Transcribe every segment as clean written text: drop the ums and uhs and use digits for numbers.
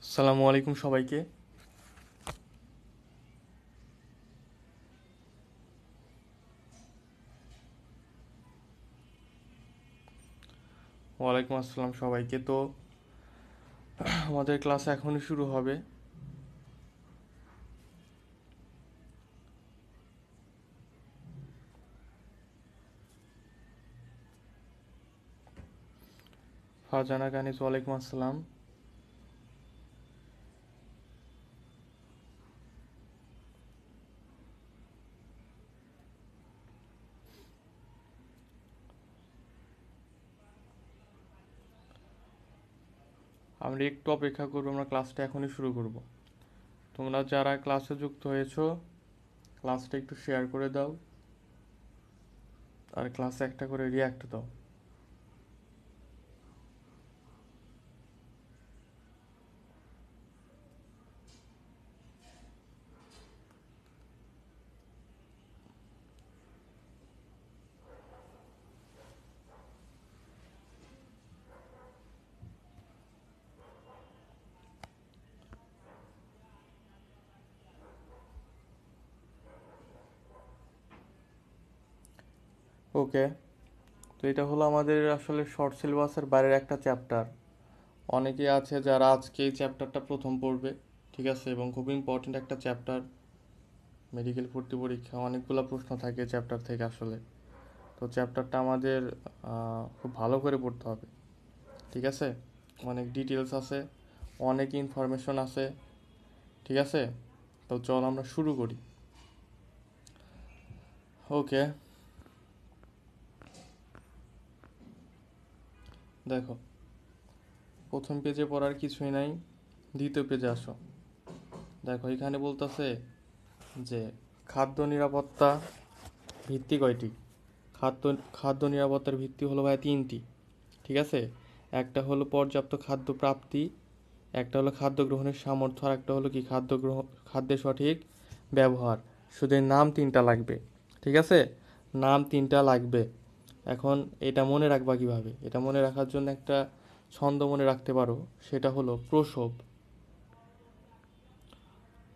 আসসালামু আলাইকুম সবাইকে। ওয়ালাইকুম আসসালাম সবাইকে। তো আমাদের ক্লাস এখনই শুরু হবে। ফারজানা কানিজ, ওয়ালাইকুম আসসালাম। আমরা একটু অপেক্ষা করবো, আমরা ক্লাসটা এখনই শুরু করব। তোমরা যারা ক্লাসে যুক্ত হয়েছো ক্লাসটা একটু শেয়ার করে দাও, আর ক্লাসে একটা করে রিয়াক্ট দাও। ওকে, তো এটা হলো আমাদের আসলে শর্ট সিলেবাসের বাইরের একটা চ্যাপ্টার। অনেকেই আছে যারা আজকে এই চ্যাপ্টারটা প্রথম পড়বে, ঠিক আছে, এবং খুব ইম্পর্টেন্ট একটা চ্যাপ্টার। মেডিকেল ভর্তি পরীক্ষা অনেকগুলো প্রশ্ন থাকে চ্যাপ্টার থেকে আসলে। তো চ্যাপ্টারটা আমাদের খুব ভালো করে পড়তে হবে, ঠিক আছে। অনেক ডিটেলস আছে, অনেক ইনফরমেশন আছে, ঠিক আছে। তো চল আমরা শুরু করি। ওকে, দেখো, প্রথম পেজে পড়ার কিছুই নাই, দ্বিতীয় পেজে আসো। দেখো এখানে বলতেছে যে খাদ্য নিরাপত্তা ভিত্তি কয়টি। খাদ্য খাদ্য নিরাপত্তার ভিত্তি হলো ভাই তিনটি, ঠিক আছে। একটা হলো পর্যাপ্ত খাদ্য প্রাপ্তি, একটা হলো খাদ্য গ্রহণের সামর্থ্য, আর একটা হলো কি খাদ্যের সঠিক ব্যবহার। শুধু এর নাম তিনটা লাগবে, ঠিক আছে, নাম তিনটা লাগবে। এখন এটা মনে রাখবা কিভাবে? এটা মনে রাখার জন্য একটা ছন্দ মনে রাখতে পারো, সেটা হলো প্রসব।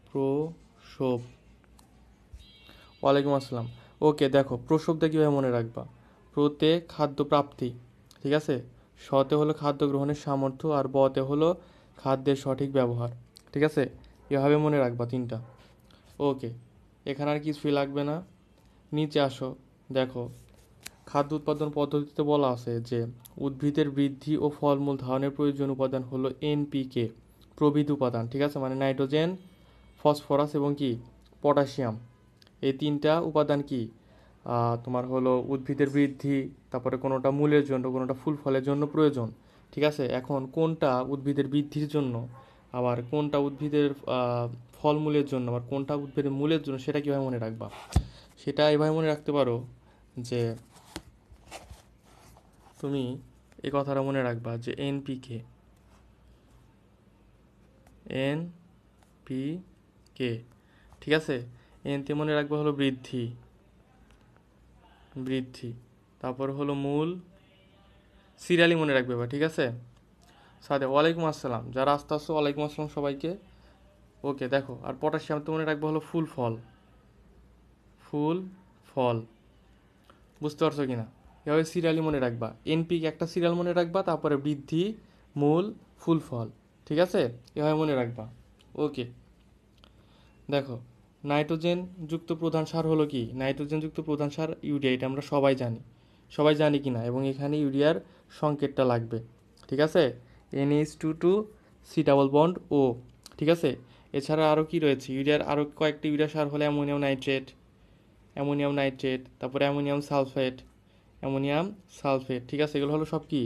প্রসব। ওয়ালাইকুম আসসালাম। ওকে, দেখো প্রসবটা কীভাবে মনে রাখবা? প্রতে খাদ্য প্রাপ্তি, ঠিক আছে, সতে হলো খাদ্য গ্রহণের সামর্থ্য, আর বতে হলো খাদ্যের সঠিক ব্যবহার, ঠিক আছে। এভাবে মনে রাখবা তিনটা। ওকে, এখানে আর কিছুই লাগবে না, নিচে আসো। দেখো খাদ্য উৎপাদন পদ্ধতিতে বলা আছে যে উদ্ভিদের বৃদ্ধি ও ফলমূল ধারণের প্রয়োজনীয় উপাদান হলো এনপিকে প্রভৃতি উপাদান, ঠিক আছে, মানে নাইট্রোজেন, ফসফরাস এবং কি পটাশিয়াম। এই তিনটা উপাদান কি তোমার হলো উদ্ভিদের বৃদ্ধি, তারপরে কোনোটা মূলের জন্য, কোনোটা ফুল ফলের জন্য প্রয়োজন, ঠিক আছে। এখন কোনটা উদ্ভিদের বৃদ্ধির জন্য, আবার কোনটা উদ্ভিদের ফলমূলের জন্য, আবার কোনটা উদ্ভিদের মূলের জন্য, সেটা কীভাবে মনে রাখবা? সেটা এভাবে মনে রাখতে পারো যে তুমি এই কথাটা মনে রাখবা যে এনপিকে, এন পি কে, ঠিক আছে। এনতে মনে রাখবা হলো বৃদ্ধি, বৃদ্ধি, তারপর হলো মূল, সিরিয়ালি মনে রাখবে বা, ঠিক আছে। সাথে ওয়ালাইকুম আসসালাম, যারা আস্তে আস্তে ওয়ালাইকুম আসসালাম সবাইকে। ওকে, দেখো আর পটাশিয়াম তো মনে রাখবা হলো ফুল ফল, ফুল ফল, বুঝতে পারছো কিনা? এভাবে সিরিয়ালি মনে রাখবা, এনপিকে একটা সিরিয়াল মনে রাখবা, তারপরে বৃদ্ধি, মূল, ফুল ফল, ঠিক আছে, এভাবে মনে রাখবা। ওকে, দেখো নাইট্রোজেন যুক্ত প্রধান সার হলো কি? নাইট্রোজেন যুক্ত প্রধান সার ইউরিয়া, এটা আমরা সবাই জানি, সবাই জানি কি না, এবং এখানে ইউরিয়ার সংকেতটা লাগবে, ঠিক আছে। NH2 সি ডাবল বন্ড ও, ঠিক আছে। এছাড়া আরও কি রয়েছে? ইউরিয়ার আরও কয়েকটি ইউরিয়া সার হলো অ্যামোনিয়াম নাইট্রেট, অ্যামোনিয়াম নাইট্রেট, তারপরে অ্যামোনিয়াম সালফেট, অ্যামোনিয়াম সালফেট, ঠিক আছে। এগুলো হলো সব কি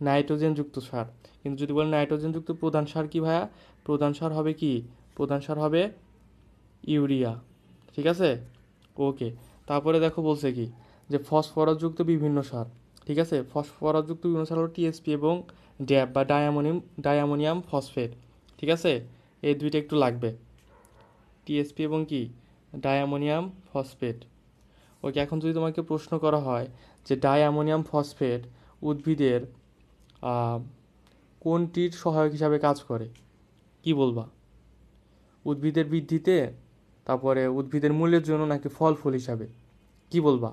নাইট্রোজেন যুক্ত সার। কিন্তু যদি বলেন নাইট্রোজেন যুক্ত প্রধান সার কি ভাইয়া, প্রধান সার হবে কি? প্রধান সার হবে ইউরিয়া, ঠিক আছে। ওকে, তারপরে দেখো বলছে কি যে ফসফরাসযুক্ত বিভিন্ন সার, ঠিক আছে। ফসফরাসযুক্ত বিভিন্ন সার হলো টিএসপি এবং ড্যাপ বা ডায়ামোনিয়াম ফসফেট, ঠিক আছে। এই দুইটা একটু লাগবে, টিএসপি এবং কি ডায়ামোনিয়াম ফসফেট। ওকে, এখন যদি তোমাকে প্রশ্ন করা হয় যে ডায়ামোনিয়াম ফসফেট উদ্ভিদের কোনটির সহায়ক হিসাবে কাজ করে? কি বলবা? উদ্ভিদের বৃদ্ধিতে, তারপরে উদ্ভিদের মূলের জন্য, নাকি ফল ফুল হিসাবে? কি বলবা?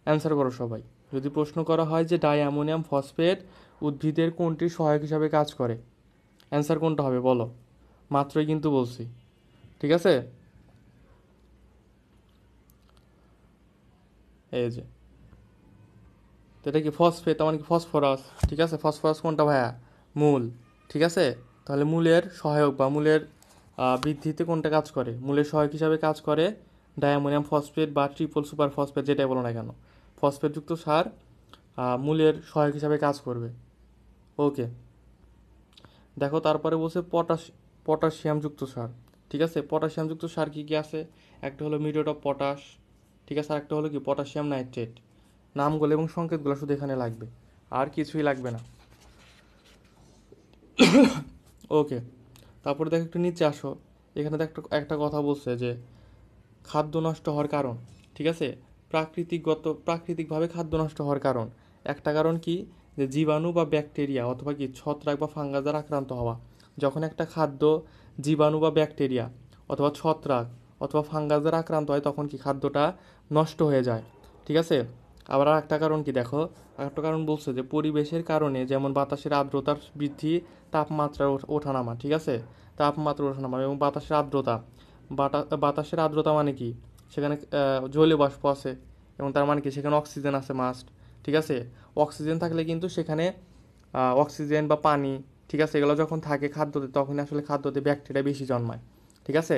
অ্যান্সার করো সবাই। যদি প্রশ্ন করা হয় যে ডাই অ্যামোনিয়াম ফসফেট উদ্ভিদের কোনটির সহায়ক হিসাবে কাজ করে, অ্যান্সার কোনটা হবে বলো? মাত্রই কিন্তু বলছি, ঠিক আছে? এই যে, তো এটা কি ফসফেট, তার মানে কি ফসফরাস, ঠিক আছে? ফসফরাস কোনটা ভাইয়া? মূল, ঠিক আছে? তাহলে মূলের সহায়ক বা মূলের বৃদ্ধিতে কোনটা কাজ করে? মূলের সহায়ক হিসাবে কাজ করে ডায়ামোনিয়াম ফসফেট বা ট্রিপল সুপার ফসফেট, যেটাই বলো না কেন, ফসফেটযুক্ত সার মূলের সহায়ক হিসাবে কাজ করবে। ওকে, দেখো তারপরে বলছে পটাশিয়ামযুক্ত সার, ঠিক আছে? পটাশিয়ামযুক্ত সার কী কী আছে? একটা হলো মিউরেট অফ পটাশ, ঠিক আছে? আর একটা হলো কি পটাশিয়াম নাইট্রেট। নামগুলো এবং সংকেতগুলো শুধু এখানে লাগবে, আর কিছুই লাগবে না। ওকে, তারপরে দেখো একটু নিচে আসো। এখানে দেখ একটা কথা বলছে যে খাদ্য নষ্ট হওয়ার কারণ, ঠিক আছে? প্রাকৃতিকভাবে খাদ্য নষ্ট হওয়ার কারণ, একটা কারণ কি, যে জীবাণু বা ব্যাকটেরিয়া অথবা কি ছত্রাক বা ফাঙ্গাস দ্বারা আক্রান্ত হওয়া। যখন একটা খাদ্য জীবাণু বা ব্যাকটেরিয়া অথবা ছত্রাক অথবা ফাঙ্গাস দ্বারা আক্রান্ত হয়, তখন কি খাদ্যটা নষ্ট হয়ে যায়, ঠিক আছে? আবার আর একটা কারণ কি দেখো, একটা কারণ বলছে যে পরিবেশের কারণে, যেমন বাতাসের আর্দ্রতার বৃদ্ধি, তাপমাত্রার ওঠানামা, ঠিক আছে? তাপমাত্রার ওঠানামা এবং বাতাসের আর্দ্রতা। বাতাসের আর্দ্রতা মানে কি, সেখানে জলীয় বাষ্প আছে, এবং তার মানে কি সেখানে অক্সিজেন আছে মাস্ট, ঠিক আছে? অক্সিজেন থাকলে কিন্তু সেখানে অক্সিজেন বা পানি, ঠিক আছে, এগুলো যখন থাকে খাদ্যতে, তখন আসলে খাদ্যতে ব্যাকটেরিয়া বেশি জন্মায়, ঠিক আছে?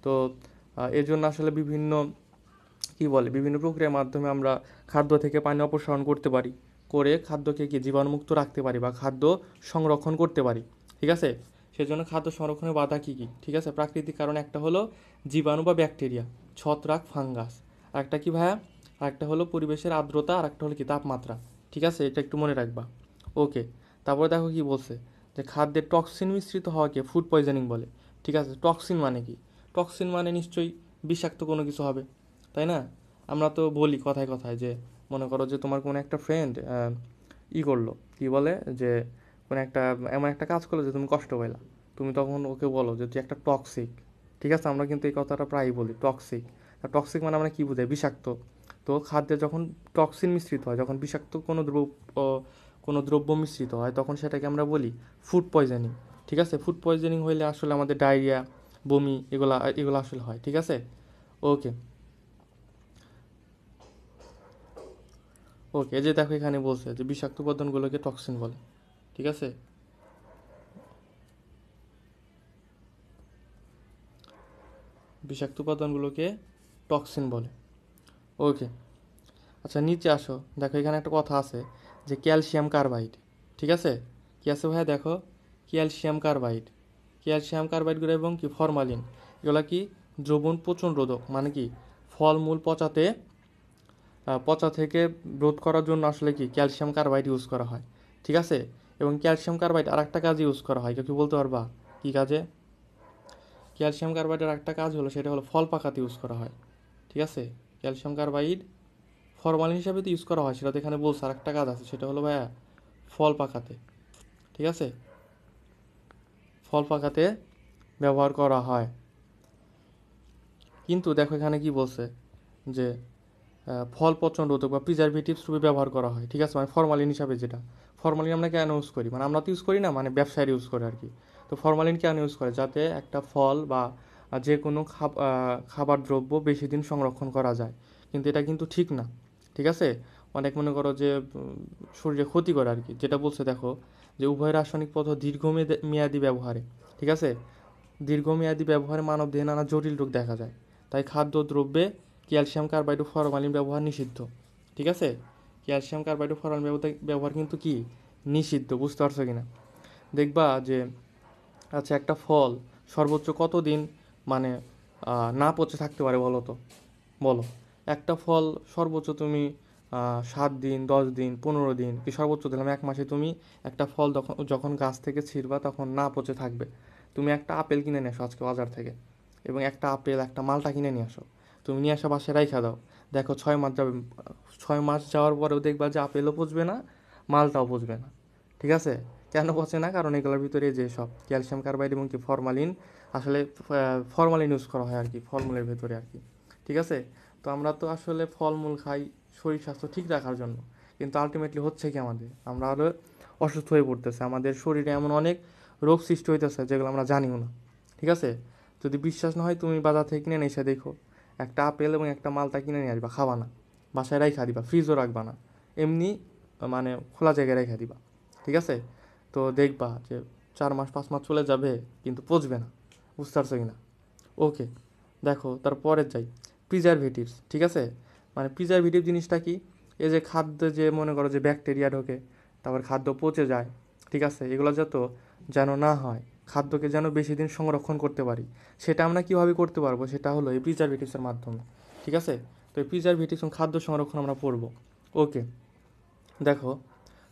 তো এর জন্য আসলে বিভিন্ন প্রক্রিয়ার মাধ্যমে আমরা খাদ্য থেকে পানি অপসারণ করতে পারি, করে খাদ্যকে কি জীবাণুমুক্ত রাখতে পারি বা খাদ্য সংরক্ষণ করতে পারি, ঠিক আছে? সেজন্য খাদ্য সংরক্ষণের বাধা কী কী, ঠিক আছে? প্রাকৃতিক কারণ একটা হলো জীবাণু বা ব্যাকটেরিয়া, ছত্রাক, ফাঙ্গাস। আর একটা কি ভাইয়া? আর একটা হলো পরিবেশের আর্দ্রতা, আর একটা হলো কি তাপমাত্রা, ঠিক আছে? এটা একটু মনে রাখবা। ওকে, তারপরে দেখো কি বলছে, যে খাদ্যের টক্সিন মিশ্রিত হওয়াকে ফুড পয়জনিং বলে, ঠিক আছে? টক্সিন মানে কি? টক্সিন মানে নিশ্চয়ই বিষাক্ত কোনো কিছু হবে, তাই না? আমরা তো বলি কথায় কথায় যে, মনে করো যে তোমার কোনো একটা ফ্রেন্ড করলো, কি বলে, যে কোনো একটা এমন একটা কাজ করলো যে তুমি কষ্ট পাইলা, তুমি তখন ওকে বলো যে তুই একটা টক্সিক, ঠিক আছে? আমরা কিন্তু এই কথাটা প্রায়ই বলি, টক্সিক। আর টক্সিক মানে আমরা কী বুঝাই? বিষাক্ত। তো খাদ্যে যখন টক্সিন মিশ্রিত হয়, যখন বিষাক্ত কোনো দ্রব্য মিশ্রিত হয়, তখন সেটাকে আমরা বলি ফুড পয়জনিং, ঠিক আছে? ফুড পয়জনিং হইলে আসলে আমাদের ডায়রিয়া, বমি, এগুলা এগুলো আসলে হয়, ঠিক আছে? ওকে, ওকে, এই যে দেখো এখানে বলছে যে বিষাক্ত উপাদানগুলোকে টক্সিন বলে, ঠিক আছে? বিষাক্ত উপাদানগুলোকে টক্সিন বলে। ওকে, আচ্ছা নিচে আসো, দেখো এখানে একটা কথা আছে যে ক্যালসিয়াম কার্বাইড, ঠিক আছে? কি আছে ভাইয়া? দেখো, ক্যালসিয়াম কার্বাইড, ক্যালসিয়াম কার্বাইডগুলো এবং কি ফরমালিন, এগুলো কি দ্রবণ পচন রোধক, মানে কি ফলমূল পচা থেকে রোধ করার জন্য আসলে কি ক্যালসিয়াম কার্বাইড ইউজ করা হয়, ঠিক আছে? এবং ক্যালসিয়াম কার্বাইড আর একটা কাজে ইউজ করা হয়, কেউ কি বলতে পারবা কী কাজে? ক্যালসিয়াম কার্বাইডের একটা কাজ হলো, সেটা হলো ফল পাকাতে ইউজ করা হয়, ঠিক আছে? ক্যালসিয়াম কার্বাইড ফরমালিন হিসাবে তো ইউজ করা হয়, সেটা তো এখানে বলছে আর একটা কাজ আছে, সেটা হলো ভাইয়া ফল পাকাতে, ঠিক আছে? ফল পাকাতে ব্যবহার করা হয়। কিন্তু দেখো এখানে কি বলছে, যে ফল পচন রোধক বা প্রিজারভেটিভস রূপে ব্যবহার করা হয়, ঠিক আছে? মানে ফরমালিন হিসাবে, যেটা ফরমালিন আমরা কেন ইউজ করি, মানে আমরা তো ইউজ করি না, মানে ব্যবসায়ীরা ইউজ করে আর কি। তো ফরমালিন কেন ইউজ করে? যাতে একটা ফল বা যে কোনো খাবার দ্রব্য বেশি দিন সংরক্ষণ করা যায়। কিন্তু এটা কিন্তু ঠিক না, ঠিক আছে? অনেক মনে করো যে শরীরে ক্ষতি করে আর কি। যেটা বলছে দেখো, যে উভয় রাসায়নিক পদার্থ দীর্ঘমেয়াদী ব্যবহারে, ঠিক আছে, দীর্ঘমেয়াদী ব্যবহারে মানবদেহে নানা জটিল রোগ দেখা যায়। তাই খাদ্যদ্রব্যে ক্যালসিয়াম কার্বাইড ও ফরমালিন ব্যবহার নিষিদ্ধ, ঠিক আছে? ক্যালসিয়াম কার্বাইড ও ফরমালিন ব্যবহার কিন্তু কি নিষিদ্ধ, বুঝতে পারছো কিনা? দেখবা যে, আচ্ছা একটা ফল সর্বোচ্চ কতদিন মানে না পচে থাকতে পারে বলো তো, বলো? একটা ফল সর্বোচ্চ তুমি 7 দিন, 10 দিন, 15 দিন, কি সর্বোচ্চ দিলাম 1 মাসে তুমি একটা ফল যখন গাছ থেকে ছিঁড়বা তখন না পচে থাকবে। তুমি একটা আপেল কিনে নিয়ে আসো আজকে বাজার থেকে, এবং একটা আপেল একটা মালটা কিনে নিয়ে আসো, তুমি নিয়ে আসা বাসায় রাইখা দাও, দেখো 6 মাস যাবে, 6 মাস যাওয়ার পরেও দেখবা যে আপেলও পচবে না, মালটাও পচবে না, ঠিক আছে? কেন পচে না? কারণ এগুলোর ভিতরে যে সব ক্যালসিয়াম কার্বাইড এবং কি ফরমালিন, আসলে ফরমালিন ইউজ করা হয় আর কি ফলমূলের ভেতরে আর কি। ঠিক আছে? তো আমরা তো আসলে ফলমূল খাই শরীর স্বাস্থ্য ঠিক রাখার জন্য, কিন্তু আলটিমেটলি হচ্ছে কি আমাদের, আমরা আরও অসুস্থ হয়ে পড়তেছে, আমাদের শরীরে এমন অনেক রোগ সৃষ্টি হইতেছে যেগুলো আমরা জানিও না। ঠিক আছে? যদি বিশ্বাস না হয় তুমি বাজার থেকে কিনে নিয়ে এসে দেখো, একটা আপেল এবং একটা মালটা কিনে নিয়ে আসবা, খাবা না, বাসায় রাইখা দিবা, ফ্রিজও রাখবা না, এমনি মানে খোলা জায়গায় রেখে দিবা। ঠিক আছে? তো দেখবা যে 4 মাস 5 মাস চলে যাবে কিন্তু পচবে না। বুঝতে পারছো কি না? ওকে, দেখো তারপরে যাই, প্রিজারভেটিভস। ঠিক আছে? মানে প্রিজারভেটিভ জিনিসটা কি? এই যে খাদ্য, যে মনে করো যে ব্যাকটেরিয়া ঢোকে, তারপর খাদ্য পচে যায়। ঠিক আছে? এগুলো যেন না হয়, খাদ্যকে যেন বেশি দিন সংরক্ষণ করতে পারি, সেটা আমরা কীভাবে করতে পারবো? সেটা হলো এই প্রিজারভেটিভসের মাধ্যমে। ঠিক আছে? তো এই প্রিজারভেটিভস খাদ্য সংরক্ষণ আমরা পড়বো। ওকে, দেখো,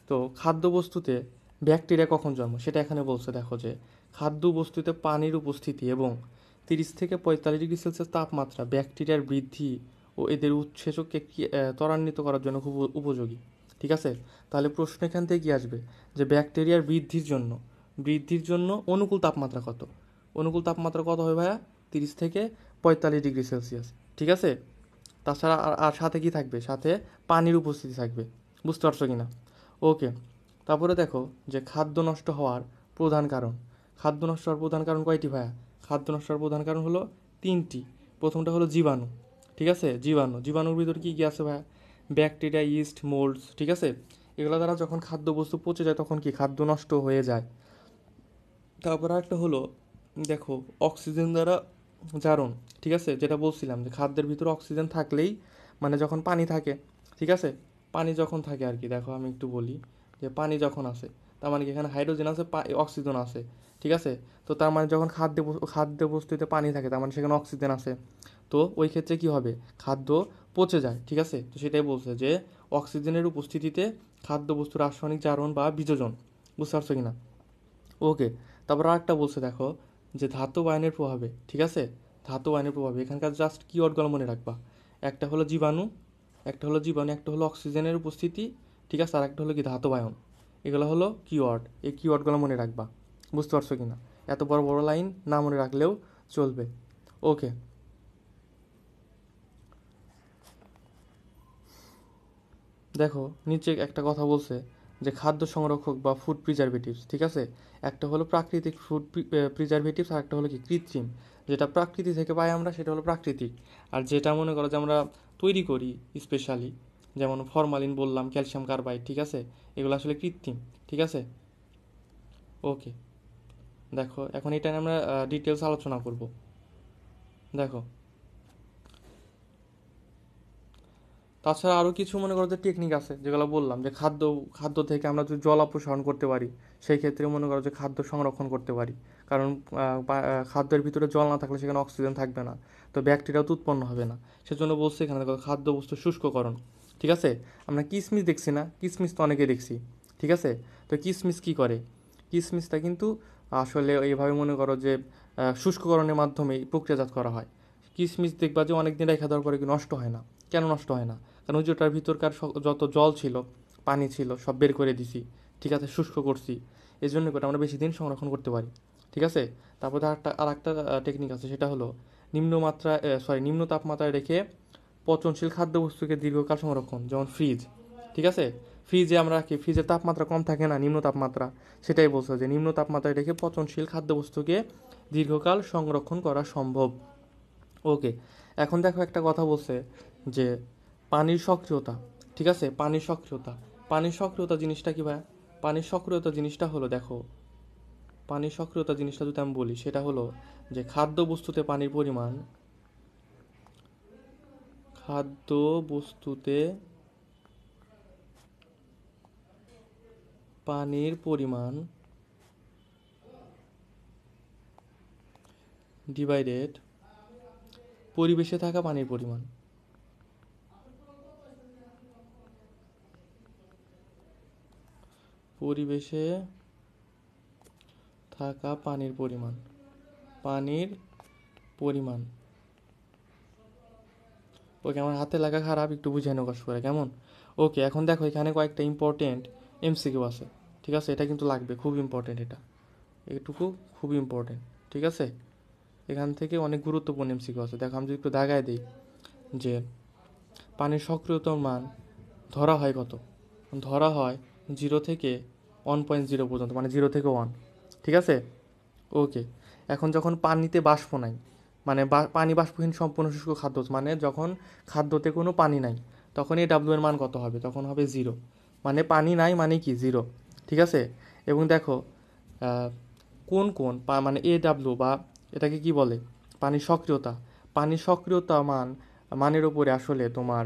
তো খাদ্যবস্তুতে ব্যাকটেরিয়া কখন জন্ম সেটা এখানে বলছে। দেখো যে খাদ্যবস্তুতে পানির উপস্থিতি এবং 30 থেকে 45 ডিগ্রি সেলসিয়াস তাপমাত্রা ব্যাকটেরিয়ার বৃদ্ধি ও এদের উৎসেচককে ত্বরান্বিত করার জন্য খুব উপযোগী। ঠিক আছে? তাহলে প্রশ্ন এখান থেকে কী আসবে, যে ব্যাকটেরিয়ার বৃদ্ধির জন্য অনুকূল তাপমাত্রা কত? অনুকূল তাপমাত্রা কত হবে ভাইয়া? 30 থেকে 45 ডিগ্রি সেলসিয়াস। ঠিক আছে? তাছাড়া আর সাথে কি থাকবে? সাথে পানির উপস্থিতি থাকবে। বুঝতে পারছো কি না? ওকে, তারপরে দেখো যে খাদ্য নষ্ট হওয়ার প্রধান কারণ। খাদ্য নষ্ট হওয়ার প্রধান কারণ কয়টি ভাইয়া? খাদ্য নষ্ট হওয়ার প্রধান কারণ হলো 3টি। প্রথমটা হলো জীবাণু। ঠিক আছে? জীবাণুর ভিতরে কী কী আছে ভাইয়া? Bacteria, east, মোল্ডস। ঠিক আছে? এগুলো দ্বারা যখন খাদ্যবস্তু পচে যায় তখন কি খাদ্য নষ্ট হয়ে যায়। তারপর একটা হলো, দেখো, অক্সিজেন দ্বারা জারণ। ঠিক আছে? যেটা বলছিলাম যে খাদ্যের ভিতরে অক্সিজেন থাকলেই, মানে যখন পানি থাকে, ঠিক আছে, পানি যখন থাকে আর কি, দেখো আমি একটু বলি, যে পানি যখন আছে তার মানে কি এখানে হাইড্রোজেন আছে, অক্সিজেন আছে। ঠিক আছে? তো তার মানে যখন খাদ্য বস্তুতে পানি থাকে তার মানে সেখানে অক্সিজেন আছে। তো ওই ক্ষেত্রে কি হবে? খাদ্য পচে যায়। ঠিক আছে? তো সেটাই বলছে যে অক্সিজেনের উপস্থিতিতে খাদ্যবস্তুর রাসায়নিক জারণ বা বিযোজন। বুঝতে পারছো কি না? ওকে, তারপর আরেকটা বলছে, দেখো, যে ধাতব আয়নের প্রভাবে। ঠিক আছে? ধাতব আয়নের প্রভাবে এখানকার জাস্ট কিওয়ার্ডগুলো মনে রাখবা। একটা হলো জীবাণু, একটা হলো অক্সিজেনের উপস্থিতি। ঠিক আছে? আর একটা হলো কি? ধাতব আয়ন। এগুলো হলো কিওয়ার্ড, এই কিওয়ার্ডগুলো মনে রাখবা। বুঝতে পারছো কি না? এত বড় বড় লাইন না মনে রাখলেও চলবে। ওকে, দেখো নিচে একটা কথা বলছে, যে খাদ্য সংরক্ষক বা ফুড প্রিজারভেটিভস। ঠিক আছে? একটা হলো প্রাকৃতিক ফুড প্রিজারভেটিভস, আর একটা হলো কি কৃত্রিম। যেটা প্রাকৃতি থেকে পাই আমরা সেটা হলো প্রাকৃতিক, আর যেটা মনে করো যে আমরা তৈরি করি স্পেশালি, যেমন ফরমালিন বললাম, ক্যালসিয়াম কার্বাইড। ঠিক আছে? এগুলো আসলে কৃত্রিম। ঠিক আছে? ওকে, দেখো এখন এটা নিয়ে আমরা ডিটেলস আলোচনা করব। দেখো, তাছাড়া আরও কিছু মনে করো যে টেকনিক আছে যেগুলো বললাম, যে খাদ্য থেকে আমরা যদি জল অপসারণ করতে পারি, সেই ক্ষেত্রে মনে করো যে খাদ্য সংরক্ষণ করতে পারি। কারণ খাদ্যের ভিতরে জল না থাকলে সেখানে অক্সিজেন থাকবে না, তো ব্যাকটেরিয়াও তো উৎপন্ন হবে না। সেজন্য বলছে এখানে দেখো খাদ্যবস্তু শুষ্ককরণ। ঠিক আছে? আমরা কিসমিস দেখছি না? কিসমিস তো অনেকে দেখছি। ঠিক আছে? তো কিসমিস কি করে? কিসমিসটা কিন্তু আসলে এইভাবে মনে করো যে শুষ্ককরণের মাধ্যমে প্রক্রিয়াজাত করা হয়। কিসমিস দেখবা যে অনেক দিন রেখে দেওয়ার পরে কি নষ্ট হয় না। কেন নষ্ট হয় না? কারণ ওই যে ওটার ভিতরকার যত জল ছিল, পানি ছিল, সব বের করে দিছি। ঠিক আছে? শুষ্ক করছি, এই জন্য করে আমরা বেশি দিন সংরক্ষণ করতে পারি। ঠিক আছে? তারপরে আর একটা টেকনিক আছে, সেটা হলো নিম্ন তাপমাত্রায় রেখে পচনশীল খাদ্যবস্তুকে দীর্ঘকাল সংরক্ষণ, যেমন ফ্রিজ। ঠিক আছে? ফ্রিজে আমরা রাখি, ফ্রিজের তাপমাত্রা কম থাকে না, নিম্ন তাপমাত্রা। সেটাই বলছে যে নিম্ন তাপমাত্রায় রেখে পচনশীল খাদ্যবস্তুকে দীর্ঘকাল সংরক্ষণ করা সম্ভব। ওকে, এখন দেখো একটা কথা বলছে, যে পানির সক্রিয়তা। ঠিক আছে? পানির সক্রিয়তা জিনিসটা কি ভাই? পানির সক্রিয়তা জিনিসটা হলো, দেখো, পানির সক্রিয়তা জিনিসটা যদি আমি বলি, সেটা হলো যে খাদ্য বস্তুতে পানির পরিমাণ ডিভাইডেড পরিবেশে থাকা পানির পরিমাণ। পরিবেশে থাকা পানির পরিমাণ। ওকে, আমার হাতে লাগা খারাপ, একটু বুঝে নেওয়া কষ্ট করে, কেমন? ওকে, এখন দেখো এখানে কয়েকটা ইম্পর্টেন্ট এমসিকিউ আছে। ঠিক আছে, এটা কিন্তু লাগবে, খুব ইম্পর্টেন্ট, এটা এটুকু খুব ইম্পর্টেন্ট। ঠিক আছে, এখান থেকে অনেক গুরুত্বপূর্ণ এমসিকিউ আছে। দেখো আমি যদি একটু দাগায় দিই যে পানির সক্রিয়তার মান ধরা হয় কত, ধরা হয় 0 থেকে 1.0 পর্যন্ত, মানে 0 থেকে 1। ঠিক আছে, ওকে। এখন যখন পানিতে বাষ্প নাই, মানে পানি বাষ্পহীন সম্পূর্ণ শুষ্ক খাদ্য, মানে যখন খাদ্যতে কোনো পানি নাই, তখন এই ডাব্লিউ এর মান কত হবে? তখন হবে 0। মানে পানি নাই মানে কি 0। ঠিক আছে, এবং দেখো আহ, কোন কোন মানে এ ডাব্লিউ বা এটাকে কি বলে, পানির সক্রিয়তা। পানির সক্রিয়তা মানের উপরে আসলে তোমার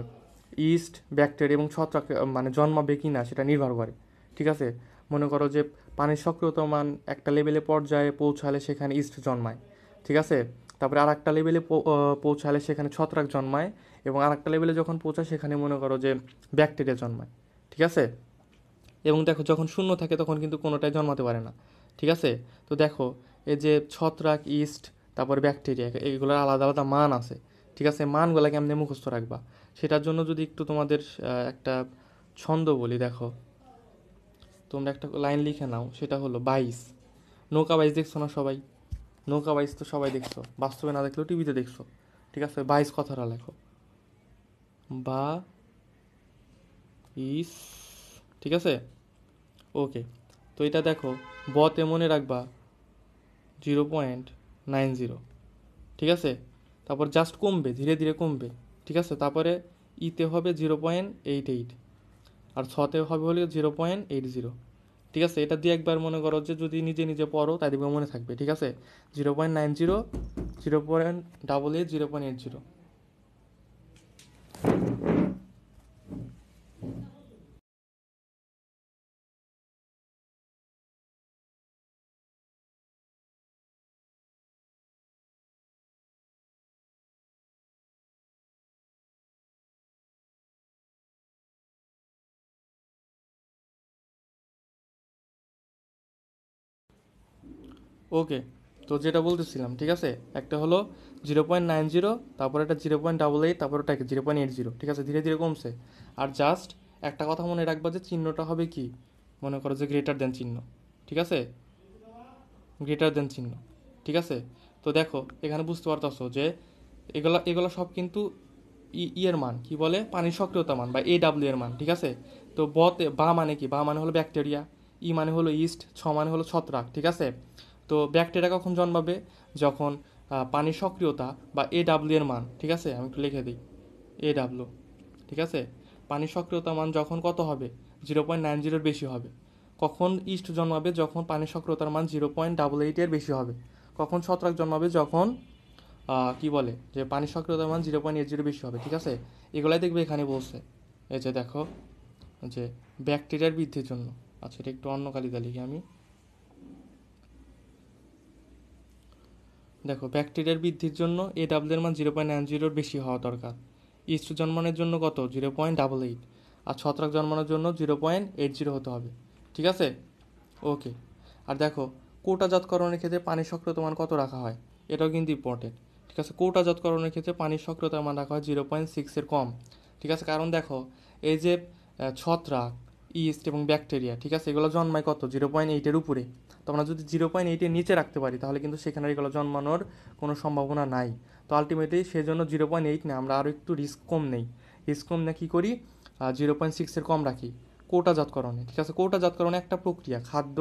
ইস্ট, ব্যাকটেরিয়া এবং ছত্রাক মানে জন্মাবে কি না সেটা নির্ভর করে। ঠিক আছে, মনে করো যে পানির সক্রিয়তা মান একটা লেভেলে পর্যায়ে পৌঁছালে সেখানে ইস্ট জন্মায়। ঠিক আছে, তারপরে আর একটা লেভেলে পৌঁছালে সেখানে ছত্রাক জন্মায়, এবং আর একটা লেভেলে যখন পৌঁছায় সেখানে মনে করো যে ব্যাকটেরিয়া জন্মায়। ঠিক আছে, এবং দেখো যখন শূন্য থাকে তখন কিন্তু কোনোটাই জন্মাতে পারে না। ঠিক আছে, তো দেখো এই যে ছত্রাক, ইস্ট, তারপর ব্যাকটেরিয়া, এগুলোর আলাদা আলাদা মান আছে। ঠিক আছে, মানগুলো কেমনে মুখস্থ রাখবা সেটার জন্য যদি একটু তোমাদের একটা ছন্দ বলি, দেখো তোমরা একটা লাইন লিখে নাও, সেটা হলো 22। নৌকা বাইশ দেখছো না সবাই? নৌকা বাইশ তো সবাই দেখছো, বাস্তবে না দেখলেও টিভিতে দেখছো। ঠিক আছে, 22 কথাটা লেখো, বা ইস। ঠিক আছে, ওকে। তো এটা দেখো, বতে মনে রাখবা 0.90। ঠিক আছে, তারপর জাস্ট কমবে, ধীরে ধীরে কমবে। ঠিক আছে, তারপরে ইতে হবে 0.88, আর ছতে হবে হলে 0.80। ঠিক আছে, এটা দিয়ে একবার মনে করো যে যদি নিজে নিজে পড়ো তাই দেখবে মনে থাকবে। ঠিক আছে, 0.90, 0.88, 0.80। ওকে, তো যেটা বলতেছিলাম, ঠিক আছে, একটা হলো 0.90, তারপর একটা 0.88, তারপর ওটা 0.80। ঠিক আছে, ধীরে ধীরে কমছে। আর জাস্ট একটা কথা মনে রাখবা যে চিহ্নটা হবে কি, মনে করো যে গ্রেটার দেন চিহ্ন। ঠিক আছে, গ্রেটার দেন চিহ্ন। ঠিক আছে, তো দেখো এখানে বুঝতে পারতেছো যে এগুলা এগুলো সব কিন্তু এর মান কি বলে, পানির সক্রিয়তা মান বা এ ডাব্লিউ এর মান। ঠিক আছে, তো বতে বা মানে কি, বা মানে হলো ব্যাকটেরিয়া, ই মানে হলো ইস্ট, মানে হলো ছত্রাক। ঠিক আছে, তো ব্যাকটেরিয়া কখন জন্মাবে? যখন পানির সক্রিয়তা বা এ ডাব্লিউ এর মান, ঠিক আছে আমি একটু লিখে দিই, এ ডাব্লিউ। ঠিক আছে, পানির সক্রিয়তা মান যখন কত হবে, 0.90 বেশি হবে। কখন ইস্ট জন্মাবে? যখন পানির সক্রিয়তার মান 0.88 বেশি হবে। কখন ছত্রাক জন্মাবে? যখন কি বলে যে পানির সক্রিয়তার মান 0.80 বেশি হবে। ঠিক আছে, এগুলাই দেখবে এখানে বলছে। এই যে দেখো যে ব্যাকটেরিয়ার বৃদ্ধির জন্য, আচ্ছা এটা একটু অন্য কালিদা লিখি আমি। দেখো ব্যাকটেরিয়ার বৃদ্ধির জন্য এ ডাব্লিউ এর মান 0.90 বেশি হওয়া দরকার। ইস্ট জন্মানোর জন্য কত? 0.88। আর ছত্রাক জন্মানোর জন্য 0.80 হতে হবে। ঠিক আছে, ওকে। আর দেখো কৌটাজাতকরণের ক্ষেত্রে পানির সক্রিয়তার মান কত রাখা হয়, এটাও কিন্তু ইম্পর্টেন্ট। ঠিক আছে, কৌটাজাতকরণের ক্ষেত্রে পানির সক্রিয়তার মান রাখা হয় 0.6 কম। ঠিক আছে, কারণ দেখো এই যে ছত্রাক, ইস্ট এবং ব্যাকটেরিয়া, ঠিক আছে, এগুলো জন্মায় কত? 0.8-এর উপরে। তো আমরা যদি 0.8-এর নিচে রাখতে পারি তাহলে কিন্তু সেখানে এগুলো জন্মানোর কোনো সম্ভাবনা নাই। তো আলটিমেটলি সেজন্য 0.8 না, আমরা আরও একটু রিস্ক কম নেই। রিস্ক কম না কী করি, 0.6-এর কম রাখি কৌটাজাতকরণে। ঠিক আছে, কৌটাজাতকরণে একটা প্রক্রিয়া, খাদ্য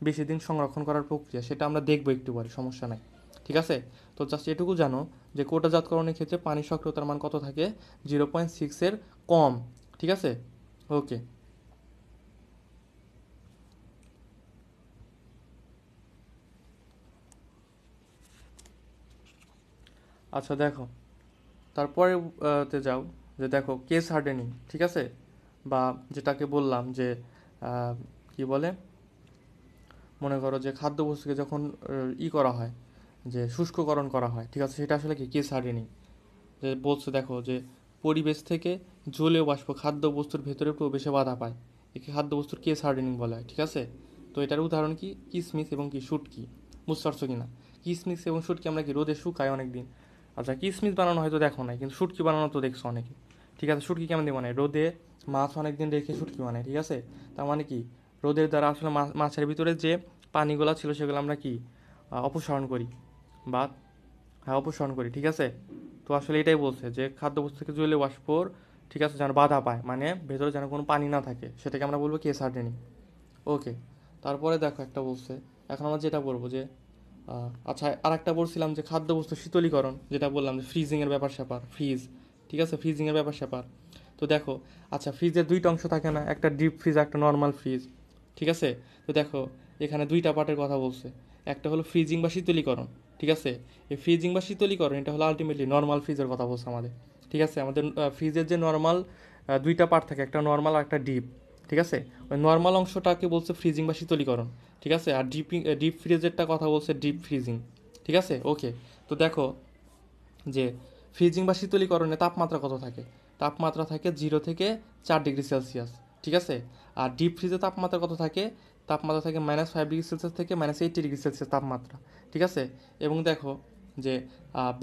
বেশি দিন সংরক্ষণ করার প্রক্রিয়া, সেটা আমরা দেখবো একটু পরে, সমস্যা নাই। ঠিক আছে, তো জাস্ট এটুকু জানো যে কৌটাজাতকরণের ক্ষেত্রে পানির সক্রিয়তার মান কত থাকে, 0.6-এর কম। ঠিক আছে, ওকে। আচ্ছা দেখো, তারপরে তে যাও, যে দেখো কেস হার্ডেনিং। ঠিক আছে, বা যেটাকে বললাম যে কি বলে, মনে করো যে খাদ্যবস্তুকে যখন করা হয়, যে শুষ্ককরণ করা হয়। ঠিক আছে, সেটা আসলে কি কেস হার্ডেনিং। যে বলছে দেখো যে পরিবেশ থেকে জলীয় বাষ্প খাদ্যবস্তুর ভেতরে প্রবেশে বাধা পায়, একে খাদ্যবস্তুর কেস হার্ডেনিং বলা হয়। ঠিক আছে, তো এটার উদাহরণ কি, কিসমিস এবং কি শুটকি। বুঝতে পারছো কিনা? কিসমিস এবং শুটকি আমরা কি রোদে শুকাই অনেক দিন। আচ্ছা, কিসমিস বানানো হয়তো দেখো নাই, কিন্তু শুটকি বানানো তো দেখছো অনেকে। ঠিক আছে, শুটকি কেমন দিয়ে বানায়, রোদে মাছ অনেক দিন রেখে শুটকি বানায়। ঠিক আছে, তার মানে কি রোদের দ্বারা আসলে মাছের ভিতরে যে পানিগুলো ছিল সেগুলো আমরা কি অপসারণ করি বা হ্যাঁ অপসারণ করি, ঠিক আছে। তো আসলে এটাই বলছে যে খাদ্যবস্তু থেকে জলীয় বাষ্পর, ঠিক আছে, যেন বাধা পায়, মানে ভেতরে যেন কোনো পানি না থাকে, সেটাকে আমরা বলবো কেস হার্ডেনিং। ওকে, তারপরে দেখো একটা বলছে, এখন আমরা যেটা বলবো যে আচ্ছা আর একটা বলছিলাম যে খাদ্যবস্তু শীতলীকরণ, যেটা বললাম যে ফ্রিজিংয়ের ব্যাপার স্যাপার, ফ্রিজ, ঠিক আছে, ফ্রিজিংয়ের ব্যাপার স্যাপার। তো দেখো, আচ্ছা ফ্রিজের দুইটা অংশ থাকে না, একটা ডিপ ফ্রিজ একটা নর্মাল ফ্রিজ, ঠিক আছে। তো দেখো এখানে দুইটা পার্টের কথা বলছে, একটা হলো ফ্রিজিং বা শীতলীকরণ, ঠিক আছে। এই ফ্রিজিং বা শীতলীকরণ এটা হলো আলটিমেটলি নর্মাল ফ্রিজের কথা বলছে আমাদের, ঠিক আছে। আমাদের ফ্রিজের যে নর্মাল দুইটা পার্ট থাকে, একটা নর্মাল আর একটা ডিপ, ঠিক আছে। ওই নর্মাল অংশটাকে বলছে ফ্রিজিং বা শীতলীকরণ, ঠিক আছে। আর ডিপ ফ্রিজেরটা কথা বলছে ডিপ ফ্রিজিং, ঠিক আছে। ওকে, তো দেখো যে ফ্রিজিং বা শীতলীকরণে তাপমাত্রা কত থাকে, তাপমাত্রা থাকে 0 থেকে 4 ডিগ্রি সেলসিয়াস, ঠিক আছে। আর ডিপ ফ্রিজে তাপমাত্রা কত থাকে, তাপমাত্রা থাকে -5 ডিগ্রি সেলসিয়াস থেকে -80 ডিগ্রি সেলসিয়াস তাপমাত্রা, ঠিক আছে। এবং দেখো যে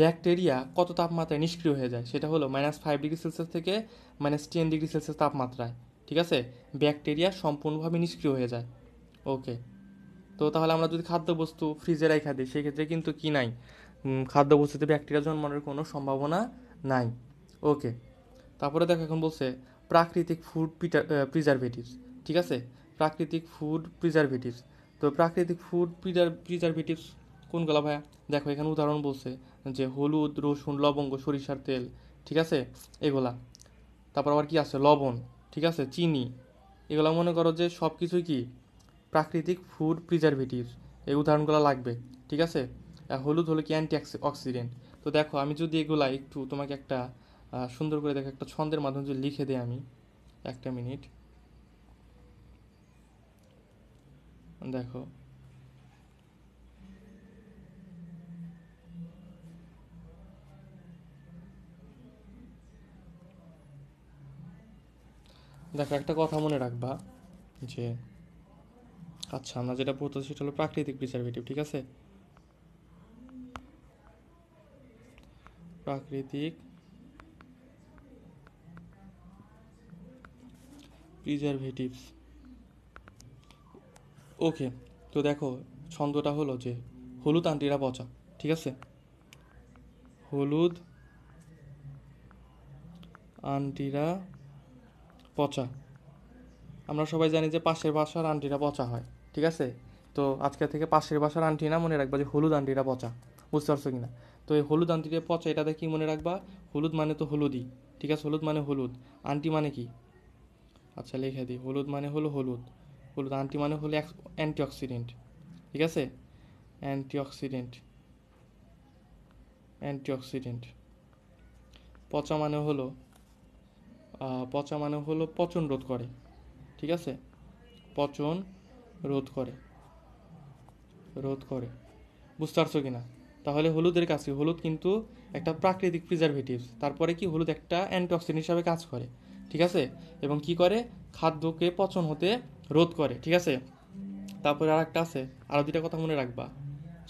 ব্যাকটেরিয়া কত তাপমাত্রায় নিষ্ক্রিয় হয়ে যায়, সেটা হলো -5 ডিগ্রি সেলসিয়াস থেকে -10 ডিগ্রি সেলসিয়াস তাপমাত্রায়, ঠিক আছে। ব্যাকটেরিয়া সম্পূর্ণভাবে নিষ্ক্রিয় হয়ে যায়। ওকে, তো তাহলে আমরা যদি খাদ্যবস্তু ফ্রিজে রাখা দিই সেক্ষেত্রে কিন্তু কি নাই, খাদ্যবস্তুতে ব্যাকটেরিয়া জন্মানোর কোনো সম্ভাবনা নাই। ওকে, তারপরে দেখো এখন বলছে প্রাকৃতিক ফুড প্রিজারভেটিভস, ঠিক আছে। প্রাকৃতিক ফুড প্রিজারভেটিভস, তো প্রাকৃতিক ফুড প্রিজারভেটিভস কোনগুলো ভাইয়া? দেখো এখানে উদাহরণ বলছে যে হলুদ, রসুন, লবঙ্গ, সরিষার তেল, ঠিক আছে, এগুলা। তারপর আবার কি আছে, লবণ, ঠিক আছে, চিনি, এগুলো মনে করো যে সব কিছুই কি প্রাকৃতিক ফুড প্রিজারভেটিভস, এই উদাহরণগুলো লাগবে, ঠিক আছে। হলুদ হলো কি অ্যান্টি অক্সিডেন্ট। তো দেখো আমি যদি এগুলা একটু তোমাকে একটা সুন্দর করে দেখো একটা ছন্দের মাধ্যমে যদি লিখে দিই আমি, একটা মিনিট, দেখো দেখো একটা কথা মনে রাখবা যে আচ্ছা আমরা যেটা পড়তেছি সেটা হলো প্রাকৃতিক প্রিজারভেটিভ, ঠিক আছে। প্রাকৃতিক প্রিজারভেটিভস, ওকে। তো দেখো ছন্দটা হলো যে হলুদ আন্টিরা পচা, ঠিক আছে, হলুদ আন্টিরা পচা। আমরা সবাই জানি যে পাশের বাসার আন্টিরা পচা হয়, ঠিক আছে। তো আজকে থেকে পাশের বাসার আন্টি না, মনে রাখবা যে হলুদ আন্টিরা পচা, বুঝতে পারছো কিনা। তো এই হলুদ আন্টিরা পচা এটাতে কি মনে রাখবা, হলুদ মানে তো হলুদই, ঠিক আছে, হলুদ মানে হলুদ, আন্টি মানে কি, আচ্ছা লিখে দিই, হলুদ মানে হলো হলুদ, হলুদ আন্টি মানে হলো অ্যান্টিঅক্সিডেন্ট, ঠিক আছে, অ্যান্টিঅক্সিডেন্ট, অ্যান্টিঅক্সিডেন্ট। পচা মানে হলো পচা মানে হলো পচন রোধ করে, ঠিক আছে, পচন রোধ করে, রোধ করে, বুঝতে পারছো কিনা। তাহলে হলুদের কাছে হলুদ কিন্তু একটা প্রাকৃতিক প্রিজারভেটিভস, তারপরে কি হলুদ একটা অ্যান্টিঅক্সিডেন্ট হিসাবে কাজ করে, ঠিক আছে। এবং কি করে, খাদ্যকে পচন হতে রোধ করে, ঠিক আছে। তারপরে আর একটা আছে, আরও দুইটা কথা মনে রাখবা,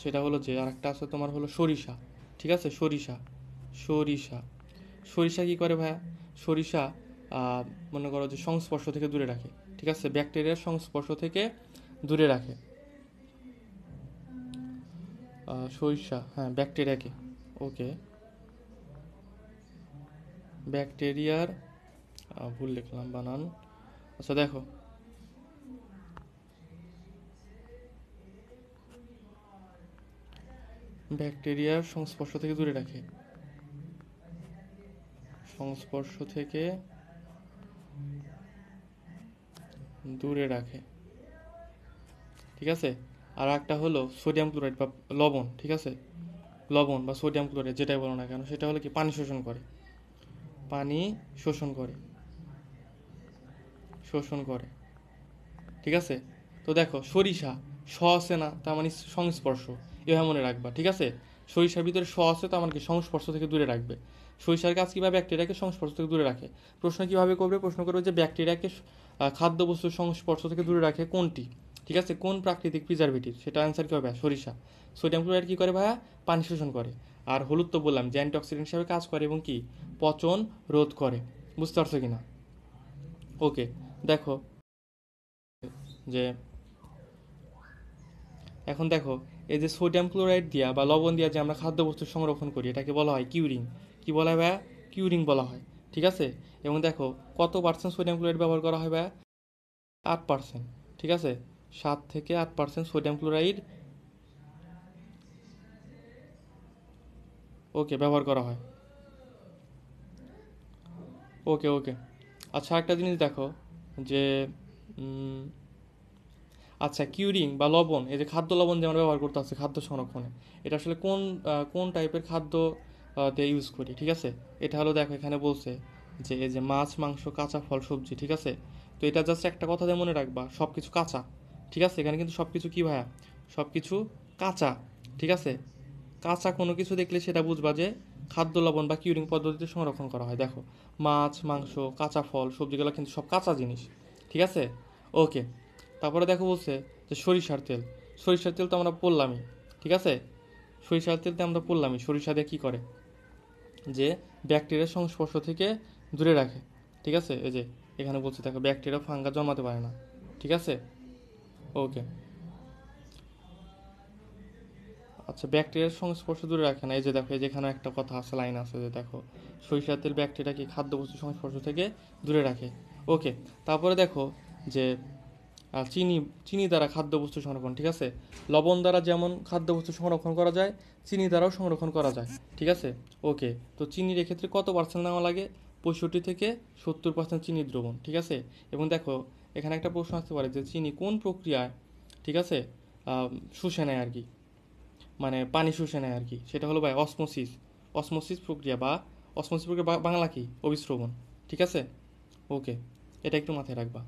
সেটা হলো যে আর একটা আছে তোমার হলো সরিষা, ঠিক আছে, সরিষা, সরিষা, সরিষা কি করে ভাইয়া, সরিষা মনে করো যে সংস্পর্শ থেকে দূরে রাখে, ঠিক আছে, ব্যাকটেরিয়ার সংস্পর্শ থেকে দূরে রাখে। সরিষা হ্যাঁ ব্যাকটেরিয়াকে, ওকে, ব্যাকটেরিয়ার ভুল লিখলাম বানান, আচ্ছা দেখো ব্যাকটেরিয়ার সংস্পর্শ থেকে দূরে রাখে, সংস্পর্শ থেকে দূরে রাখে, ঠিক আছে। আর একটা হলো সোডিয়াম ক্লোরাইড বা লবণ, ঠিক আছে, লবণ বা সোডিয়াম ক্লোরাইড যেটাই বলো না কেন, সেটা হলো কি পানি শোষণ করে, পানি শোষণ করে, শোষণ করে, ঠিক আছে। তো দেখো সরিষা স আছে না, তার মানে সংস্পর্শ, এভাবে মনে রাখবা, ঠিক আছে। সরিষার ভিতরে স আছে, তার মানে কি সংস্পর্শ থেকে দূরে রাখবে। সরিষার গাছ কীভাবে ব্যাকটেরিয়াকে সংস্পর্শ থেকে দূরে রাখে, প্রশ্ন কীভাবে করবে, প্রশ্ন করবে যে ব্যাকটেরিয়াকে খাদ্যবস্তুর সংস্পর্শ থেকে দূরে রাখে কোনটি, ঠিক আছে, কোন প্রাকৃতিক প্রিজারভেটিভ, সেটা অ্যান্সার কী হবে, সরিষা। সোডিয়াম ক্লোরাইড কী করে ভাইয়া, পানি শোষণ করে। আর হলুদ তো বললাম যে অ্যান্টিঅক্সিডেন্ট হিসাবে কাজ করে এবং কি পচন রোধ করে, বুঝতে পারছো কিনা। ওকে, দেখো যে এখন দেখো এই যে সোডিয়াম ক্লোরাইড দিয়া বা লবণ দিয়া যে আমরা খাদ্যবস্তু সংরক্ষণ করি এটাকে বলা হয় কিউরিং। কি বলা হয় ভাইয়া? কিউরিং বলা হয়। ঠিক আছে। এবং দেখো কত পার্সেন্ট সোডিয়াম ক্লোরাইড ব্যবহার করা হয় ভাইয়া? 8%। ঠিক আছে, 7 থেকে 8% সোডিয়াম ক্লোরাইড ওকে ব্যবহার করা হয়। ওকে ওকে। আচ্ছা একটা জিনিস দেখো যে আচ্ছা কিউরিং বা লবণ, এই যে খাদ্য লবণ যে আমরা ব্যবহার করতে আসছে খাদ্য সংরক্ষণে, এটা আসলে কোন টাইপের খাদ্য তে ইউজ করি? ঠিক আছে, এটা হলো দেখো এখানে বলছে যে এই যে মাছ মাংস কাঁচা ফল সবজি। ঠিক আছে, তো এটা জাস্ট একটা কথা দিয়ে মনে রাখবা, সব কিছু কাঁচা। ঠিক আছে, এখানে কিন্তু সব কিছু কী ভাইয়া? সব কিছু কাঁচা। ঠিক আছে, কাঁচা কোনো কিছু দেখলে সেটা বুঝবা যে খাদ্য লবণ বা কিউরিং পদ্ধতিতে সংরক্ষণ করা হয়। দেখো মাছ মাংস কাঁচা ফল সবজিগুলো কিন্তু সব কাঁচা জিনিস। ঠিক আছে, ওকে। তারপরে দেখো বলছে যে সরিষার তেল। সরিষার তেল তো আমরা পড়লামই। ঠিক আছে, সরিষার তেলতে আমরা পড়লামই সরিষা দিয়ে কী করে, যে ব্যাকটেরিয়ার সংস্পর্শ থেকে দূরে রাখে। ঠিক আছে, এই যে এখানে বলছে দেখো ব্যাকটেরিয়া ফাঙ্গাস জন্মাতে পারে না। ঠিক আছে, ওকে। আচ্ছা ব্যাকটেরিয়ার সংস্পর্শ দূরে রাখে না, এই যে দেখো এই যেখানে একটা কথা আছে, লাইন আছে যে দেখো সরিষার তেল ব্যাকটেরিয়াকে খাদ্যবস্তুর সংস্পর্শ থেকে দূরে রাখে। ওকে। তারপরে দেখো যে চিনি, চিনি দ্বারা খাদ্যবস্তু সংরক্ষণ। ঠিক আছে, লবণ দ্বারা যেমন খাদ্যবস্তু সংরক্ষণ করা যায়, চিনি দ্বারাও সংরক্ষণ করা যায়। ঠিক আছে, ওকে। তো চিনির এক্ষেত্রে কত পার্সেন্ট নেওয়া লাগে? 65 থেকে 70% চিনি দ্রবণ। ঠিক আছে, এবং দেখো এখানে একটা প্রশ্ন আসতে পারে যে চিনি কোন প্রক্রিয়ায়, ঠিক আছে, শুষে নেয় আর কি, মানে পানি শুষে নেয় আর কি, সেটা হলো ভাই অসমোসিস। অসমোসিস প্রক্রিয়া বা অসমোসিস প্রক্রিয়া বাংলা কি? অবিশ্রবণ। ঠিক আছে, ওকে, এটা একটু মাথায় রাখবা।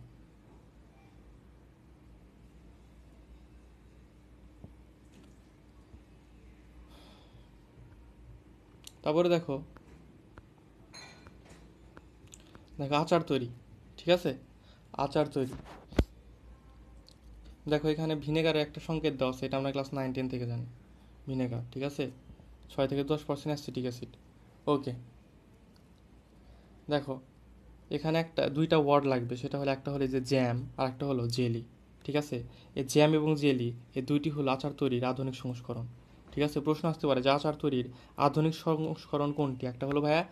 তারপরে দেখো দেখো আচার তৈরি। ঠিক আছে, আচার তৈরি। দেখো এখানে ভিনেগারের একটা সংকেত দেওয়া আছে, এটা আমরা ক্লাস 9-10 থেকে জানি। ভিনেগার, ঠিক আছে, 6 থেকে 10% অ্যাসিটিক অ্যাসিড। ওকে। দেখো এখানে দুইটা ওয়ার্ড লাগবে, সেটা হলো একটা হলো যে জ্যাম আর একটা হলো জেলি। ঠিক আছে, এই জ্যাম এবং জেলি এই দুইটি হলো আচার তৈরির আধুনিক সংস্করণ। ঠিক আছে, প্রশ্ন আসতে পারে যে আচার তৈরির আধুনিক সংস্করণ কোনটি? একটা হলো ভাইয়া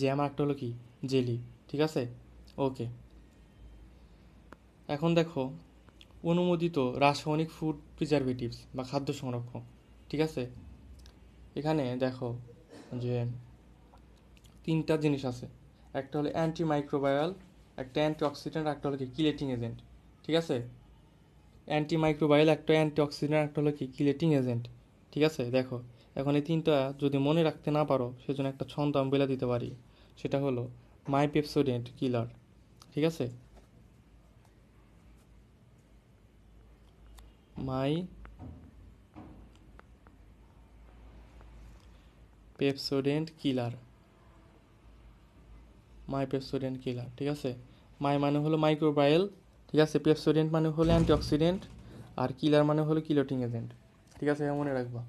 জ্যাম আর একটা হলো কি? জেলি। ঠিক আছে, ওকে। এখন দেখো অনুমোদিত রাসায়নিক ফুড প্রিজারভেটিভস বা খাদ্য সংরক্ষক। ঠিক আছে, এখানে দেখো যে তিনটা জিনিস আছে, একটা হলো অ্যান্টি মাইক্রোবায়াল, একটা অ্যান্টি অক্সিডেন্ট, একটা হলো কি কিলেটিং এজেন্ট। ঠিক আছে, অ্যান্টি মাইক্রোবায়াল, একটা অ্যান্টি অক্সিডেন্ট, একটা হলো কি কিলেটিং এজেন্ট। ঠিক আছে, দেখো এখন এই তিনটা যদি মনে রাখতে না পারো সেজন্য একটা ছন্দ আমি বলে দিতে পারি, সেটা হলো মাই পেপসোডেন্ট কিলার। ঠিক আছে, মাই পেপসোডেন্ট কিলার। মাই পেপসোডেন্ট কিলার। ঠিক আছে, মাই মানে হলো মাইক্রোবায়াল, ঠিক আছে, পেপসোডেন্ট মানে হলো অ্যান্টিঅক্সিডেন্ট, আর কিলার মানে হলো কিলোটিং এজেন্ট। ঠিক আছে, মনে রাখবা।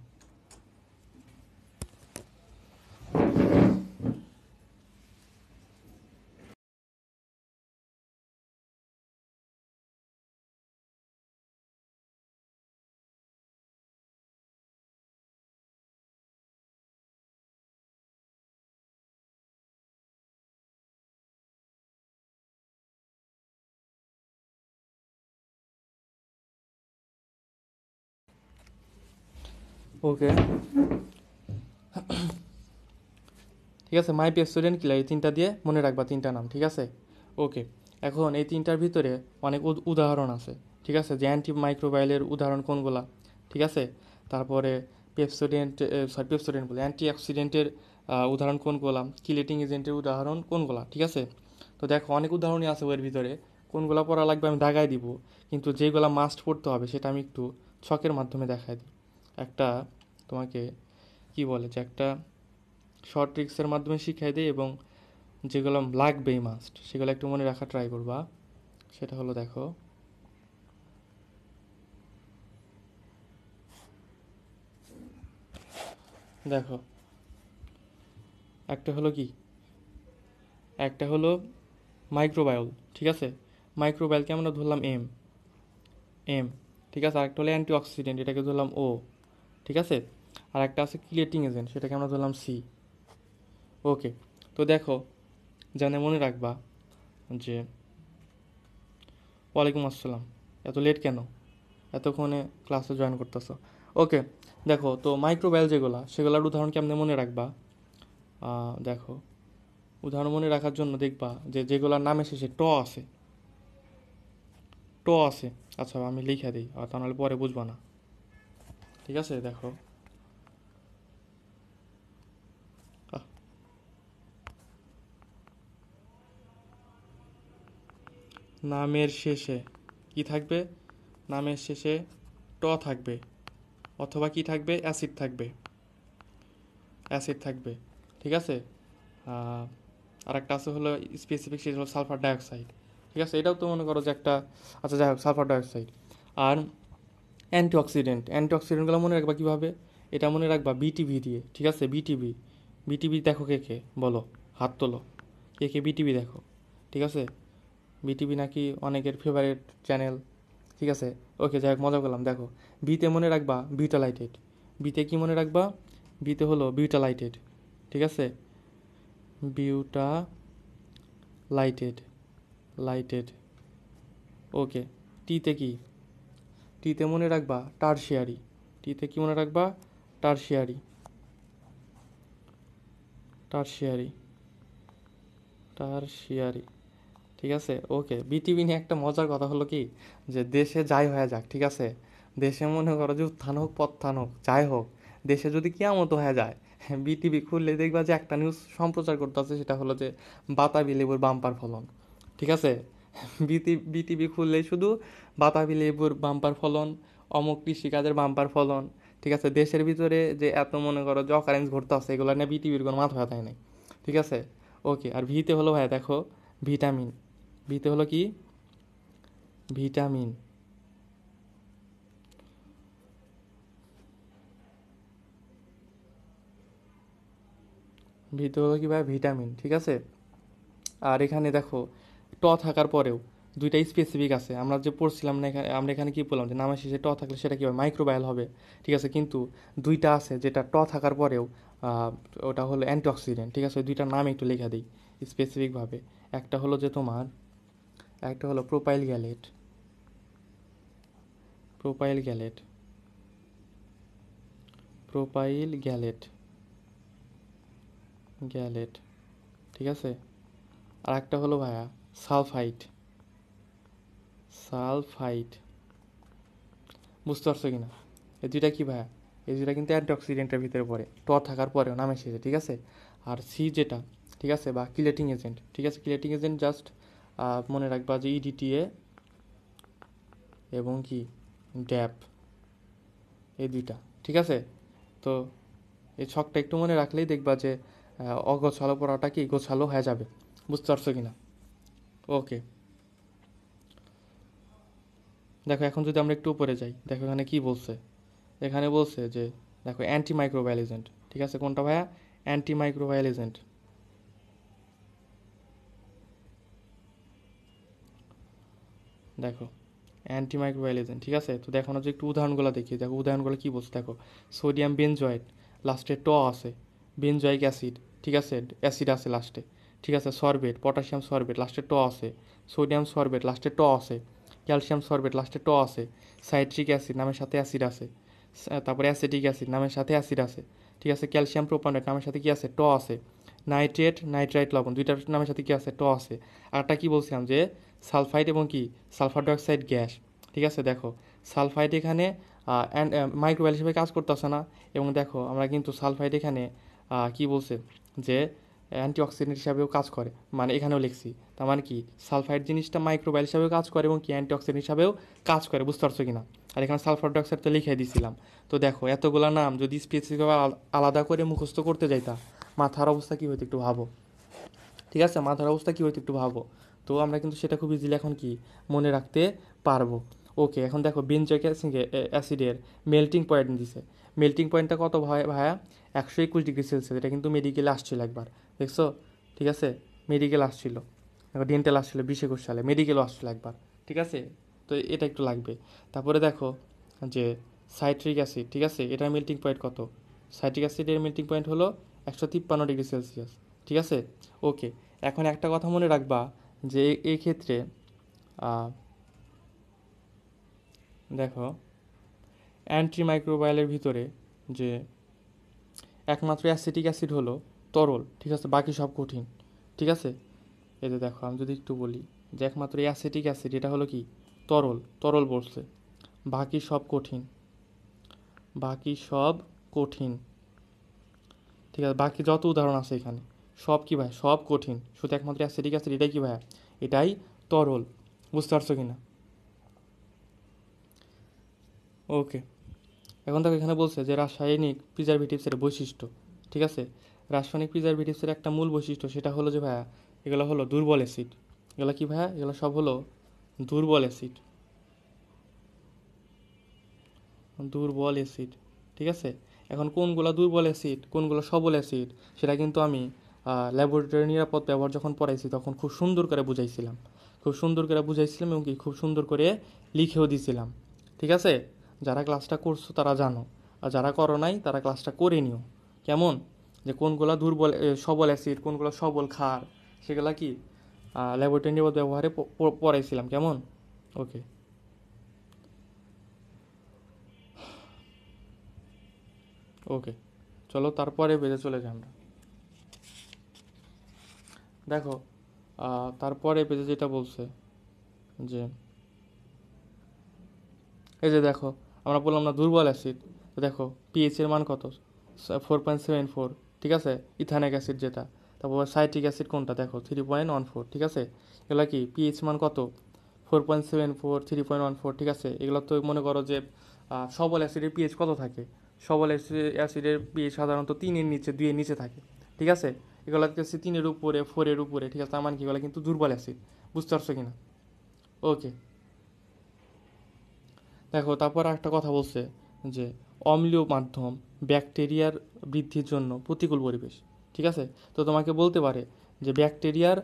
ওকে, ঠিক আছে, মাই পেপসোডেন্ট কিলার এই তিনটা দিয়ে মনে রাখবা, তিনটা নাম। ঠিক আছে, ওকে। এখন এই তিনটার ভিতরে অনেক উদাহরণ আছে। ঠিক আছে, যে অ্যান্টি মাইক্রোবায়ালের উদাহরণ কোনগুলা? ঠিক আছে, তারপরে পেপসোডেন্ট, সরি পেপসোডেন্ট বলে অ্যান্টি অক্সিডেন্টের উদাহরণ কোনগুলা, কিলেটিং এজেন্টের উদাহরণ কোনগুলা? ঠিক আছে, তো দেখো অনেক উদাহরণই আছে ওর ভিতরে, কোনগুলা পড়া লাগবে আমি দাগাই দিব, কিন্তু যেগুলা মাস্ট পড়তে হবে সেটা আমি একটু ছকের মাধ্যমে দেখাই দিই। একটা তোমাকে কি বলে যে একটা শর্ট ট্রিক্সের মাধ্যমে শিখাই দিই, এবং যেগুলো লাগবেই মাস্ট সেগুলো একটু মনে রাখা ট্রাই করবা। সেটা হলো দেখো দেখো একটা হলো কি, একটা হলো মাইক্রোবায়োল। ঠিক আছে, মাইক্রোবায়োলকে আমরা ধরলাম এম, এম, ঠিক আছে। আরেকটা হলো অ্যান্টিঅক্সিডেন্ট, এটাকে ধরলাম ও, ঠিক আছে। আর একটা আছে ক্রিয়েটিং এজেন্ট, সেটাকে আমরা ধরলাম সি। ওকে, তো দেখো জানে মনে রাখবা যে ওয়ালাইকুম আসসালাম, এত লেট কেন, এতক্ষণে ক্লাসে জয়েন করতেছো। ওকে, দেখো তো মাইক্রোবায়োল যেগুলো, সেগুলোর উদাহরণ কেমনে মনে রাখবা। দেখো উদাহরণ মনে রাখার জন্য দেখবা যে যেগুলোর নামে শেষে ট আছে, ট আছে, আচ্ছা আমি লিখে দিই, আর তা নাহলে পরে বুঝবা না, ঠিক আছে। দেখো আহ, নামের শেষে কি থাকবে, নামের শেষে ট থাকবে, অথবা কি থাকবে, অ্যাসিড থাকবে, অ্যাসিড থাকবে, ঠিক আছে। আর একটা আছে হলো স্পেসিফিক, সেটা হলো সালফার ডাইঅক্সাইড, ঠিক আছে। এটাও তো মনে করো যে একটা, আচ্ছা যাই হোক, সালফার ডাইঅক্সাইড। আর অ্যান্টিঅক্সিডেন্ট, অ্যান্টিঅক্সিডেন্টগুলো মনে রাখবা কীভাবে, এটা মনে রাখবা বিটিভি দিয়ে, ঠিক আছে। বিটিভি, বিটিভি দেখো কে কে, বলো, হাত তোলো, কে কে বিটিভি দেখো, ঠিক আছে। বিটিভি নাকি অনেকের ফেভারিট চ্যানেল, ঠিক আছে। ওকে, যাই হোক, মজা করলাম। দেখো বিতে মনে রাখবা বিউটালাইটেড, বিতে কি মনে রাখবা, বিতে হলো বিউটালাইটেড, ঠিক আছে, বিউটালাইটেড, লাইটেড। ওকে, টিতে কি, টিতে মনে রাখবা টারশিয়ারি, টিতে কি মনে রাখবা, টারশিয়ারি, টারশিয়ারি, টারশিয়ারি, ঠিক আছে। ওকে, বিটিভি নিয়ে একটা মজার কথা হলো কি, যে দেশে যাই হয়ে যাক, ঠিক আছে, দেশে মনে করো যে উত্থান হোক পত্থান হোক যাই হোক, দেশে যদি কিয়ামত হয়ে যায়, বিটিভি খুললে দেখবা যে একটা নিউজ সম্প্রচার করতেছে, সেটা হলো যে বাতাবি লেবুর বাম্পার ফলন, ঠিক আছে। বিটিভি খুললেই শুধু বাতাবি লেবুর বাম্পার ফলন, অমুক কৃষিকাজের বাম্পার ফলন, ঠিক আছে। দেশের ভিতরে যে এত মনে করো যে অকারেন্স ঘটতে আছে, এগুলো নিয়ে বিটিভির কোনো মাথা ব্যথাই নাই, ঠিক আছে। ওকে, আর ভিতে হলো ভাই দেখো ভিটামিন, ভিতে হলো কি, ভিটামিন, ভিতে হলো কি ভাই, ভিটামিন, ঠিক আছে। আর এখানে দেখো ট থাকার পরেও দুইটা স্পেসিফিক আছে, আমরা যে পড়ছিলাম না এখানে, আমরা এখানে কি বললাম যে নামের শেষে ট থাকলে সেটা কি হবে, মাইক্রোবায়াল হবে, ঠিক আছে। কিন্তু দুইটা আছে যেটা ট থাকার পরেও ওটা হলো অ্যান্টিঅক্সিডেন্ট, ঠিক আছে। ওই দুইটার নাম একটু লেখা দিই স্পেসিফিকভাবে। একটা হলো যে তোমার, একটা হলো propyl gallate, propyl gallate, propyl gallate, gallate, ঠিক আছে। আর একটা হলো ভাইয়া সালফাইট, সালফাইট, বুঝতে পারছো কি না। এই দুইটা কি ভাইয়া, এই দুইটা কিন্তু অ্যান্টিঅক্সিডেন্টের ভিতরে পড়ে, ট থাকার পরেও নামে শেষে, ঠিক আছে। আর সি যেটা, ঠিক আছে, বা কিলেটিং এজেন্ট, ঠিক আছে। কিলেটিং এজেন্ট জাস্ট মনে রাখবা যে ইডিটিএ এবং কি ড্যাপ, এই দুইটা, ঠিক আছে। তো এই ছকটা একটু মনে রাখলেই দেখবা যে অগোছালো পড়াটা কি গোছালো হয়ে যাবে, বুঝতে পারছো কি না। ওকে, দেখো এখন যদি আমরা একটু উপরে যাই, দেখো এখানে কি বলছে, এখানে বলছে যে দেখো অ্যান্টি মাইক্রোবায়াল এজেন্ট, ঠিক আছে। কোনটা ভাইয়া, অ্যান্টি মাইক্রোবায়াল এজেন্ট, দেখো অ্যান্টি মাইক্রোবায়াল এজেন্ট, ঠিক আছে। তো দেখো আমরা যে একটু উদাহরণগুলো দেখি, দেখো উদাহরণগুলো কি বলছে, দেখো সোডিয়াম বেনজয়েট, লাস্টে ট আছে, বেনজয়িক অ্যাসিড, ঠিক আছে, অ্যাসিড আছে লাস্টে, ঠিক আছে। সরবেট, পটাশিয়াম সরবেট, লাস্টে ট আছে, সোডিয়াম সরবেট, লাস্টে ট আছে, ক্যালসিয়াম সরবেট, লাস্টে ট আছে, সাইট্রিক অ্যাসিড নামের সাথে অ্যাসিড আছে, তারপরে অ্যাসিটিক অ্যাসিড নামের সাথে অ্যাসিড আছে, ঠিক আছে। ক্যালসিয়াম প্রোপানেট নামের সাথে কি আছে, ট আছে। নাইট্রেট, নাইট্রাইট লবণ, দুইটার নামের সাথে কি আছে, ট আছে। আরটা কি বলছিলাম যে সালফাইড এবং কি সালফার ডাইঅক্সাইড গ্যাস, ঠিক আছে। দেখো সালফাইড এখানে মাইক্রোবায়াল হিসেবে কাজ করতেছে না, এবং দেখো আমরা কিন্তু সালফাইড এখানে কি বলছে যে অ্যান্টিঅক্সিডেন্ট হিসাবেও কাজ করে, মানে এখানেও লিখছি, তার মানে কি সালফাইড জিনিসটা মাইক্রোবায়াল হিসাবেও কাজ করে এবং কি অ্যান্টিঅক্সিডেন্ট হিসাবেও কাজ করে, বুঝতে পারছো কিনা। আর এখানে সালফার ডাইঅক্সাইড তো লিখে দিয়েছিলাম। তো দেখো এতগুলা নাম যদি স্পেসিফিক আলাদা করে মুখস্থ করতে যাইতা, মাথার অবস্থা কী হইতো একটু ভাবো, ঠিক আছে, মাথার অবস্থা কী হইতো একটু ভাবো। তো আমরা কিন্তু সেটা খুব ইজিলি এখন কি মনে রাখতে পারবো। ওকে, এখন দেখো বেনজয়িক অ্যাসিডের মেল্টিং পয়েন্ট দিছে, মেল্টিং পয়েন্টটা কত ভাইয়া, 121 ডিগ্রি সেলসিয়াস। এটা কিন্তু মেডিকেলে আসছিল একবার, দেখছো, ঠিক আছে, মেডিকেল আসছিল, ডেন্টাল আসছিল 20-21 সালে, মেডিকেলও আসছিল একবার, ঠিক আছে। তো তো এটা একটু লাগবে। তারপরে দেখো যে সাইট্রিক অ্যাসিড, ঠিক আছে, এটার মেল্টিং পয়েন্ট কত? সাইট্রিক অ্যাসিডের মেল্টিং পয়েন্ট হলো 153 ডিগ্রি সেলসিয়াস, ঠিক আছে। ওকে, এখন একটা কথা মনে রাখবা যে এই ক্ষেত্রে দেখো অ্যান্টিমাইক্রোবায়ালের ভিতরে যে একমাত্র অ্যাসিটিক অ্যাসিড হলো তরল, ঠিক আছে, বাকি সব কঠিন, ঠিক আছে। এই যে দেখো আমি যদি একটু বলি যে একমাত্র অ্যাসিটিক অ্যাসিড এটা হলো কি তরল, তরল বলছে, বাকি সব কঠিন, বাকি সব কঠিন, ঠিক আছে। বাকি যত উদাহরণ আছে এখানে সব কি ভাই, সব কঠিন, শুধু একমাত্র অ্যাসিটিক অ্যাসিড এটাই কি ভাই, এটাই তরল। বুঝতে পারছো কিনা? ওকে, এখন দেখো এখানে বলছে যে রাসায়নিক প্রিজারভেটিভসের বৈশিষ্ট্য, ঠিক আছে। রাসায়নিক প্রিজারভেটিভসের একটা মূল বৈশিষ্ট্য সেটা হলো যে ভাইয়া এগুলো হলো দুর্বল অ্যাসিড। এগুলো কি ভাইয়া, এগুলো সব হলো দুর্বল অ্যাসিড, দুর্বল অ্যাসিড, ঠিক আছে। এখন কোনগুলো দুর্বল অ্যাসিড কোনগুলো সবল অ্যাসিড সেটা কিন্তু আমি ল্যাবরেটরি নিরাপদ ব্যবহার যখন পড়াইছি তখন খুব সুন্দর করে বুঝাইছিলাম, খুব সুন্দর করে বুঝাইছিলাম এবং কি খুব সুন্দর করে লিখেও দিছিলাম, ঠিক আছে। যারা ক্লাসটা করছো তারা জানো, আর যারা করো নাই তারা ক্লাসটা করে নিও। কেমন, যে কোনগুলো দুর্বল সবল অ্যাসিড কোনগুলো সবল ক্ষার সেগুলা কি ল্যাবরেটরি নিরাপদ ব্যবহারে পড়াইছিলাম, কেমন। ওকে, ওকে, চলো তারপরে বেজে চলে যাই আমরা। দেখো তারপরে পেজে যেটা বলছে যে এই যে দেখো আমরা বললাম না দুর্বল অ্যাসিড, তো দেখো পিএইচ এর মান কত, 4.74, ঠিক আছে, ইথানিক অ্যাসিড যেটা। তারপর সাইট্রিক অ্যাসিড কোনটা, দেখো 3.14, ঠিক আছে। এগুলো কি পিএইচ মান কত, 4.74, 3.14, ঠিক আছে। এগুলো তো মনে করো যে সবল অ্যাসিডের পিএইচ কত থাকে, সবল অ্যাসিডের পিএইচ সাধারণত 3-এর নিচে 2-এর নিচে থাকে, ঠিক আছে। এগুলো হচ্ছে 3-এর উপরে 4-এর উপরে, ঠিক আছে, তার মানে কি এগুলো কিন্তু দুর্বল অ্যাসিড। বুঝতে পারছো কিনা? ওকে, দেখো তারপর একটা কথা বলছে যে অম্লীয় মাধ্যম ব্যাকটেরিয়ার বৃদ্ধির জন্য প্রতিকূল পরিবেশ, ঠিক আছে। তো তোমাকে বলতে পারে যে ব্যাকটেরিয়ার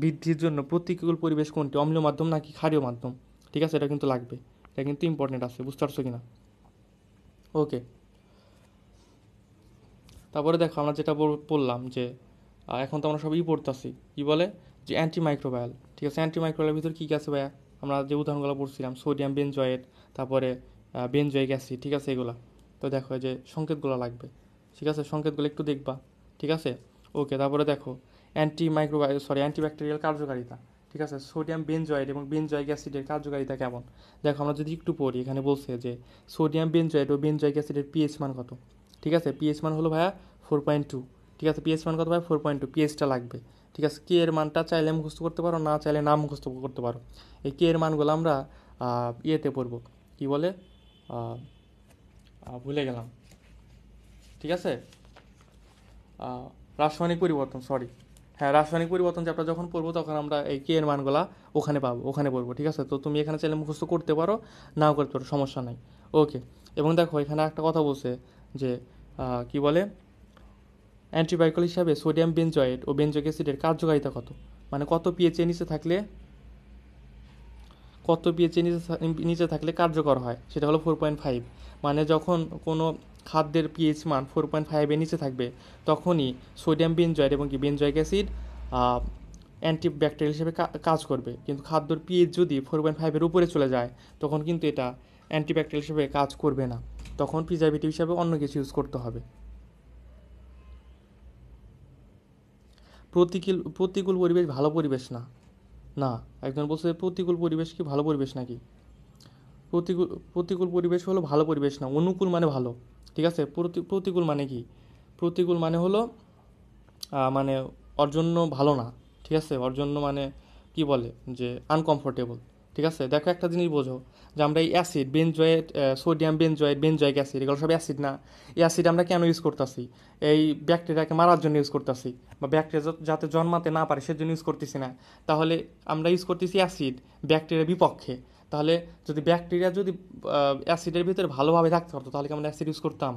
বৃদ্ধির জন্য প্রতিকূল পরিবেশ কোনটি, অম্লীয় মাধ্যম নাকি ক্ষারীয় মাধ্যম, ঠিক আছে, এটা কিন্তু লাগবে, এটা কিন্তু ইম্পর্টেন্ট আছে। বুঝতে পারছো কিনা? ওকে, তারপরে দেখো আমরা যেটা বললাম যে এখন তো আমরা সবই পড়তেছি কি বলে যে অ্যান্টিমাইক্রোবায়াল, ঠিক আছে। অ্যান্টিমাইক্রোবায়ালের ভিতর কী কী আছে ভাইয়া, আমরা যে উদাহরণগুলো পড়ছিলাম সোডিয়াম বেনজয়েট, তারপরে বেনজয়িক অ্যাসিড, ঠিক আছে, এগুলা। তো দেখো এই যে সংকেতগুলো লাগবে, ঠিক আছে, সংকেতগুলো একটু দেখবা, ঠিক আছে। ওকে, তারপরে দেখো অ্যান্টিব্যাকটেরিয়াল কার্যকারিতা, ঠিক আছে, সোডিয়াম বেনজয়েট এবং বেনজয়িক অ্যাসিডের কার্যকারিতা কেমন। দেখো আমরা যদি একটু পড়ি এখানে বলছে যে সোডিয়াম বেনজয়েট ও বেনজয়িক অ্যাসিডের পিএইচ মান কত, ঠিক আছে, পিএইচ মান হলো ভাইয়া 4.2, ঠিক আছে, পিএইচ মান কত ভাই 4.2, পিএইচটা লাগবে, ঠিক আছে। কে এর মানটা চাইলে মুখস্থ করতে পারো, না চাইলে না মুখস্থ করতে পারো। এই কে এর মানগুলো আমরা ইয়েতে পড়বো, কি বলে ভুলে গেলাম, ঠিক আছে, রাসায়নিক পরিবর্তন, সরি, হ্যাঁ রাসায়নিক পরিবর্তন চ্যাপ্টার যখন পড়বো তখন আমরা এই কে এর মানগুলা ওখানে পাবো, ওখানে পড়বো, ঠিক আছে। তো তুমি এখানে চাইলে মুখস্থ করতে পারো, নাও করতে পারো, সমস্যা নাই। ওকে, এবং দেখো এখানে একটা কথা বলছে যে কি বলে অ্যান্টিবায়োটিক হিসাবে সোডিয়াম বেনজয়েট ও বেনজোইক অ্যাসিডের কার্যকারিতা কত, মানে কত পিএইচ এর নিচে থাকলে, কত পিএইচ এর নিচে থাকলে কার্যকর হয়, সেটা হলো 4.5। মানে যখন কোনো খাদ্যের পিএইচ মান 4.5-এর নিচে থাকবে তখনই সোডিয়াম বেনজয়েট এবং কি বেনজয়িক অ্যাসিড অ্যান্টিব্যাকটেরিয়াল হিসেবে কাজ করবে। কিন্তু খাদ্যর পিএইচ যদি 4.5-এর উপরে চলে যায় তখন কিন্তু এটা অ্যান্টিব্যাকটেরিয়াল হিসেবে কাজ করবে না, তখন প্রিজারভেটিভ হিসাবে অন্য কিছু ইউজ করতে হবে। প্রতিকূল পরিবেশ ভালো পরিবেশ না, না, একজন বলছে প্রতিকূল পরিবেশ কি ভালো পরিবেশ নাকি, প্রতিকূল পরিবেশ হলো ভালো পরিবেশ না, অনুকূল মানে ভালো, ঠিক আছে। প্রতিকূল মানে কি, প্রতিকূল মানে হলো মানে ওর জন্য ভালো না, ঠিক আছে, ওর জন্য মানে কি বলে যে আনকমফোর্টেবল, ঠিক আছে। দেখো একটা জিনিস বোঝো যে আমরা এই acid benzoate, sodium benzoate, benzoic acid, এগুলো সব অ্যাসিড না। এই অ্যাসিড আমরা কেন ইউজ করতেছি, এই ব্যাকটেরিয়াকে মারার জন্য ইউজ করতেছি, বা ব্যাকটেরিয়া যাতে জন্মাতে না পারে সেজন্য ইউজ করতেছি না। তাহলে আমরা ইউজ করতেছি অ্যাসিড ব্যাকটেরিয়ার বিপক্ষে। তাহলে যদি ব্যাকটেরিয়া যদি অ্যাসিডের ভিতরে ভালোভাবে থাকতে পারতো তাহলে কি আমরা অ্যাসিড ইউজ করতাম,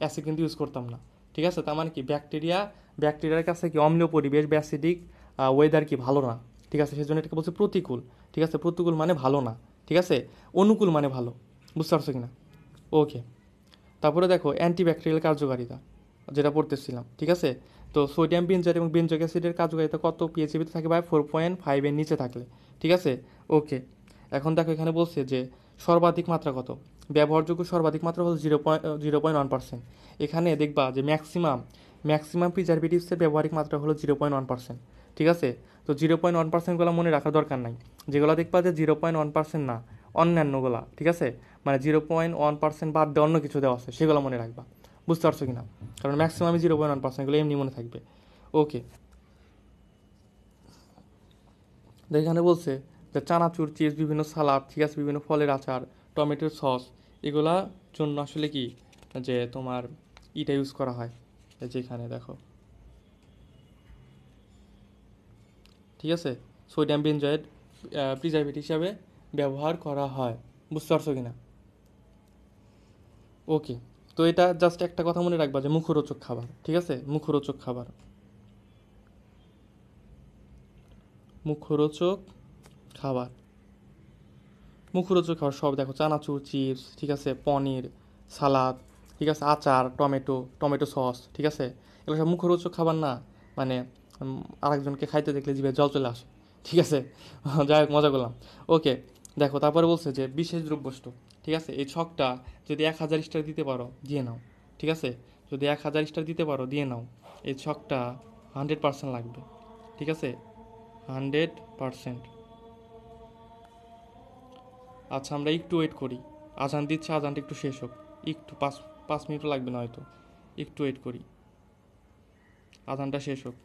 অ্যাসিড কিন্তু ইউজ করতাম না, ঠিক আছে। তার মানে কি ব্যাকটেরিয়ার কাছে কি অম্লীয় পরিবেশ বা অ্যাসিডিক ওয়েদার কি ভালো না, ঠিক আছে, সেজন্য এটাকে বলছে প্রতিকূল, ঠিক আছে। প্রতিকূল মানে ভালো না, ঠিক আছে, অনুকূল মানে ভালো, বুঝতে পারছো কি না? ওকে, তারপরে দেখো অ্যান্টিব্যাকটেরিয়াল কার্যকারিতা যেটা পড়তেছিলাম, ঠিক আছে? তো সোডিয়াম বেনজয়েট এবং বেনজোইক অ্যাসিডের কার্যকারিতা কত পিএইচের থাকে ভাই? 4.5 এর নিচে থাকলে, ঠিক আছে? ওকে, এখন দেখো এখানে বলছে যে সর্বাধিক মাত্রা কত, ব্যবহারযোগ্য সর্বাধিক মাত্রা হলো 0.1%। এখানে দেখবা যে ম্যাক্সিমাম প্রিজারভেটিভসের ব্যবহারিক মাত্রা হলো 0.1%, ঠিক আছে? তো 0.1%গুলো মনে রাখার দরকার নাই, যেগুলো দেখবা যে 0.1% না, অন্যান্যগুলা, ঠিক আছে? মানে 0.1% বাদ দিয়ে অন্য কিছু দেওয়া আছে, সেগুলো মনে রাখবা, বুঝতে পারছো কিনা? কারণ ম্যাক্সিমামই 0.1%, এগুলো এমনি মনে থাকবে। ওকে, এখানে বলছে যে চানাচুর, চিজ, বিভিন্ন সালাদ, ঠিক আছে, বিভিন্ন ফলের আচার, টমেটোর সস, এগুলা জন্য আসলে কি, যে তোমার ইটা ইউজ করা হয়, এই যে এখানে দেখো, ঠিক আছে, সোডিয়াম বেনজয়েড প্রিজারভেটিভ হিসাবে ব্যবহার করা হয়, বুঝতে পারছো কিনা? ওকে, তো এটা জাস্ট একটা কথা মনে রাখবা যে মুখরোচক খাবার, ঠিক আছে, মুখরোচক খাবার, মুখরোচক খাবার, মুখরোচক খাবার সব দেখো, চানাচুর, চিপস, ঠিক আছে, পনির, সালাদ, ঠিক আছে, আচার, টমেটো সস, ঠিক আছে, এগুলো সব মুখরোচক খাবার না? মানে আরেকজনকে খাইতে দেখলে জিভে জল চলে আসে, ঠিক আছে? যাই হোক, মজা করলাম। ওকে, দেখো তারপরে বলছে যে বিশেষ দ্রব্যষ্ট, ঠিক আছে, এই ছকটা যদি 1000 স্টার দিতে পারো দিয়ে নাও, ঠিক আছে? যদি 1000 স্টার দিতে পারো দিয়ে নাও, এই ছকটা 100% লাগবে, ঠিক আছে, 100%। আচ্ছা, আমরা একটু ওয়েট করি, আজান দিচ্ছে, আজানটা একটু শেষ হোক, একটু 5 5 মিনিটও লাগবে না হয়তো, একটু ওয়েট করি, আজানটা শেষ হোক।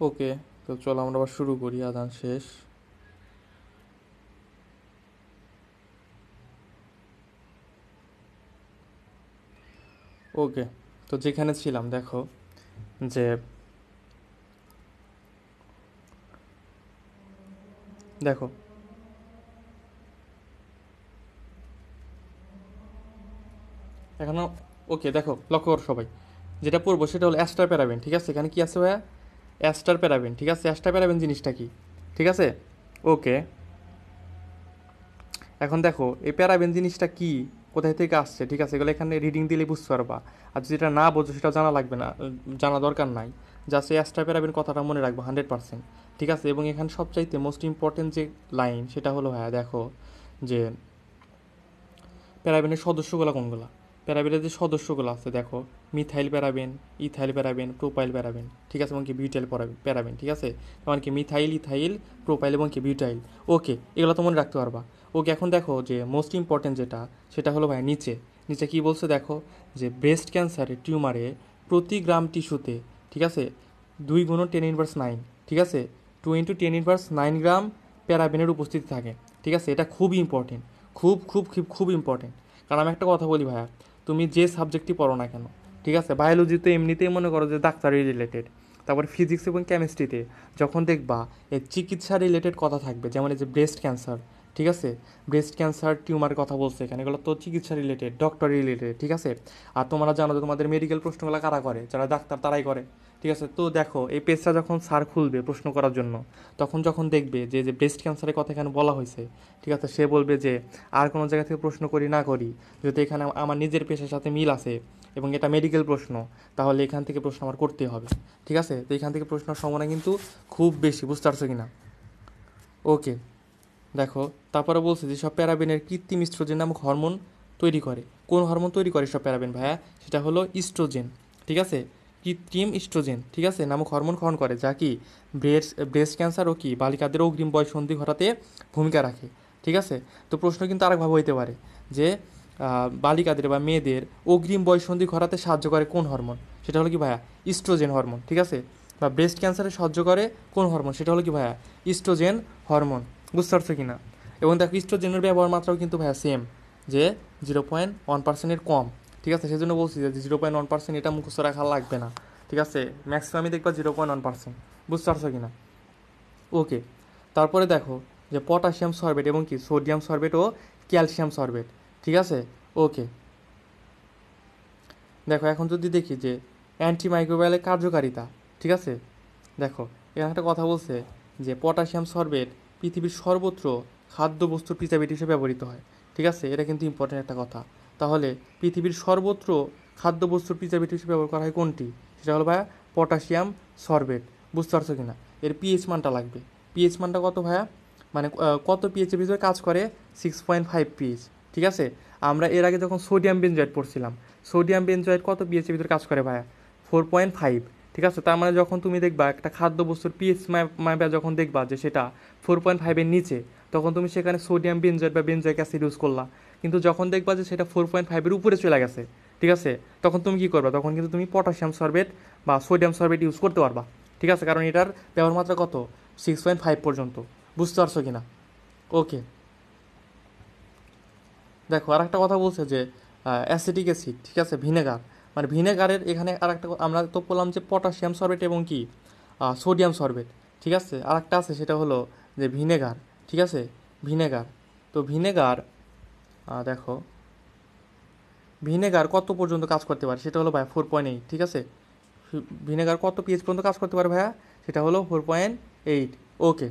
ওকে, তো চলো আমরা আবার শুরু করি, আদান শেষ। ওকে, তো যেখানে ছিলাম দেখো যে দেখো এখনো। ওকে দেখো, লক্ষ্য করো সবাই, যেটা পড়বো সেটা হলো অ্যাস্টার প্যারাবেন, ঠিক আছে? এখানে কি আছে ভাইয়া? অ্যাস্টার প্যারাবেন, ঠিক আছে? অ্যাস্টার প্যারাবেন জিনিসটা কি, ঠিক আছে? ওকে, এখন দেখো এই প্যারাবেন জিনিসটা কি, কোথায় থেকে আসছে, ঠিক আছে? এগুলো এখানে রিডিং দিলে বুঝতে পারবা। আর যেটা না বোঝো সেটা জানা লাগবে না, জানা দরকার নাই। জাস্ট এই অ্যাস্টার প্যারাবেন কথাটা মনে রাখবো 100%, ঠিক আছে? এবং এখানে সবচাইতে মোস্ট ইম্পর্টেন্ট যে লাইন সেটা হলো হ্যাঁ দেখো যে প্যারাবেনের সদস্যগুলো কোনগুলো। প্যারাবেনের যে সদস্যগুলো আছে দেখো, methyl paraben, ethyl paraben, propyl paraben, ঠিক আছে? এবং কি বিউটাইল প্যারাবেন, ঠিক আছে? যেমন কি মিথাইল, ইথাইল, প্রোপাইল এবং কি বিউটাইল। ওকে, এগুলো তো মনে রাখতে পারবা। ওকে, এখন দেখো যে মোস্ট ইম্পর্টেন্ট যেটা সেটা হলো ভাই নিচে। নিচে কি বলছে দেখো, যে ব্রেস্ট ক্যান্সারের টিউমারে প্রতি গ্রাম টিস্যুতে, ঠিক আছে, 2 × 10⁻৯, ঠিক আছে, 2 × 10⁻৯ গ্রাম প্যারাবেনের উপস্থিতি থাকে, ঠিক আছে? এটা খুবই ইম্পর্টেন্ট, খুব খুব খুব খুব ইম্পর্টেন্ট। কারণ আমি একটা কথা বলি ভাইয়া, তুমি যে সাবজেক্টই পড়ো না কেন, ঠিক আছে, বায়োলজি তো এমনিতেই মনে করো যে ডাক্তারি রিলেটেড, তারপর ফিজিক্স এবং কেমিস্ট্রিতে যখন দেখবা এই চিকিৎসা রিলেটেড কথা থাকবে, যেমন এই যে ব্রেস্ট ক্যান্সার, ঠিক আছে, ব্রেস্ট ক্যান্সার টিউমারের কথা বলছে এখানে, এগুলো তো চিকিৎসা রিলেটেড, ডক্টর রিলেটেড, ঠিক আছে? আর তোমরা জানো যে তোমাদের মেডিকেল প্রশ্নগুলো কারা করে, যারা ডাক্তার তারাই করে, ঠিক আছে? তো দেখো এই পেজটা যখন স্যার খুলবে প্রশ্ন করার জন্য, তখন যখন দেখবে যে যে ব্রেস্ট ক্যান্সারের কথা এখানে বলা হয়েছে, ঠিক আছে, সে বলবে যে আর কোনো জায়গা থেকে প্রশ্ন করি না করি, যদি এখানে আমার নিজের পেশার সাথে মিল আছে এবং এটা মেডিকেল প্রশ্ন, তাহলে এখান থেকে প্রশ্ন আমার করতে হবে, ঠিক আছে? তো এখান থেকে প্রশ্নের সম্ভাবনা কিন্তু খুব বেশি, বুঝতে পারছো কিনা? ওকে, দেখো তারপরে বলছে যে সব প্যারাবেনের কৃত্রিম ইস্ট্রোজেন নামক হরমোন তৈরি করে। কোন হরমোন তৈরি করে সব প্যারাবেন ভাইয়া? সেটা হলো ইস্ট্রোজেন, ঠিক আছে? কৃত্রিম ইস্ট্রোজেন, ঠিক আছে, নামক হরমোন ক্ষরণ করে, যা কি ব্রেস্ট ক্যান্সার ও কি বালিকাদের অগ্রিম বয়ঃসন্ধি ঘটাতে ভূমিকা রাখে, ঠিক আছে? তো প্রশ্ন কিন্তু আরেকভাবে হইতে পারে যে বালিকাদের বা মেয়েদের অগ্রিম বয়ঃসন্ধি ঘটাতে সাহায্য করে কোন হরমোন? সেটা হলো কি ভাইয়া? ইস্ট্রোজেন হরমোন, ঠিক আছে? বা ব্রেস্ট ক্যান্সারে সাহায্য করে কোন হরমোন? সেটা হলো কি ভাইয়া? ইস্ট্রোজেন হরমোন, বুঝতে পারছো কি না? এবং দেখো ইস্ট্রোজেনের ব্যবহার মাত্রাও কিন্তু ভাইয়া সেম, যে 0.1%-এর কম, ঠিক আছে? সেজন্য বলছি যে 0.1% এটা মুখস্থ রাখা লাগবে না, ঠিক আছে? ম্যাক্সিমামই দেখবা 0.1%, বুঝতে পারছো কি না? ওকে, তারপরে দেখো যে পটাশিয়াম সরবেট এবং কি সোডিয়াম সরবেট ও ক্যালসিয়াম সরবেট, ঠিক আছে? ওকে, দেখো এখন যদি দেখি যে অ্যান্টিমাইক্রোবিয়ালের কার্যকারিতা, ঠিক আছে? দেখো এখানে একটা কথা বলছে যে পটাশিয়াম সরবেট পৃথিবীর সর্বত্র খাদ্যবস্তুর প্রিজারভেটিভ হিসেবে ব্যবহৃত হয়, ঠিক আছে? এটা কিন্তু ইম্পর্টেন্ট একটা কথা। তাহলে পৃথিবীর সর্বত্র খাদ্যবস্তুর প্রিজারভেটিভ হিসেবে ব্যবহার করা হয় কোনটি? সেটা হলো ভাইয়া পটাশিয়াম সরবেট, বুঝতে পারছো কিনা? এর পিএইচ মানটা লাগবে। পিএইচ মানটা কত ভাইয়া? মানে কত পিএইচের ভিতরে কাজ করে? 6.5 পিএইচ, ঠিক আছে? আমরা এর আগে যখন সোডিয়াম বেনজয়েড পড়ছিলাম, সোডিয়াম বেনজয়েড কত পিএইচের ভিতরে কাজ করে ভাইয়া? 4.5, ঠিক আছে? তার মানে যখন তুমি দেখবা একটা খাদ্যবস্তুর পিএইচ মাপা যখন দেখবা যে সেটা 4.5-এর নিচে, তখন তুমি সেখানে সোডিয়াম বেনজয়েড বা বেনজয়েক অ্যাসিড ইউজ করলা। কিন্তু যখন দেখবা যে সেটা 4.5-এর উপরে চলে গেছে, ঠিক আছে, তখন তুমি কী করবা? তখন কিন্তু তুমি পটাশিয়াম সরবেট বা সোডিয়াম সরবেট ইউজ করতে পারবা, ঠিক আছে? কারণ এটার ব্যবহার মাত্রা কত? 6.5 পর্যন্ত, বুঝতে পারছো কি না? ওকে, দেখো আর একটা কথা বলছে যে অ্যাসিটিক অ্যাসিড, ঠিক আছে, ভিনেগার, মানে ভিনেগারের এখানে আর একটা আমরা তো বললাম যে পটাশিয়াম সরবেট এবং কি সোডিয়াম সরবেট, ঠিক আছে? আর একটা আছে সেটা হলো যে ভিনেগার, ঠিক আছে, ভিনেগার। তো ভিনেগার দেখো ভিনেগার কত পর্যন্ত কাজ করতে পারে? সেটা হলো ভাইয়া 4.8, ঠিক আছে? ভিনেগার কত পিএইচ পর্যন্ত কাজ করতে পারে ভাইয়া? সেটা হলো 4.8। ওকে,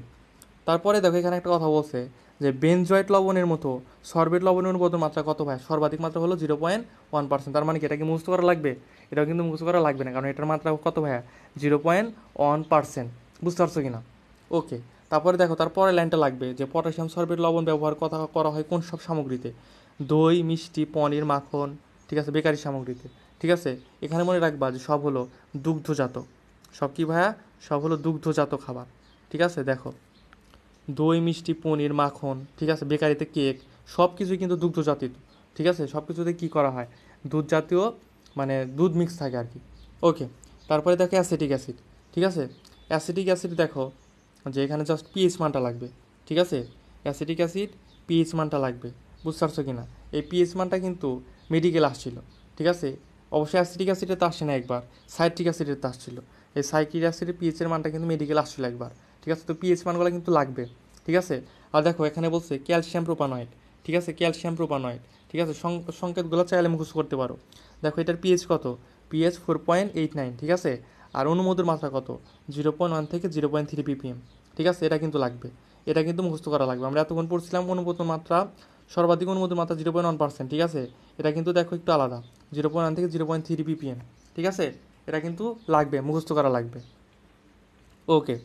তারপরে দেখো এখানে একটা কথা বলছে যে বেনজয়েট লবণের মতো সরবেট লবণের অনুপাতের মাত্রা কত ভাই? সর্বাধিক মাত্রা হলো 0.1%। তার মানে কি এটা কি মুখস্থ করা লাগবে? এটাও কিন্তু মুখস্থ করা লাগবে না, কারণ এটার মাত্রা কত ভাইয়া? 0.1%, বুঝতে পারছো কি না? ওকে, তারপরে দেখো তারপরে লাইনটা লাগবে যে পটাশিয়াম সরবেট লবণ ব্যবহার কথা করা হয় কোন সব সামগ্রীতে? দই, মিষ্টি, পনির, মাখন, ঠিক আছে, বেকারি সামগ্রীতে, ঠিক আছে? এখানে মনে রাখবা যে সব হলো দুগ্ধজাত, সব কি ভাইয়া? সব হলো দুগ্ধজাত খাবার, ঠিক আছে? দেখো দই, মিষ্টি, পনির, মাখন, ঠিক আছে, বেকারিতে কেক, সব কিছুই কিন্তু দুগ্ধ জাতীয়, ঠিক আছে? সব কিছুতে কী করা হয়? দুধ জাতীয়, মানে দুধ মিক্স থাকে আর কি। ওকে, তারপরে দেখো অ্যাসিটিক অ্যাসিড, ঠিক আছে? অ্যাসিটিক অ্যাসিড দেখো যে এখানে জাস্ট পিএইচ মানটা লাগবে, ঠিক আছে? অ্যাসিটিক অ্যাসিড পিএইচ মানটা লাগবে, বুঝতে পারছো কি না? এই পিএইচ মানটা কিন্তু মেডিকেল আসছিল, ঠিক আছে? অবশ্যই অ্যাসিটিক অ্যাসিডের তো আসে না একবার, সাইট্রিক অ্যাসিডের তো আসছিল। এই সাইট্রিক অ্যাসিডের পিএইচের মানটা কিন্তু মেডিকেল আসছিল একবার, ঠিক আছে? তো পিএইচ মানগুলো কিন্তু লাগবে, ঠিক আছে? আর দেখো এখানে বলছে ক্যালসিয়াম প্রোপানয়েড, ঠিক আছে? ক্যালসিয়াম প্রোপানয়েড, ঠিক আছে? সংকেতগুলো চাইলে মুখস্থ করতে পারো। দেখো এটার পিএইচ কত? পিএইচ 4.89, ঠিক আছে? আর অনুমোদন মাত্রা কত? 0.1 থেকে 0.3 ppm, ঠিক আছে? এটা কিন্তু লাগবে, এটা কিন্তু মুখস্থ করা লাগবে। আমরা এতক্ষণ পড়ছিলাম অনুমোদন মাত্রা, সর্বাধিক অনুমোদন মাত্রা 0.1%, ঠিক আছে? এটা কিন্তু দেখো একটু আলাদা, 0.1 থেকে 0.3 ppm, ঠিক আছে? এটা কিন্তু লাগবে, মুখস্থ করা লাগবে। ওকে,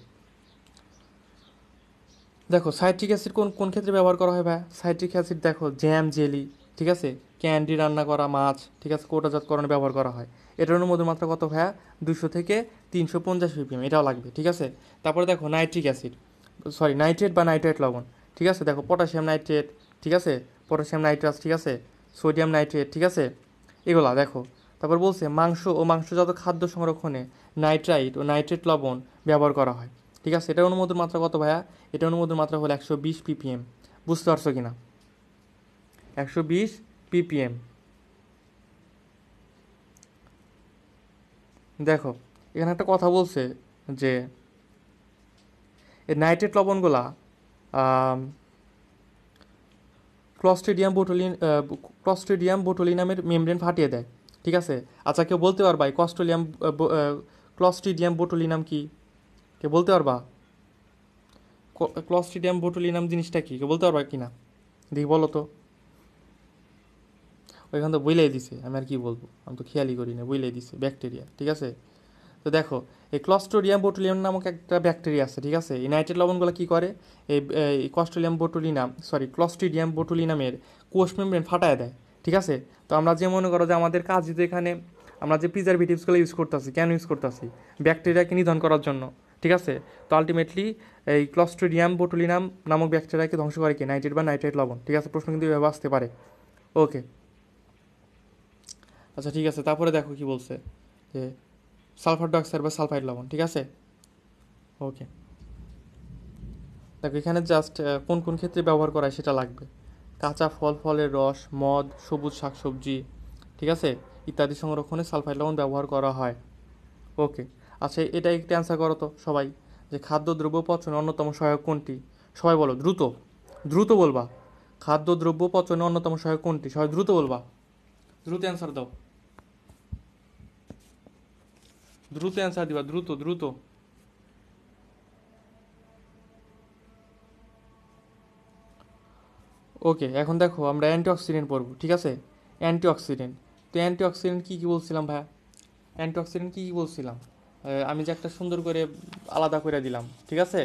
দেখো সাইট্রিক অ্যাসিড কোন কোন ক্ষেত্রে ব্যবহার করা হয় ভাই? সাইট্রিক অ্যাসিড দেখো জ্যাম, জেলি, ঠিক আছে? ক্যান্ডি রান্না করা, মাছ, ঠিক আছে? কোটাজাতকরণে ব্যবহার করা হয়। এটার অনুমোদন মাত্রা কত ভাইয়া? 200 থেকে 350 ppm, এটাও লাগবে, ঠিক আছে? তারপরে দেখো নাইট্রিক অ্যাসিড, সরি নাইট্রেট বা নাইট্রেট লবণ, ঠিক আছে? দেখো পটাশিয়াম নাইট্রেট, ঠিক আছে? পটাশিয়াম নাইট্রাস, ঠিক আছে? সোডিয়াম নাইট্রেট, ঠিক আছে? এগুলা দেখো। তারপর বলছে মাংস ও মাংসজাত খাদ্য সংরক্ষণে নাইট্রাইট ও নাইট্রেট লবণ ব্যবহার করা হয়, ঠিক আছে? এটার অনুমোদন মাত্রা কত ভাইয়া? এটা অনুমোদন মাত্রা হলো 120 ppm, বুঝতে পারছো কিনা? 120 ppm। দেখো এখানে একটা কথা বলছে যে এই নাইট্রেট লবণগুলা ক্লস্ট্রিডিয়াম বোটুলিনামের মেমব্রেন ফাটিয়ে দেয়, ঠিক আছে? আচ্ছা কেউ বলতে পারবা এই ক্লস্ট্রিডিয়াম বোটুলিনাম কি? কেউ বলতে পারবা ক্লস্ট্রিডিয়াম বোটুলিনাম জিনিসটা কি? কেউ বলতে পারবা কি না? দেখি বলো তো। ওইখান তো বইলাই দিছে, আমি আর কি বলবো, আমি তো খেয়ালই করি না, বইলাই দিছে ব্যাকটেরিয়া, ঠিক আছে? তো দেখো এই ক্লস্ট্রিডিয়াম বোটুলিনাম নামক একটা ব্যাকটেরিয়া আছে, ঠিক আছে? এই নাইট্রেট লবণগুলো কী করে? এই ক্লস্ট্রিডিয়াম বোটুলিনামের কোষ মেমব্রেন ফাটায় দেয়, ঠিক আছে? তো আমরা যে মনে করো যে আমাদের কাজ যেহেতু এখানে আমরা যে প্রিজারভেটিভসগুলো ইউজ করতেছি, কেন ইউজ করতেছি? ব্যাকটেরিয়াকে নিধন করার জন্য, ঠিক আছে? তো আলটিমেটলি এই ক্লস্ট্রিডিয়াম বোটুলিনাম নামক ব্যাকটেরিয়াকে ধ্বংস করে কি? নাইট্রেট বা নাইট্রেট লবণ, ঠিক আছে? প্রশ্ন কিন্তু এভাবে আসতে পারে। ওকে, আচ্ছা ঠিক আছে। তারপরে দেখো কি বলছে যে সালফার ডাইঅক্সাইড বা সালফাইড লবণ, ঠিক আছে? ওকে, দেখো এখানে জাস্ট কোন কোন ক্ষেত্রে ব্যবহার করা হয় সেটা লাগবে। কাঁচা ফল, ফলের রস, মদ, সবুজ শাকসবজি, ঠিক আছে? ইত্যাদি সংরক্ষণে সালফাইড লবণ ব্যবহার করা হয়। ওকে, আচ্ছা এটা একটু অ্যান্সার করো তো সবাই, যে খাদ্যদ্রব্য পচনে অন্যতম সহায়ক কোনটি? সবাই বলো দ্রুত, দ্রুত বলবা। খাদ্যদ্রব্য পচনে অন্যতম সহায়ক কোনটি? সবাই দ্রুত বলবা, দ্রুত অ্যান্সার দাও, দ্রুত অ্যান্সার দিবা, দ্রুত দ্রুত। ওকে, এখন দেখো আমরা অ্যান্টিঅক্সিডেন্ট পড়বো, ঠিক আছে? অ্যান্টিঅক্সিডেন্ট, তো অ্যান্টিঅক্সিডেন্ট কী কী বলছিলাম ভাইয়া? অ্যান্টিঅক্সিডেন্ট কী কী বলছিলাম? আমি যে একটা সুন্দর করে আলাদা করে দিলাম, ঠিক আছে?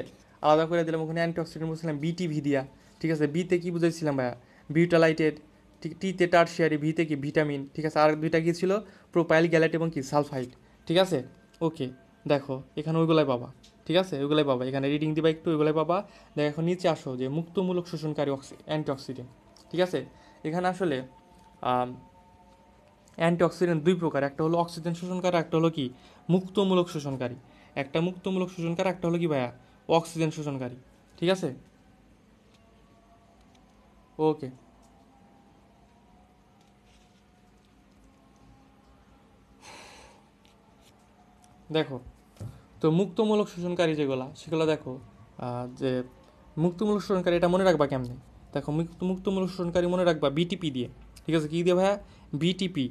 আলাদা করে দিলাম, ওখানে অ্যান্টিঅক্সিডেন্ট বলছিলাম বিটিভি দিয়া, ঠিক আছে? বিতে কী বুঝাইছিলাম ভাইয়া? বিউটালাইটেড, ঠিক, টিতে টারশিয়ারি, ভিতে কি ভিটামিন, ঠিক আছে? আর দুইটা কী ছিল? প্রোপাইল গ্যালাইট এবং কি সালফাইড, ঠিক আছে? ওকে, দেখো এখানে ওইগুলাই পাবা, ঠিক আছে? ওইগুলাই পাবা, এখানে রিডিং দিবা একটু, ওইগুলাই পাবা। দেখো এখন নিচে আসো যে মুক্তমূলক শোষণকারী অ্যান্টিঅক্সিডেন্ট, ঠিক আছে? এখানে আসলে অ্যান্টিঅক্সিডেন্ট দুই প্রকার, একটা হলো অক্সিজেন শোষণকারী, একটা হলো কি মুক্তমূলক শোষণকারী। একটা মুক্তমূলক শোষণকারী, একটা হলো কি ভাইয়া অক্সিজেন শোষণকারী, ঠিক আছে? ওকে, দেখো তো মুক্তমূলক শোষণকারী যেগুলো সেগুলো দেখো যে মুক্তমূলক শোষণকারী এটা মনে রাখবা কেমনে? দেখো মুক্তমূলক শোষণকারী মনে রাখবা বিটিপি দিয়ে, ঠিক আছে? কী দিয়ে ভাইয়া? বিটিপি,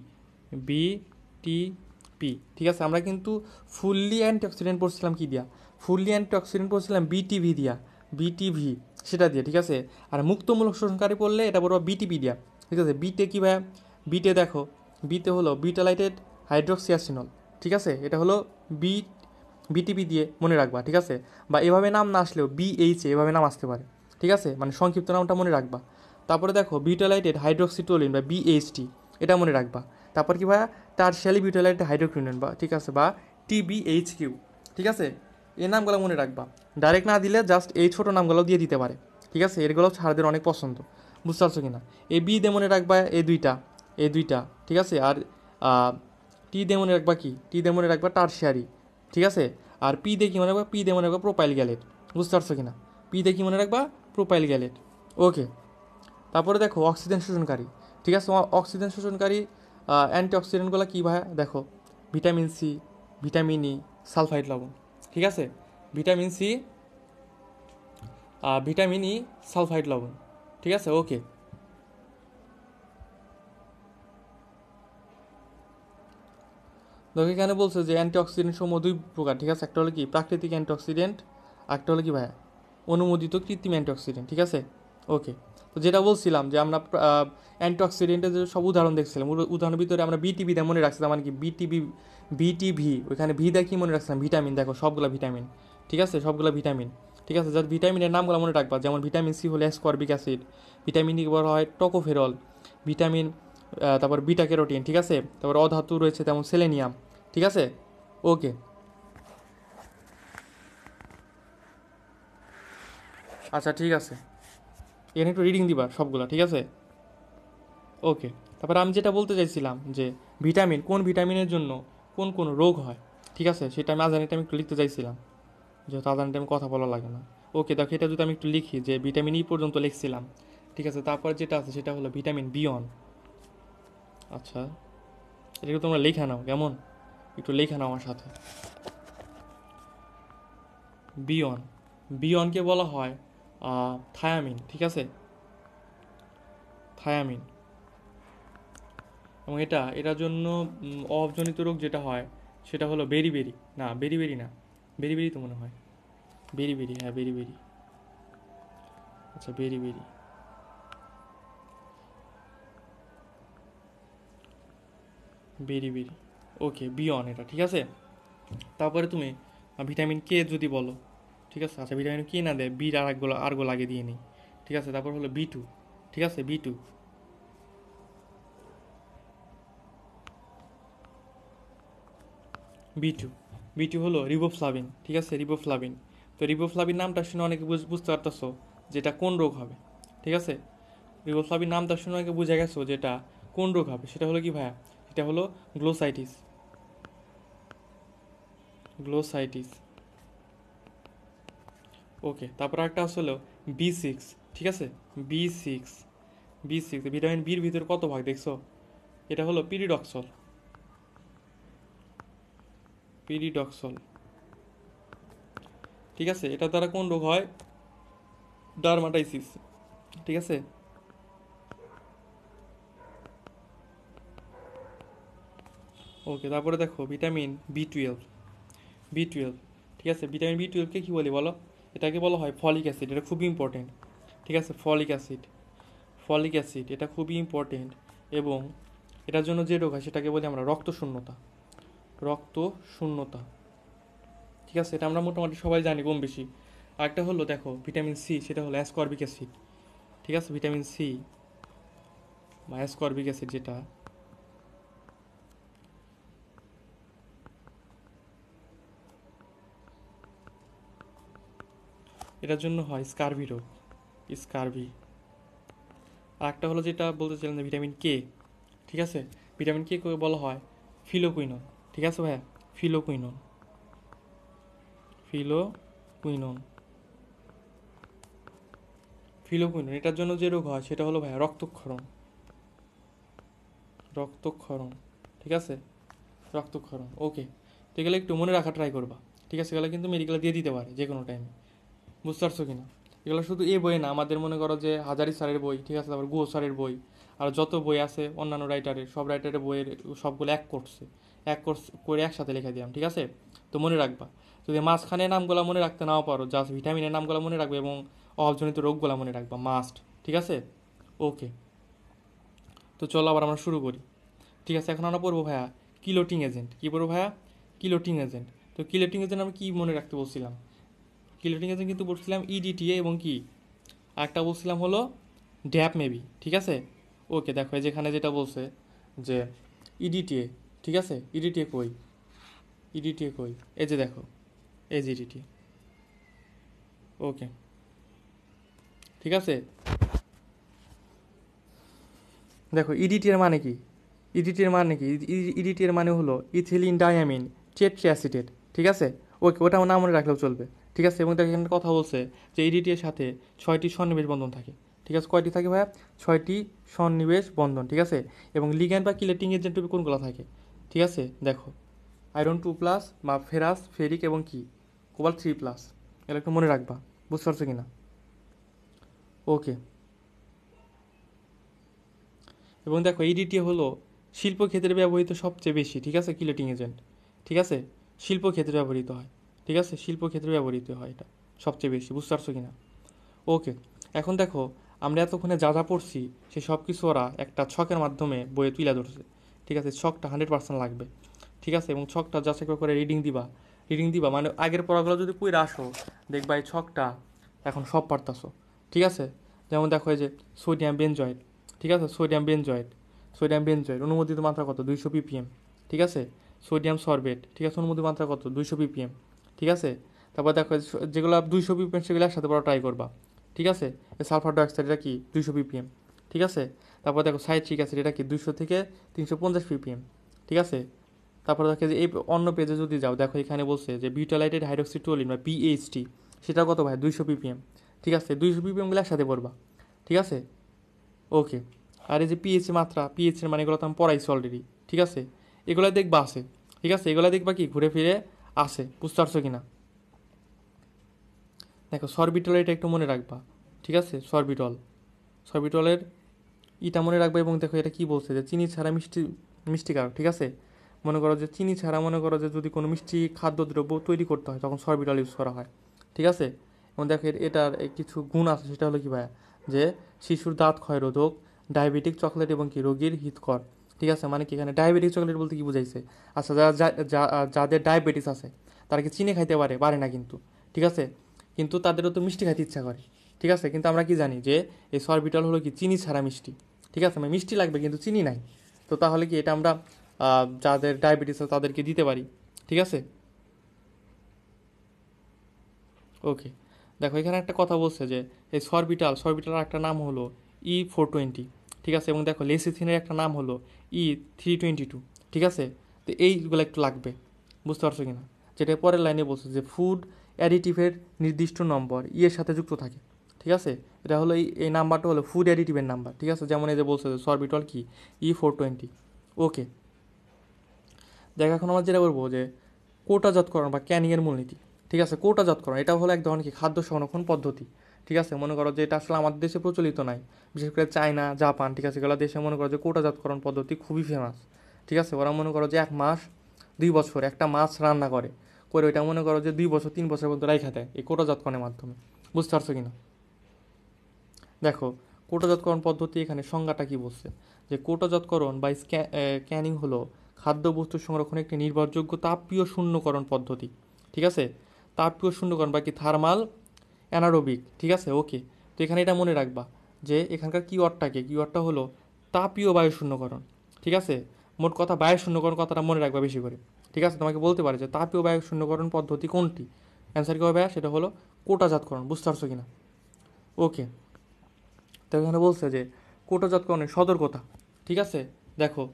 বিটিপি, ঠিক আছে? আমরা কিন্তু ফুললি অ্যান্টিঅক্সিডেন্ট পড়ছিলাম কী দিয়া? ফুললি অ্যান্টিঅক্সিডেন্ট পড়ছিলাম বিটিভি দিয়া, বিটিভি, সেটা দিয়ে, ঠিক আছে? আর মুক্তমূলক শোষণকারী পড়লে এটা পড়বা বিটিপি দিয়া, ঠিক আছে? বিটে কী ভাইয়া? বিটে দেখো, বিতে হলো বিটালাইটেড হাইড্রোক্সিয়াসিনল, ঠিক আছে? এটা হলো বি, বিটিপি দিয়ে মনে রাখবা, ঠিক আছে? বা এভাবে নাম না আসলেও বিএইচএ এভাবে নাম আসতে পারে, ঠিক আছে? মানে সংক্ষিপ্ত নামটা মনে রাখবা। তারপরে দেখো বিউটালাইটেড হাইড্রোক্সিটোলিন বা বিএইচটি, এটা মনে রাখবা। তারপর কি ভাইয়া? টারশিয়ারি বিউটালাইটেড হাইড্রোকিউনিন বা, ঠিক আছে, বা টিবিএইচকিউ, ঠিক আছে? এই নামগুলো মনে রাখবা। ডাইরেক্ট না দিলে জাস্ট এই ছোটো নামগুলো দিয়ে দিতে পারে, ঠিক আছে? এগুলো ছাড়দের অনেক পছন্দ, বুঝতে পারছো কিনা? এই বি দিয়ে মনে রাখবা এই দুইটা, এই দুইটা, ঠিক আছে? আর টি দিয়ে মনে রাখবা কি? টি দিয়ে মনে রাখবা টারশিয়ারি, ঠিক আছে? আর পি দিয়ে কি মনে রাখবা, পি দিয়ে মনে রাখবা প্রোপাইল গ্যালেট, বুঝতে পারছো কিনা, পি দিয়ে কি মনে রাখবা প্রোপাইল গ্যালেট। ওকে, তারপরে দেখো অক্সিজেন শোষণকারী, ঠিক আছে, অক্সিজেন শোষণকারী অ্যান্টিঅক্সিডেন্টগুলো কী ভাই, দেখো vitamin C, vitamin E, sulphide লবণ, ঠিক আছে, vitamin C, vitamin E, sulphide লবণ, ঠিক আছে। ওকে, দেখো এখানে বলছে যে অ্যান্টিঅক্সিডেন্ট সমূহ দুই প্রকার, ঠিক আছে, একটা হলো কি প্রাকৃতিক অ্যান্টিঅক্সিডেন্ট, একটা হলো কি ভাই অনুমোদিত কৃত্রিম অ্যান্টিঅক্সিডেন্ট, ঠিক আছে। ওকে, তো যেটা বলছিলাম যে আমরা অ্যান্টিঅক্সিডেন্টের যে সব উদাহরণ দেখছিলাম, উদাহরণের ভিতরে আমরা বিটিভি দিয়ে মনে রাখছিলাম, মানে কি বিটিভি, ওইখানে ভি দিয়ে কি মনে রাখছিলাম ভিটামিন, দেখো সবগুলো ভিটামিন, ঠিক আছে, সবগুলো ভিটামিন, ঠিক আছে। যার ভিটামিনের নামগুলো মনে রাখবা, যেমন ভিটামিন সি হলে অ্যাসকর্বিক অ্যাসিড, ভিটামিন ই বলা হয় টোকোফেরল, ভিটামিন তারপর বিটা ক্যারোটিন, ঠিক আছে, তারপর অধাতু রয়েছে তেমন সেলেনিয়াম, ঠিক আছে। ওকে, আচ্ছা ঠিক আছে, এখানে একটু রিডিং দিবা সবগুলা, ঠিক আছে। ওকে, তারপর আমি যেটা বলতে চাইছিলাম যে ভিটামিন, কোন ভিটামিনের জন্য কোন কোন রোগ হয়, ঠিক আছে, সেটা আমি আজানিটা আমি একটু লিখতে চাইছিলাম, যেহেতু আজানিটা আমি কথা বলা লাগে না। ওকে, দেখো এটা যদি আমি একটু লিখি যে ভিটামিন ই পর্যন্ত লিখছিলাম, ঠিক আছে, তারপর যেটা আছে সেটা হলো ভিটামিন বিয়ন। আচ্ছা, এটা তোমরা লেখা নাও, কেমন, একটু লেখা নাও আমার সাথে। বিয়ন, বিয়নকে বলা হয় থায়ামিন, ঠিক আছে, থায়ামিন। এবং এটার জন্য অভাবজনিত রোগ যেটা হয় সেটা হলো বেরি, না বেরি না, বেরি তো মনে হয়, বেরি, হ্যাঁ বেরি, আচ্ছা বেরি, ওকে বিয়ন এটা, ঠিক আছে। তারপরে তুমি ভিটামিন কে যদি বলো, ঠিক আছে, আচ্ছা ভিটামিন কে না দেয়, বির আরগো লাগিয়ে দিয়ে নিই, ঠিক আছে। তারপর হলো বি টু, ঠিক আছে, বি টু, বি টু হলো রিবোফ্লাভিন, ঠিক আছে, রিবোফ্লাভিন। তো রিবোফ্লাভিন নামটা শুনে অনেকে বুঝতে পারতেছো যেটা কোন রোগ হবে, ঠিক আছে। রিবোফ্লাভিন নামটা শুনে অনেকে বুঝে গেছো যেটা কোন রোগ হবে, সেটা হলো কি ভাইয়া, সেটা হলো গ্লোসাইটিস, গ্লোসাইটিস। ওকে, তারপর একটা আসলে বি6, ঠিক আছে, বি6, বি6, ভিটামিন বির ভিতরে কত ভাগ দেখছো, এটা হলো পিরিডক্সল, পিরিডক্সল, ঠিক আছে। এটা দ্বারা কোন রোগ হয়, ডার্মাটাইসিস, ঠিক আছে। ওকে, তারপরে দেখো ভিটামিন বি12, বি12, ঠিক আছে, ভিটামিন বি12কে কী বলি বলো, এটাকে বলা হয় ফলিক অ্যাসিড, এটা খুবই ইম্পর্টেন্ট, ঠিক আছে, ফলিক অ্যাসিড, ফলিক অ্যাসিড এটা খুবই ইম্পর্টেন্ট। এবং এটার জন্য যে রোগ হয় সেটাকে বলি আমরা রক্ত শূন্যতা, রক্ত শূন্যতা, ঠিক আছে, এটা আমরা মোটামুটি সবাই জানি কম বেশি। আরেকটা হলো দেখো ভিটামিন সি, সেটা হলো অ্যাসকর্বিক অ্যাসিড, ঠিক আছে, ভিটামিন সি বা অ্যাসকর্বিক অ্যাসিড যেটা, এটার জন্য হয় স্কারভি রোগ, স্কারভি। আর একটা হলো যেটা বলতে চাইলাম যে ভিটামিন কে, ঠিক আছে, ভিটামিন কে বলা হয় ফিলোকুইনন, ঠিক আছে ভাইয়া, ফিলোকুইনন, ফিলোকুইনন, ফিলোকুইনন। এটার জন্য যে রোগ হয় সেটা হলো ভাইয়া রক্তক্ষরণ, রক্তক্ষরণ, ঠিক আছে, রক্তক্ষরণ। ওকে, তো এগুলো একটু মনে রাখা ট্রাই করবা, ঠিক আছে, এগুলো কিন্তু মেডিকেলে দিয়ে দিতে পারে যে কোনো টাইমে, বুঝতে পারছো কিনা। এগুলো শুধু এই বই না, আমাদের মনে করো যে হাজারি স্যারের বই, ঠিক আছে, তারপর গুহ স্যারের বই, আর যত বই আছে অন্যান্য রাইটারের, সব রাইটারের বইয়ের সবগুলো এক কোর্স করে একসাথে লিখে দিলাম, ঠিক আছে। তো মনে রাখবা, যদি মাঝখানে নামগুলো মনে রাখতে নাও পারো, জাস্ট ভিটামিনের নামগুলো মনে রাখবে এবং অভাবজনিত রোগগুলো মনে রাখবা মাস্ট, ঠিক আছে। ওকে, তো চলো আবার আমরা শুরু করি, ঠিক আছে। এখন আমরা পড়বো ভাইয়া কিলোটিং এজেন্ট, কী পড়বো ভাইয়া, কিলোটিং এজেন্ট। তো কিলোটিং এজেন্ট আমরা কী মনে রাখতে বলছিলাম, কিলোটিং এজেন্ট কিন্তু বলছিলাম ইডিটিএ এবং কি আরেকটা বলছিলাম হলো ড্যাপ মেবি, ঠিক আছে। ওকে, দেখো যেখানে যেটা বলছে যে ইডিটিএ, ঠিক আছে, ইডিটিএ কই, ইডিটিএ কই, এই যে দেখো, এই যে ইডিটিএ, ওকে, ঠিক আছে। দেখো ইডিটিএর মানে কি, ইডিটিএর মানে কি, ইডিটিএর মানে হলো ইথিলিন ডায়ামিন টেট্রাঅ্যাসিটেট, ঠিক আছে। ওকে, ওটা আমার না মনে রাখলেও চলবে, ঠিক আছে। এবং দেখো এখানে কথা বলছে যে EDT এর সাথে 6টি সন্নিবেশ বন্ধন থাকে, ঠিক আছে। কয়টি থাকে ভাইয়া? 6টি সন্নিবেশ বন্ধন, ঠিক আছে। এবং লিগ্যান্ড বা কিলেটিং এজেন্ট কোনগুলো থাকে, ঠিক আছে। দেখো আয়রন 2+ বা ফেরাস, ফেরিক এবং কি কোবাল্ট 3+, এগুলো একটু মনে রাখবা, বুঝতে পারছো কিনা? ওকে। এবং দেখো EDTA হলো শিল্পক্ষেত্রে ব্যবহৃত সবচেয়ে বেশি, ঠিক আছে, কিলেটিং এজেন্ট, ঠিক আছে। শিল্পক্ষেত্রে ব্যবহৃত হয়, ঠিক আছে, শিল্পক্ষেত্রে ব্যবহৃত হয় এটা সবচেয়ে বেশি, বুঝতে পারছো কিনা? ওকে। এখন দেখো আমরা এতক্ষণে যা যা পড়ছি সে সব কিছু ওরা একটা ছকের মাধ্যমে বইয়ে তুলে ধরছে, ঠিক আছে। ছকটা 100% লাগবে, ঠিক আছে। এবং ছকটা যাচাই করে রিডিং দিবা মানে আগের পড়াগুলো যদি পুরো আসো দেখবা এই ছকটা এখন সব পারতাছো, ঠিক আছে। যেমন দেখো এই যে সোডিয়াম বেনজয়েড, ঠিক আছে, সোডিয়াম বেনজয়েড অনুমোদিত মাত্রা কত? 200 ppm, ঠিক আছে। সোডিয়াম সরবেট, ঠিক আছে, অনুমোদিত মাত্রা কত? 200 ppm, ঠিক আছে। তারপর দেখো যেগুলো 200 ppm সেগুলো একসাথে পড়া ট্রাই করবা, ঠিক আছে। সালফার ডাইঅক্সাইড এটা কি 200 ppm, ঠিক আছে। তারপর দেখো সাইট্রিক অ্যাসিড এটা কি 200 থেকে 350 ppm, ঠিক আছে। তারপর দেখো যে এই অন্য পেজে যদি যাও দেখো এখানে বলছে যে বিউটালাইটেড হাইড্রোক্সিটোলিন বা BHT, সেটা কত ভাই? 200 ppm, ঠিক আছে। 200 ppm একসাথে পড়বা, ঠিক আছে। ওকে। আর এই যে পিএইচ এর মানে এগুলো তো আমি পড়াইছি অলরেডি, ঠিক আছে। এগুলো দেখবা আছে, ঠিক আছে, এগুলো দেখবা কি ঘুরে ফিরে আসে, বুঝতে পারছো কিনা? দেখো সরবিটল এটা একটু মনে রাখবা, ঠিক আছে। সরবিটলের ইটা মনে রাখবা। এবং দেখো এটা কি বলছে যে চিনি ছাড়া মিষ্টিকারক, ঠিক আছে। মনে করো যে চিনি ছাড়া মনে করো যে যদি কোনো মিষ্টি খাদ্যদ্রব্য তৈরি করতে হয় তখন সরবিটল ইউজ করা হয়, ঠিক আছে। এবং দেখো এটার কিছু গুণ আছে, সেটা হলো কি ভাইয়া, যে শিশুর দাঁত ক্ষয় রোধক, ডায়াবেটিক চকলেট এবং কি রোগীর হিতকর, ঠিক আছে। মানে কি এখানে ডায়াবেটিক চকলেট বলতে কি বুঝাইছে? আচ্ছা, যাদের ডায়াবেটিস আছে তারা কি চিনি খাইতে পারে না কিন্তু, ঠিক আছে। কিন্তু তাদেরও তো মিষ্টি খাইতে ইচ্ছা করে, ঠিক আছে। কিন্তু আমরা কি জানি যে এই সরবিটল হলো কি চিনি ছাড়া মিষ্টি, ঠিক আছে। মানে মিষ্টি লাগবে কিন্তু চিনি নাই। তো তাহলে কি এটা আমরা যাদের ডায়াবেটিস আছে তাদেরকে দিতে পারি, ঠিক আছে। ওকে। দেখো এখানে একটা কথা বলছে যে এই সরবিটাল একটা নাম হলো E420, ঠিক আছে। এবং দেখো লেসিথিনের একটা নাম হলো E322, ঠিক আছে। তো এইগুলো একটু লাগবে, বুঝতে পারছো কিনা? যেটা পরের লাইনে বলছে যে ফুড অ্যাডিটিভের নির্দিষ্ট নম্বর এর সাথে যুক্ত থাকে, ঠিক আছে। এটা হলো এই নাম্বারটা হলো ফুড অ্যাডিটিভের নাম্বার, ঠিক আছে। যেমন এই যে বলছে যে সরবিটল কি E420। ওকে। দেখ এখন আমরা যেটা বলবো যে কোটাজাতকরণ বা ক্যানিংয়ের মূলনীতি, ঠিক আছে। কোটাজাতকরণ এটা হলো এক ধরনের কি খাদ্য সংরক্ষণ পদ্ধতি, ঠিক আছে। মনে করো যে এটা আসলে আমাদের দেশে প্রচলিত নাই, বিশেষ করে চায়না, জাপান, ঠিক আছে, এগুলো দেশে মনে করো যে কোটাজাতকরণ পদ্ধতি খুবই ফেমাস, ঠিক আছে। ওরা মনে করো যে 1 মাস 2 বছর একটা মাছ রান্না করে ওইটা মনে করো যে 2 বছর 3 বছর পর্যন্ত রাইখা দেয় এই কোটাজাতকরণের মাধ্যমে, বুঝতে পারছো কিনা? দেখো কোটাজাতকরণ পদ্ধতি এখানে সংজ্ঞাটা কি বলছে, যে কোটাজাতকরণ বা ক্যানিং হলো খাদ্যবস্তু সংরক্ষণের একটি নির্ভরযোগ্য তাপীয় শূন্যকরণ পদ্ধতি, ঠিক আছে। তাপীয় শূন্যকরণ বা কি থার্মাল অ্যানারোবিক, ঠিক আছে। ওকে। তো এখানে এটা মনে রাখবা যে এখানকার কিওয়ার্ডটা হলো তাপীয় বায়ু শূন্যকরণ, ঠিক আছে। মোট কথা বায়ু শূন্যকরণ কথাটা মনে রাখবা বেশি করে, ঠিক আছে। তোমাকে বলতে পারে যে তাপীয় বায়ু শূন্যকরণ পদ্ধতি কোনটি, অ্যান্সার কী হবে? সেটা হলো কোটাজাতকরণ, বুঝতে পারছো কিনা? ওকে। তো এখানে বলছে যে কোটাজাতকরণের সতর্কতা, ঠিক আছে। দেখো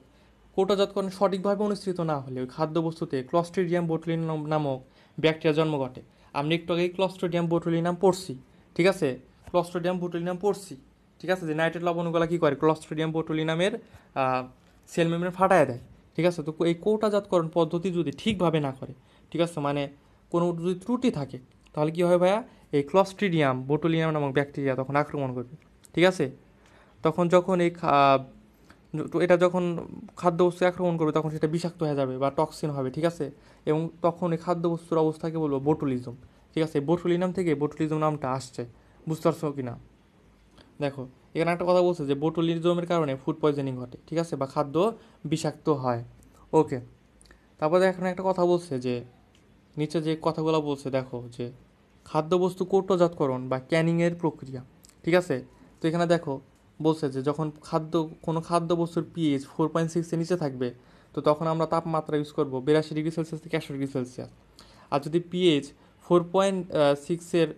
কোটাজাতকরণ সঠিকভাবে অনুসৃত না হলে ওই খাদ্যবস্তুতে ক্লস্ট্রিডিয়াম বোটুলিনাম নামক ব্যাকটেরিয়া জন্ম ঘটে। আমরা একটু আগে ক্লস্ট্রিডিয়াম বোটুলিনাম পড়ছি, ঠিক আছে। ক্লস্ট্রিডিয়াম বোটুলিনাম পড়ছি, ঠিক আছে, যে নাইট্রেট লবণগুলো কী করে ক্লস্ট্রিডিয়াম বোটুলিনামের সেল মেমব্রেন ফাটায় দেয়, ঠিক আছে। তো এই কোটাজাতকরণ পদ্ধতি যদি ঠিকভাবে না করে, ঠিক আছে, মানে কোনো যদি ত্রুটি থাকে তাহলে কী হয় ভাইয়া, এই ক্লস্ট্রিডিয়াম বোটুলিনাম নামক ব্যাকটেরিয়া তখন আক্রমণ করবে, ঠিক আছে। তখন যখন তো এটা যখন খাদ্যবস্তু আক্রমণ করবে তখন সেটা বিষাক্ত হয়ে যাবে বা টক্সিন হবে, ঠিক আছে। এবং তখন এই খাদ্যবস্তুর অবস্থাকে বলবো বোটুলিজম, ঠিক আছে। বোটুলিনাম থেকে বোটুলিজম নামটা আসছে, বুঝতে পারছো কি না? দেখো এখানে একটা কথা বলছে যে বোটুলিজমের কারণে ফুড পয়জনিং ঘটে, ঠিক আছে, বা খাদ্য বিষাক্ত হয়। ওকে। তারপরে এখানে একটা কথা বলছে যে নিচে যে কথাগুলো বলছে দেখো যে খাদ্যবস্তু কৌটোজাতকরণ বা ক্যানিংয়ের প্রক্রিয়া, ঠিক আছে। তো এখানে দেখো বলছে যে যখন কোনো খাদ্যবস্তুর pH 4.6 এর নিচে থাকবে তো তখন আমরা তাপমাত্রা ইউজ করবো 82 ডিগ্রি সেলসিয়াস থেকে 100 ডিগ্রি সেলসিয়াস। আর যদি pH 4.6 এর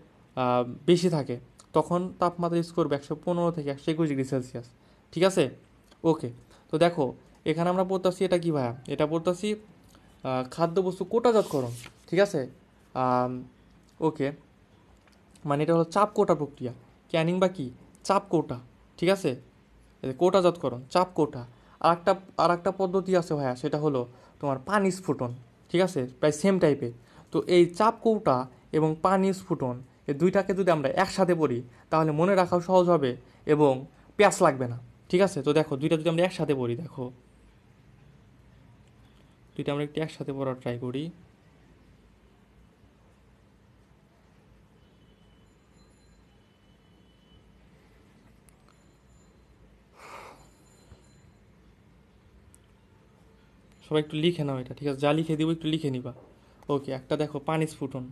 বেশি থাকে তখন তাপমাত্রা ইউজ করবো 115 থেকে 121 ডিগ্রি সেলসিয়াস, ঠিক আছে। ওকে। তো দেখো এখানে আমরা পড়তেছি এটা কি ভাইয়া, এটা পড়তেছি খাদ্যবস্তু কোটাজাতকরণ, ঠিক আছে। ওকে, মানে এটা হলো চাপ কোটা প্রক্রিয়া। ক্যানিং বা কি, চাপ কোটা, ঠিক আছে, কোটাজাতকরণ, চাপ কোটা। আর একটা পদ্ধতি আছে ভাইয়া, সেটা হলো তোমার পানি স্ফুটন, ঠিক আছে, প্রায় সেম টাইপের। তো এই চাপ কৌটা এবং পানি স্ফুটন, এই দুইটাকে যদি আমরা একসাথে পড়ি তাহলে মনে রাখাও সহজ হবে এবং প্যাস লাগবে না, ঠিক আছে। তো দেখো দুইটা যদি আমরা একসাথে পড়ি, দেখো দুইটা আমরা একটু একসাথে পড়ার ট্রাই করি। সবাই একটু লিখে নাও এটা, ঠিক আছে, যা লিখে দিব একটু লিখে নিবা। ওকে, একটা দেখো পানি স্ফুটন,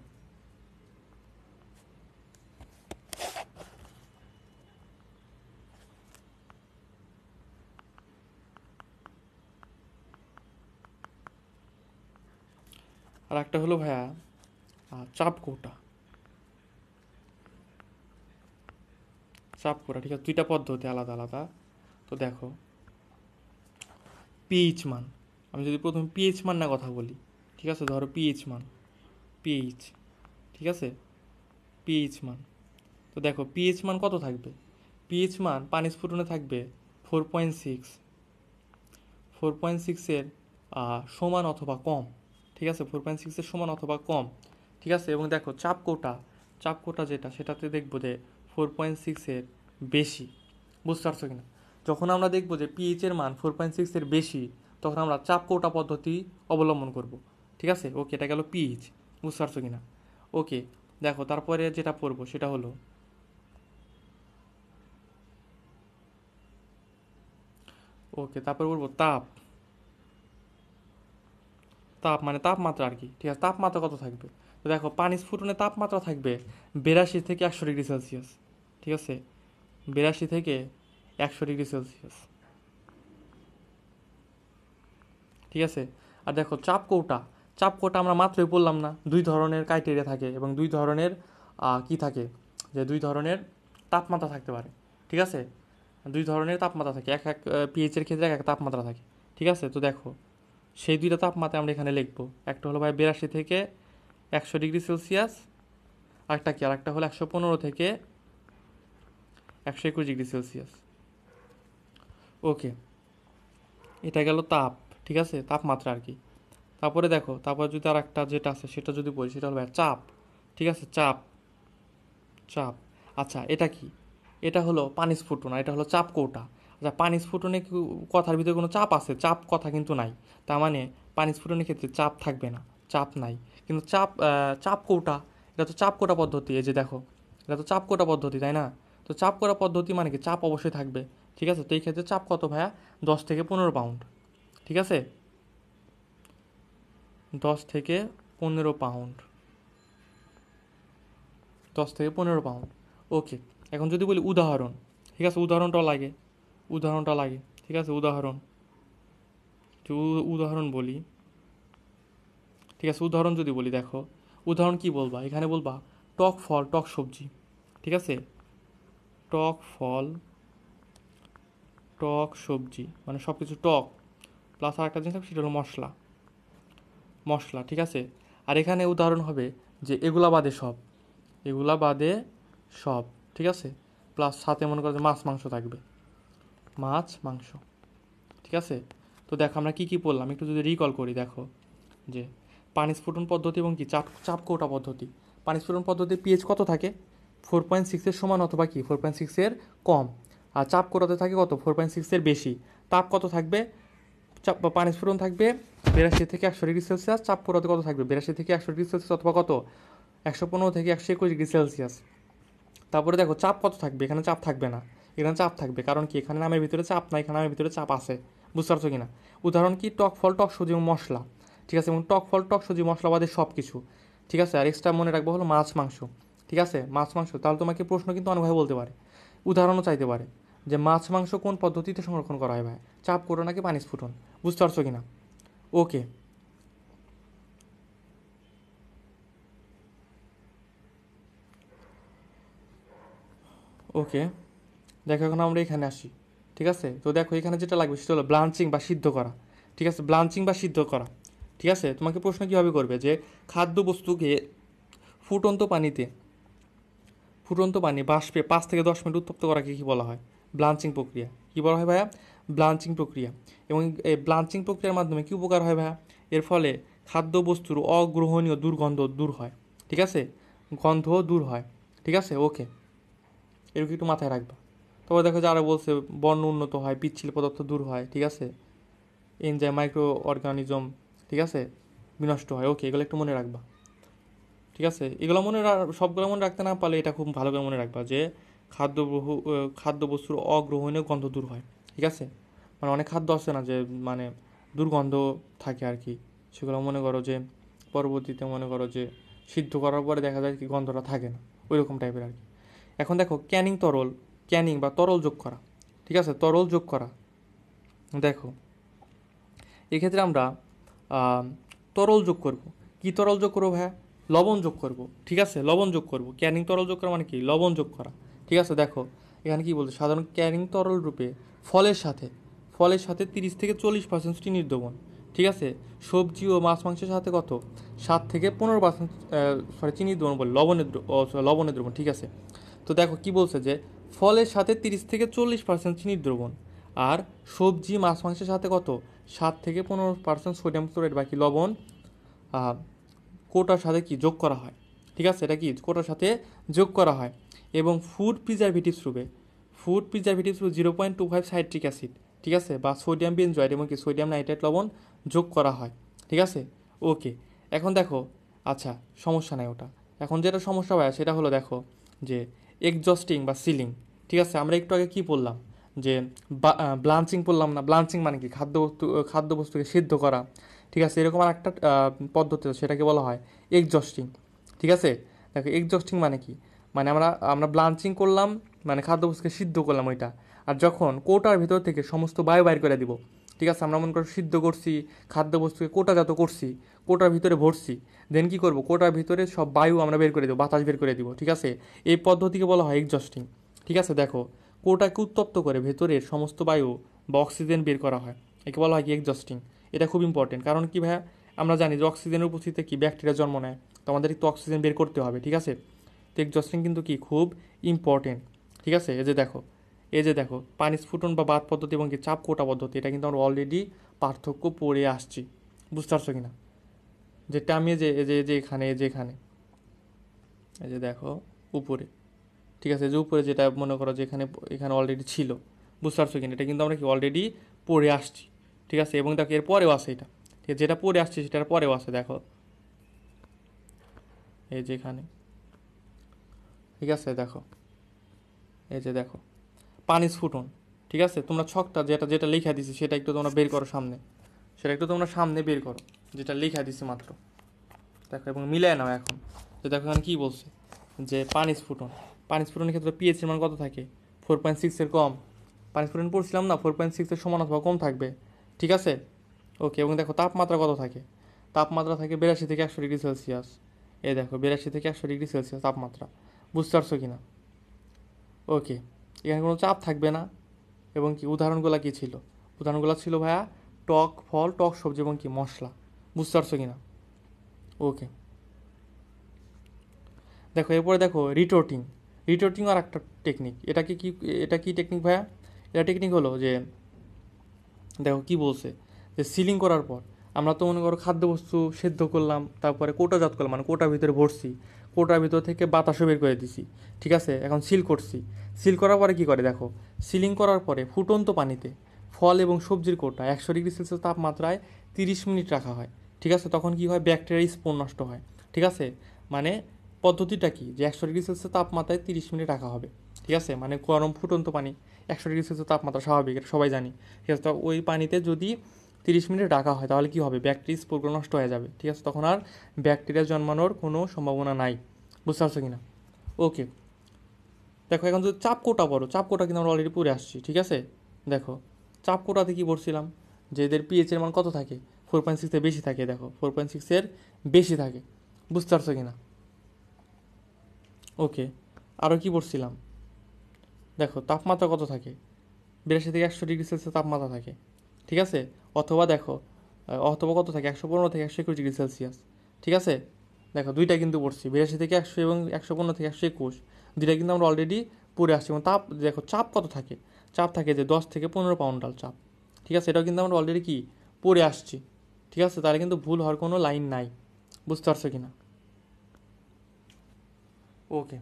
আর একটা হলো ভাইয়া চাপ কৌটা, চাপ করা, ঠিক আছে, দুইটা পদ্ধতি আলাদা আলাদা। তো দেখো পিএইচ মান, আমি যদি প্রথমে পিএইচ মান না কথা বলি, ঠিক আছে, ধরো পিএইচ মান, পিএইচ, ঠিক আছে, পিএইচ মান। তো দেখো পিএইচ মান কত থাকবে, পিএইচ মান পানি স্ফুটনে থাকবে 4.6, 4.6-এর সমান অথবা কম, ঠিক আছে, 4.6-এর সমান অথবা কম, ঠিক আছে। এবং দেখো চাপ কোটা, চাপ কোটা যেটা, সেটাতে দেখবো যে 4.6-এর বেশি, বুঝতে পারছো কিনা। যখন আমরা দেখবো যে পিএইচের মান 4.6-এর বেশি, তখন আমরা চাপ কোটা পদ্ধতি অবলম্বন করব, ঠিক আছে। ওকে, এটা গেল পিএইচ, বুঝতে পারছো কিনা। ওকে, দেখো তারপরে যেটা পড়বো সেটা হলো, ওকে তারপর বলবো তাপ, তাপ মানে তাপমাত্রা আর কি, ঠিক আছে, তাপমাত্রা কত থাকবে। তো দেখো পানি স্ফুটনে তাপমাত্রা থাকবে 82 থেকে 100 ডিগ্রি সেলসিয়াস, ঠিক আছে, 82 থেকে 100 ডিগ্রি সেলসিয়াস, ঠিক আছে। আর দেখো চাপ কৌটা, চাপ কৌটা আমরা মাত্রই বললাম না, দুই ধরনের ক্রাইটেরিয়া থাকে এবং দুই ধরনের কি থাকে, যে দুই ধরনের তাপমাত্রা থাকতে পারে, ঠিক আছে, দুই ধরনের তাপমাত্রা থাকে, এক এক পিএইচের ক্ষেত্রে এক এক তাপমাত্রা থাকে, ঠিক আছে। তো দেখো সেই দুইটা তাপমাত্রা আমরা এখানে লিখবো, একটা হলো ভাই 82 থেকে 100 ডিগ্রি সেলসিয়াস, আরেকটা কি, আরেকটা হলো 115 থেকে 121 ডিগ্রি সেলসিয়াস। ওকে, এটা গেল তাপ, ঠিক আছে, তাপমাত্রা আর কি। তারপরে দেখো, তারপরে যদি আর একটা যেটা আছে সেটা যদি বলি, সেটা হলো ভাই চাপ, ঠিক আছে, চাপ, চাপ। আচ্ছা এটা কি, এটা হলো পানি স্ফুটন, আর এটা হলো চাপ কৌটা। আচ্ছা পানি স্ফুটনে কি কথার ভিতরে কোনো চাপ আছে, চাপ কথা কিন্তু নাই, তার মানে পানি স্ফুটনের ক্ষেত্রে চাপ থাকবে না, চাপ নাই। কিন্তু চাপ, চাপ কৌটা, এটা তো চাপ কোটা পদ্ধতি, এই যে দেখো এটা তো চাপ কোটা পদ্ধতি, তাই না। তো চাপ কোটা পদ্ধতি মানে কি, চাপ অবশ্যই থাকবে, ঠিক আছে। তো এই ক্ষেত্রে চাপ কত ভাইয়া, 10 থেকে 15 পাউন্ড, ঠিক আছে, 10 থেকে 15 পাউন্ড, 10 থেকে 15 পাউন্ড। ওকে, এখন যদি বলি উদাহরণ, ঠিক আছে, উদাহরণটাও লাগে, উদাহরণটা লাগে, ঠিক আছে, উদাহরণ, উদাহরণ বলি, ঠিক আছে, উদাহরণ যদি বলি, দেখো উদাহরণ কি বলবা, এখানে বলবা টক ফল, টক সবজি, ঠিক আছে, টক ফল, টক সবজি, মানে সব কিছু টক প্লাস আর একটা জিনিস থাকবে, সেটা হলো মশলা, মশলা, ঠিক আছে। আর এখানে উদাহরণ হবে যে এগুলা বাদে সব, এগুলা বাদে সব, ঠিক আছে, প্লাস সাথে মনে করো যে মাছ মাংস থাকবে, মাছ মাংস, ঠিক আছে। তো দেখো আমরা কি কি পড়লাম একটু যদি রিকল করি, দেখো যে পানি স্ফুটন পদ্ধতি এবং কি চাপ চাপ কৌটা পদ্ধতি। পানি স্ফুটন পদ্ধতি পিএইচ কত থাকে, 4.6-এর সমান অথবা কি 4.6-এর কম। আর চাপ কৌটাতে থাকে কত, 4.6-এর বেশি। তাপ কত থাকবে, চাপ বা পানি স্ফুটন থাকবে 82 থেকে 100 ডিগ্রি সেলসিয়াস, চাপ কৌটাতে কত থাকবে 82 থেকে 100 ডিগ্রি সেলসিয়াস অথবা কত 115 থেকে 121 ডিগ্রি সেলসিয়াস। তারপরে দেখো চাপ কত থাকবে, এখানে চাপ থাকবে না, এখানে চাপ থাকবে, কারণ কি এখানে নামের ভিতরে চাপ নাই, এখানে নামের ভিতরে চাপ আছে, বুঝতে পারছো কিনা। উদাহরণ কি, টক ফল, টক সবজি এবং মশলা, ঠিক আছে, এবং টক ফল, টক সবজি, মশলা বাদে সব কিছু, ঠিক আছে। আর এক্সট্রা মনে রাখবো হলো মাছ মাংস, ঠিক আছে, মাছ মাংস। তাহলে তোমাকে প্রশ্ন কিন্তু অনেকভাবে বলতে পারে, উদাহরণও চাইতে পারে যে মাছ মাংস কোন পদ্ধতিতে সংরক্ষণ করা হয় ভাই, চাপ করো নাকি পানি স্ফুটন, বুঝতে পারছো কিনা। ওকে, ওকে, দেখো এখন আমরা এখানে আসি, ঠিক আছে। তো দেখো এখানে যেটা লাগবে সেটা হলো ব্লাঞ্চিং বা সিদ্ধ করা, ঠিক আছে, ব্লাঞ্চিং বা সিদ্ধ করা, ঠিক আছে। তোমাকে প্রশ্ন কীভাবে করবে যে খাদ্যবস্তুকে ফুটন্ত পানিতে ফুটন্ত পানি বাষ্পে 5 থেকে 10 মিনিট উত্তপ্ত করাকে কী বলা হয়? ব্লাঞ্চিং প্রক্রিয়া। কী বলা হয় ভাইয়া? ব্লাঞ্চিং প্রক্রিয়া। এবং এই ব্লাঞ্চিং প্রক্রিয়ার মাধ্যমে কী উপকার হয় ভাইয়া? এর ফলে খাদ্যবস্তুর অগ্রহণীয় দুর্গন্ধ দূর হয়, ঠিক আছে? গন্ধ দূর হয়, ঠিক আছে? ওকে, এরকম একটু মাথায় রাখবা। তবে দেখো যে আরও বলছে বর্ণ উন্নত হয়, পিচ্ছিল পদার্থ দূর হয়, ঠিক আছে? এনজাইম মাইক্রো অর্গানিজম, ঠিক আছে, বিনষ্ট হয়। ওকে, এগুলো একটু মনে রাখবা, ঠিক আছে? এগুলো সবগুলো মনে রাখতে না পারলে এটা খুব ভালো করে মনে রাখবা যে খাদ্যবস্তুর অগ্রহণীয় গন্ধ দূর হয়, ঠিক আছে? মানে অনেক খাদ্য আছে না যে মানে দুর্গন্ধ থাকে আর কি, সেগুলো মনে করো যে পরবর্তীতে মনে করো যে সিদ্ধ করার পরে দেখা যায় কি গন্ধটা থাকে না, ওই রকম টাইপের আর কি। এখন দেখো ক্যানিং বা তরল যোগ করা, ঠিক আছে? তরল যোগ করা, দেখো এক্ষেত্রে আমরা তরল যোগ করব। কি তরল যোগ করবো ভাইয়া? লবণ যোগ করব, ঠিক আছে? লবণ যোগ করব। ক্যানিং তরল যোগ করা মানে কি? লবণ যোগ করা, ঠিক আছে? দেখো এখানে কি বলছে, সাধারণ ক্যানিং তরল রূপে ফলের সাথে 30 থেকে 40% চিনির দ্রবণ, ঠিক আছে? সবজি ও মাছ মাংসের সাথে কত? 7 থেকে 15%, সরি চিনির দ্রবণ বলে লবণের দ্রবণ, ঠিক আছে? তো দেখো কি বলছে যে ফলের সাথে 30 থেকে 40% চিনির দ্রবণ, আর সবজি মাছ মাংসের সাথে কত? 7 থেকে 15% সোডিয়াম ক্লোরাইড বাকি লবণ কোটার সাথে কি যোগ করা হয়, ঠিক আছে? এটা কি কোটার সাথে যোগ করা হয়। এবং ফুড প্রিজারভেটিভস রূপে 0.25 সাইট্রিক অ্যাসিড, ঠিক আছে, বা সোডিয়াম বেনজয়েড এবং কি সোডিয়াম নাইট্রেট লবণ যোগ করা হয়, ঠিক আছে? ওকে, এখন দেখো, আচ্ছা সমস্যা নাই ওটা। এখন যেটা সমস্যা হয় সেটা হলো দেখো যে এক্সজস্টিং বা সিলিং, ঠিক আছে? আমরা একটু আগে কি বললাম যে ব্লাঞ্চিং বললাম না? ব্লাঞ্চিং মানে কি? খাদ্যবস্তুকে সিদ্ধ করা, ঠিক আছে? এরকম আর একটা পদ্ধতি আছে, সেটাকে বলা হয় এক্সজস্টিং, ঠিক আছে? দেখো এক্সজস্টিং মানে কি? মানে আমরা ব্লাঞ্চিং করলাম, মানে খাদ্যবস্তুকে সিদ্ধ করলাম ওইটা। আর যখন কোটার ভিতর থেকে সমস্ত বায়ু বাইর করে দিব, ঠিক আছে? আমরা মনে করো সিদ্ধ করছি, খাদ্যবস্তুকে কোটাজাত করছি, কোটার ভিতরে ভরছি, দেন কি করব? কোটার ভিতরে সব বায়ু আমরা বের করে দেবো, বাতাস বের করে দিব, ঠিক আছে? এই পদ্ধতিকে বলা হয় এক্সজস্টিং, ঠিক আছে? দেখো কোটাকে উত্তপ্ত করে ভেতরের সমস্ত বায়ু বা অক্সিজেন বের করা হয়, একে বলা হয় কি এক্সজস্টিং। এটা খুব ইম্পর্টেন্ট, কারণ কি ভাইয়া? আমরা জানি যে অক্সিজেনের উপস্থিতিতে কি ব্যাকটেরিয়া জন্ম নেয়, তো আমাদের একটু অক্সিজেন বের করতে হবে, ঠিক আছে? তো এক্সজস্টিং কিন্তু কি খুব ইম্পর্টেন্ট, ঠিক আছে? এই যে দেখো পানি স্ফুটন বা বাদ পদ্ধতি এবং কি চাপ কোটা পদ্ধতি, এটা কিন্তু আমরা অলরেডি পার্থক্য পড়ে আসছি, বুঝতে পারছো কিনা? যেটা আমি এই যে এখানে এই যে দেখো উপরে, ঠিক আছে? যে উপরে যেটা মনে করো যে এখানে অলরেডি ছিল, বুঝতে পারছো কিনা? এটা কিন্তু আমরা কি অলরেডি পড়ে আসছি, ঠিক আছে? এবং দেখো এর পরেও আছে এটা, ঠিক আছে? যেটা পড়ে আসছে সেটার পরেও আছে, দেখো এই যে এখানে, ঠিক আছে? দেখো এই যে দেখো পানি স্ফুটন, ঠিক আছে? তোমরা ছকটা যেটা যেটা লেখা দিছি সেটা একটু তোমরা বের করো সামনে, সেটা একটু তোমরা সামনে বের করো, যেটা লেখা দিছি মাত্র, দেখো এবং মিলায় নাও এখন। তো দেখো এখানে কী বলছে যে পানি স্ফুটনের ক্ষেত্রে পিএইচের মান কত থাকে? 4.6-এর কম। পানি স্ফুটন পড়ছিলাম না, 4.6-এর সমান অথবা কম থাকবে, ঠিক আছে? ওকে, এবং দেখো তাপমাত্রা কত থাকে? তাপমাত্রা থাকে 82 থেকে 100 ডিগ্রি সেলসিয়াস। এই দেখো 82 থেকে 100 ডিগ্রি সেলসিয়াস তাপমাত্রা, বুঝতে পারছো কি না? ওকে, এখানে কোনো চাপ থাকবে না। এবং কি উদাহরণগুলো কী ছিল? উদাহরণগুলো ছিল ভাইয়া টক ফল, টক সবজি এবং কি মশলা, বুঝতে পারছো কি না? ওকে, দেখো এরপরে দেখো রিটোর্টিং আর একটা টেকনিক। এটা কি টেকনিক ভাইয়া? এটা টেকনিক হলো যে দেখো কি বলছে যে সিলিং করার পর আমরা তো মনে করো খাদ্যবস্তু সেদ্ধ করলাম, তারপরে কোটাজাত করলাম, মানে কোটার ভিতরে ভরছি, কোটার ভিতর থেকে বাতাসও বের করে দিছি, ঠিক আছে? এখন সিল করছি। সিল করার পরে কি করে দেখো, সিলিং করার পরে ফুটন্ত পানিতে ফল এবং সবজির কোটা 100 ডিগ্রি সেলসিয়াস তাপমাত্রায় 30 মিনিট রাখা হয়, ঠিক আছে? তখন কি হয়? ব্যাকটেরিয়া স্পোর নষ্ট হয়, ঠিক আছে? মানে পদ্ধতিটা কি যে 100 ডিগ্রি সেলসিয়াস তাপমাত্রায় 30 মিনিট রাখা হবে, ঠিক আছে? মানে গরম ফুটন্ত পানি, 100 ডিগ্রি সেলসিয়াস তাপমাত্রা স্বাভাবিক, এটা সবাই জানি, ঠিক আছে? তো ওই পানিতে যদি 30 মিনিট রাখা হয় তাহলে কি হবে? ব্যাকটেরিয়া স্পোরগুলো নষ্ট হয়ে যাবে, ঠিক আছে? তখন আর ব্যাকটেরিয়া জন্মানোর কোনো সম্ভাবনা নাই, বুঝতে পারছো কি না? ওকে, দেখো এখন যদি চাপ কোটা কিন্তু আমরা অলরেডি পড়ে আসছি, ঠিক আছে? দেখো চাপ কোটাতে কী পড়ছিলাম যে এদের পিএইচের মান কত থাকে? 4.6-এর বেশি থাকে, দেখো 4.6-এর বেশি থাকে, বুঝতে পারছো কি না? ওকে, আরও কি পড়ছিলাম? দেখো তাপমাত্রা কত থাকে? 82 থেকে 100 ডিগ্রি সেলসিয়াস তাপমাত্রা থাকে, ঠিক আছে? অথবা দেখো অথবা কত থাকে? 115 থেকে 121 ডিগ্রি সেলসিয়াস, ঠিক আছে? দেখো দুইটা কিন্তু পড়ছি, 82 থেকে 100 এবং 115 থেকে 121, দুইটা কিন্তু আমরা অলরেডি পড়ে আসছি। এবং তাপ দেখো চাপ কত থাকে, চাপ থাকে যে 10 থেকে 15 পাউন্ডাল চাপ, ঠিক আছে, এটাও কিন্তু আমরা অলরেডি কি পড়ে আসছি, ঠিক আছে, তাহলে কিন্তু ভুল হওয়ার কোনো লাইন নাই। বুঝতে পারছো কি না? ওকে,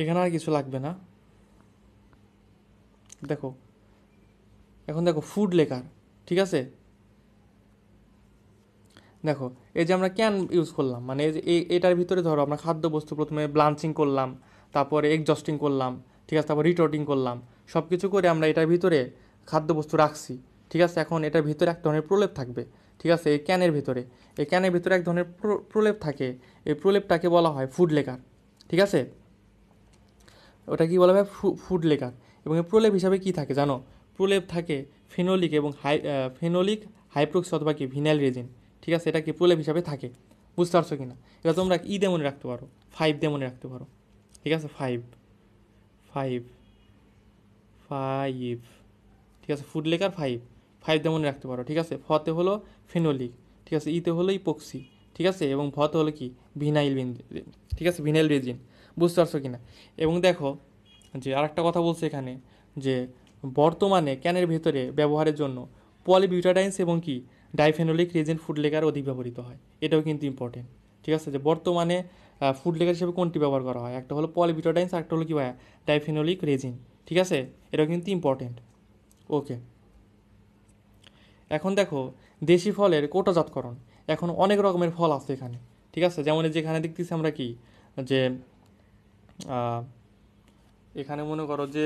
এখানে আর কিছু লাগবে না। দেখো এখন দেখো ফুড লেকার, ঠিক আছে, দেখো এই যে আমরা ক্যান ইউজ করলাম, মানে এই যে এটার ভিতরে ধরো আমরা খাদ্যবস্তু প্রথমে ব্লাঞ্চিং করলাম, তারপরে এক্সজস্টিং করলাম, ঠিক আছে, তারপর রিটোটিং করলাম, সব কিছু করে আমরা এটার ভিতরে খাদ্যবস্তু রাখছি, ঠিক আছে। এখন এটার ভিতরে এক ধরনের প্রলেপ থাকবে, ঠিক আছে, এই ক্যানের ভিতরে, এই ক্যানের ভিতরে এক ধরনের প্রলেপ থাকে, এই প্রলেপটাকে বলা হয় ফুড লেকার, ঠিক আছে, ওটা কি বলা হয় ফুড লেকার। এবং এই প্রলেপ হিসাবে কি থাকে জানো? প্রলেপ থাকে ফেনোলিক এবং ফেনোলিক হাইপ্রক্সি অথবা কি ভিনাইল রেজিন, ঠিক আছে, এটা কি প্রলেপ হিসাবে থাকে। বুঝতে পারছো কিনা? এটা তোমরা দিয়ে মনে রাখতে পারো, 5 দিয়ে মনে রাখতে পারো, ঠিক আছে, 5 5 5, ঠিক আছে, ফুড লেকার 5 5 দিয়ে মনে রাখতে পারো, ঠিক আছে। ফতে হলো ফেনোলিক, ঠিক আছে, ইতে হলো ইপক্সি, ঠিক আছে, এবং ভতে হলো কি ভিনাইল ঠিক আছে, ভিনাইল রেজিন। বুঝতে পারছো কিনা? এবং দেখো যে আরেকটা কথা বলছে এখানে, যে বর্তমানে ক্যানের ভেতরে ব্যবহারের জন্য পলিবিউটাডাইনস এবং কি ডাইফেনোলিক রেজিন ফুড লেকার অধিক ব্যবহৃত হয়, এটাও কিন্তু ইম্পর্টেন্ট, ঠিক আছে, যে বর্তমানে ফুড লেকার হিসেবে কোনটি ব্যবহার করা হয়, একটা হলো পলিবিউটাডাইনস, আর একটা হলো কি ভাইয়া ডাইফেনোলিক রেজিন, ঠিক আছে, এটাও কিন্তু ইম্পর্টেন্ট। ওকে, এখন দেখো দেশি ফলের কোটাজাতকরণ, এখন অনেক রকমের ফল আছে এখানে, ঠিক আছে, যেমন যেখানে দেখতেছি আমরা কি যে এখানে মনে করো যে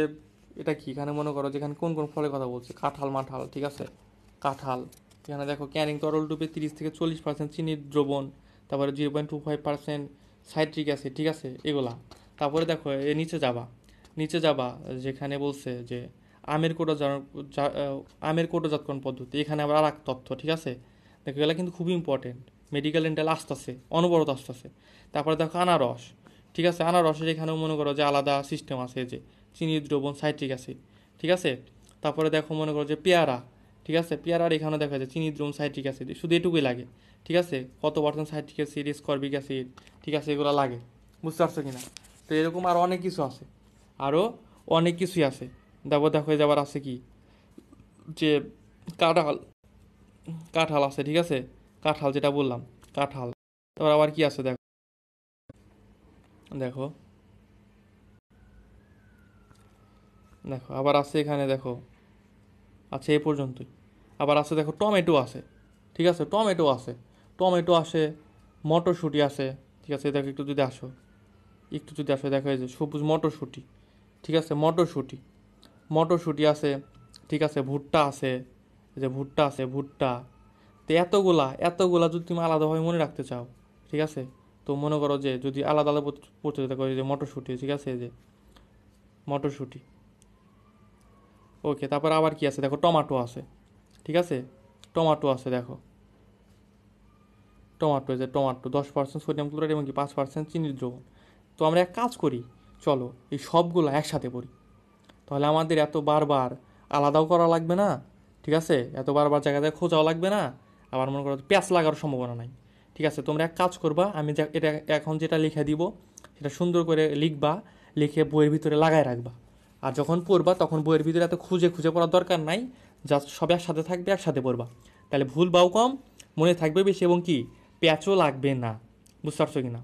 এটা কি, এখানে মনে করো যেখানে কোন কোন ফলের কথা বলছে, কাঁঠাল মাঠাল, ঠিক আছে, কাঁঠাল, এখানে দেখো ক্যানিং তরল ডুবে 30 থেকে 40% চিনির দ্রবণ, তারপরে 0.25% সাইট্রিক অ্যাসিড, ঠিক আছে, এগুলা। তারপরে দেখো এ নিচে যাবা যেখানে বলছে যে আমের আমের কোটোজাতকরণ পদ্ধতি, এখানে আবার আর এক তথ্য, ঠিক আছে, দেখো এগুলো কিন্তু খুবই ইম্পর্টেন্ট, মেডিকেল ডেন্টাল আসতেছে, অনবরত আসতেছে। তারপরে দেখো আনারস, ঠিক আছে, আনারসের এখানেও মনে করো যে আলাদা সিস্টেম আছে, যে চিনির দ্রবণ সাইট্রিক অ্যাসিড, ঠিক আছে। তারপরে দেখো মনে করো যে পেয়ারা, ঠিক আছে, পেয়ারার এখানে দেখা যায় চিনির দ্রবণ সাইট্রিক অ্যাসিড, শুধু এটুকুই লাগে, ঠিক আছে, কত পার্সেন্ট সাইট্রিক অ্যাসিড স্করবিক অ্যাসিড, ঠিক আছে, এগুলো লাগে। বুঝতে পারছো কিনা? তো এরকম আরও অনেক কিছু আছে, আরও অনেক কিছুই আছে। তারপর দেখো যাবার আছে কি যে কাঁঠাল, কাঁঠাল আছে, ঠিক আছে, কাঁঠাল যেটা বললাম, কাঁঠাল। তারপর আবার কি আছে দেখো, দেখো দেখো আবার আছে এখানে, দেখো আচ্ছা এই পর্যন্তই। আবার আছে দেখো টমেটো আছে, ঠিক আছে, টমেটো আছে, টমেটো আসে, মটরশুঁটি আছে, ঠিক আছে, দেখো একটু যদি আসো দেখো এই যে সবুজ মটরশুঁটি, ঠিক আছে, মটরশুঁটি আছে, ঠিক আছে, ভুট্টা আছে, এই যে ভুট্টা আছে, ভুট্টা। তো এতগুলা যদি তুমি আলাদাভাবে মনে রাখতে চাও, ঠিক আছে, তো মনে করো যে যদি আলাদা আলাদা পড়তে দেখো এই যে মটরশুঁটি, ঠিক আছে, এই যে মটরশুঁটি। ওকে, তারপর আবার কি আছে দেখো, টমাটো আছে, ঠিক আছে, টমাটো আছে, দেখো টমাটো, এই যে টমাটো 10% সোডিয়াম ক্লোরাইড এবং কি 5% চিনির দ্রবণ। তো আমরা এক কাজ করি, চলো এই সবগুলো একসাথে পড়ি, তাহলে আমাদের এত বারবার আলাদাও করা লাগবে না, ঠিক আছে, এত বারবার জায়গায় খোঁজাও লাগবে না, আবার মনে করো প্যাঁচ লাগার সম্ভাবনা নাই। ঠিক আছে, তোমরা এক কাজ করবা, আমি এটা এখন যেটা লিখে দিব সেটা সুন্দর করে লিখবা, লিখে বইয়ের ভিতরে লাগাই রাখবা। আর যখন পড়বা তখন বইয়ের ভিতরে এত খুঁজে খুঁজে পড়ার দরকার নাই, জাস্ট সব একসাথে থাকবে, একসাথে পড়বা, তাহলে ভুল বাও কম, মনে থাকবে বেশি, এবং কি প্যাচও লাগবে না। বুঝতে পারছো কি না?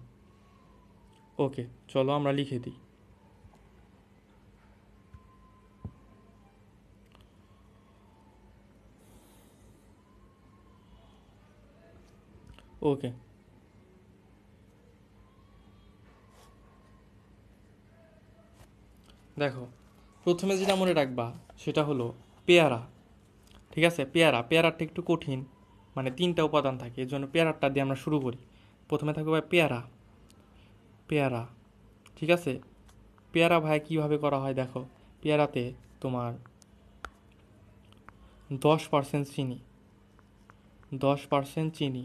ওকে, চলো আমরা লিখে দিই। ওকে, দেখো প্রথমে যেটা মনে রাখবা সেটা হলো পেয়ারা, ঠিক আছে, পেয়ারাটা একটু কঠিন, মানে 3টা উপাদান থাকে, এর জন্য পেয়ারাটা দিয়ে আমরা শুরু করি। প্রথমে থাকবে পেয়ারা, পেয়ারা, ঠিক আছে, পেয়ারা ভাই কীভাবে করা হয় দেখো, পেয়ারাতে তোমার 10% চিনি, 10% চিনি,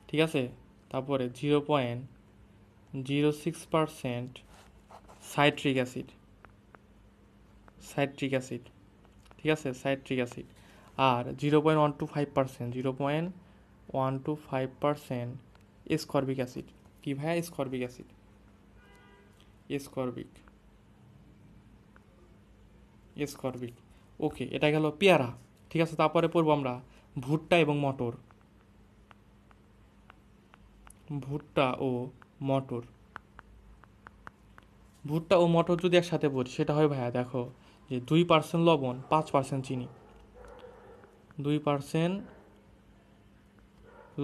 ঠিক আছে, তারপরে 0.06% সাইট্রিক অ্যাসিড, ঠিক আছে, সাইট্রিক অ্যাসিড। আর 0.125%, 0.125% স্করবিক অ্যাসিড। কি ভাইয়া? স্করবিক অ্যাসিড, স্করবিক, স্করবিক। ওকে, এটা গেল পেয়ারা। ঠিক আছে, তারপরে পড়বো আমরা ভুট্টা এবং মটর। ভুট্টা ও মটর, ভুট্টা ও মটর যদি একসাথে পড়ি সেটা হয় ভাইয়া দেখো যে 2% লবণ, 5% চিনি। 2%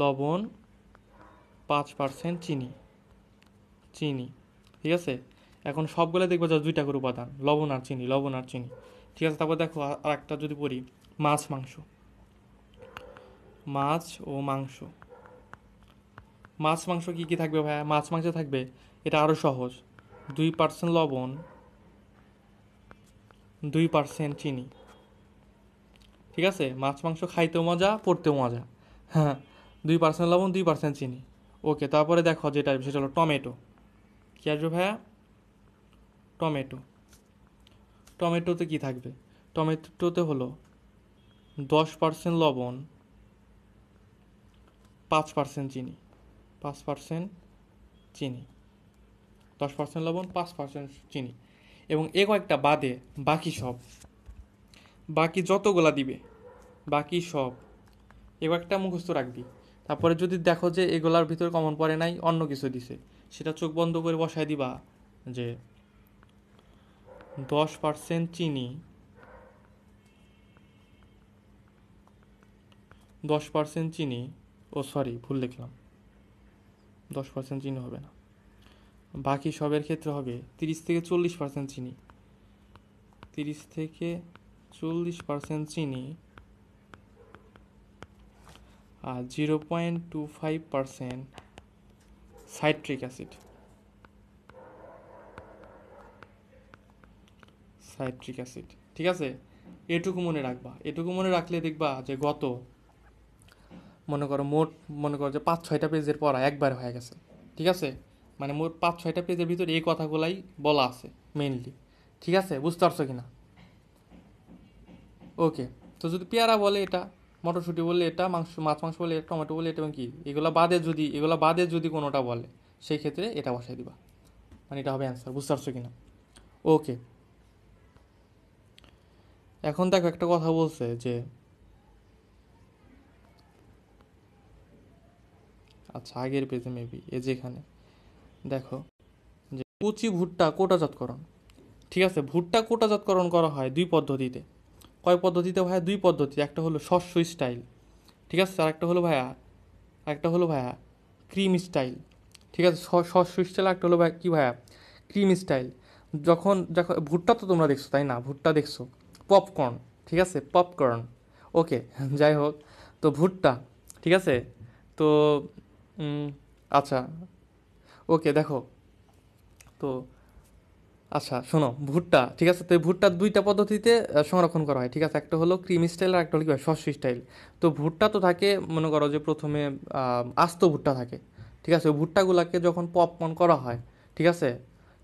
লবণ, 5% চিনি, চিনি। ঠিক আছে, এখন সবগুলো দেখবো যে দুইটা করে উপাদান, লবণ আর চিনি, লবণ আর চিনি। ঠিক আছে, তারপর দেখো আর একটা যদি পড়ি মাছ মাংস, মাছ ও মাংস। মাছ মাংস কী কী থাকবে ভাইয়া? মাছ মাংসে থাকবে, এটা আরও সহজ, 2% লবণ, 2% চিনি। ঠিক আছে, মাছ মাংস খাইতেও মজা, পড়তেও মজা। হ্যাঁ, 2% লবণ, 2% চিনি। ওকে, তারপরে দেখো যেটা সেটা হলো টমেটো। কী আসবে ভাইয়া? টমেটো। টমেটোতে কি থাকবে? টমেটোতে হলো 10% লবণ, 5% চিনি, 5% চিনি, 10% লবণ, 5% চিনি। এবং এ কয়েকটা বাদে বাকি সব, বাকি যতগুলা দিবে, বাকি সব এ কয়েকটা মুখস্থ রাখবি। তারপরে যদি দেখো যে এগুলার ভিতরে কমন পড়ে নাই, অন্য কিছু দিছে, সেটা চোখ বন্ধ করে বসায় দিবা যে 10% চিনি, 10% চিনি, ও সরি ভুল লিখলাম, 10% চিনি হবে না, বাকি সবের ক্ষেত্রে হবে 30 থেকে 40% চিনি, 30 থেকে 40% চিনি, আর 0.25% সাইট্রিক অ্যাসিড, সাইট্রিক অ্যাসিড। ঠিক আছে, এটুকু মনে রাখবা। এটুকু মনে রাখলে দেখবা যে গত মনে করো মোট, মনে করো যে 5-6টা পেজের পড়া একবার হয়ে গেছে। ঠিক আছে, মানে মোট 5-6টা পেজের ভিতরে এই কথাগুলাই বলা আছে মেইনলি। ঠিক আছে, বুঝতে পারছো কিনা? ওকে, তো যদি পেয়ারা বলে এটা, মটরশুঁটি বললে এটা, মাংস মাছ মাংস বলে এটা, টমেটো বলে এটা, এবং কি এগুলা বাদে যদি কোনোটা বলে সেই ক্ষেত্রে এটা বসাই দিবা, মানে এটা হবে অ্যান্সার। বুঝতে পারছো কিনা? ওকে, এখন দেখো একটা কথা বলছে যে, আচ্ছা আগের পেজে মেবি যেখানে দেখো যে কচি ভুট্টা কোটাজাতকরণ। ঠিক আছে, ভুট্টা কোটাজাতকরণ করা হয় দুই পদ্ধতিতে। কয় পদ্ধতিতে ভাইয়া? দুই পদ্ধতি। একটা হলো শস্য স্টাইল, ঠিক আছে, আর একটা হলো ভাইয়া ক্রিম স্টাইল। ঠিক আছে, শস্য স্টাইল, একটা হলো ভাই কি ভাইয়া? Cream style. যখন যখন ভুট্টা তো তোমরা দেখছো তাই না? ভুট্টা দেখছো, পপকর্ন। ঠিক আছে, পপকর্ন। ওকে, যাই হোক, তো ভুট্টা, ঠিক আছে, তো উম, আচ্ছা, ওকে দেখো, তো আচ্ছা শোনো, ভুট্টা, ঠিক আছে, তো এই ভুট্টার দুইটা পদ্ধতিতে সংরক্ষণ করা হয়। ঠিক আছে, একটা হলো ক্রিম স্টাইল আর একটা হলো কি হয় শস্য স্টাইল। তো ভুট্টা তো থাকে, মনে করো যে প্রথমে আস্ত ভুট্টা থাকে। ঠিক আছে, ওই ভুট্টাগুলোকে যখন পপকর্ন করা হয়, ঠিক আছে,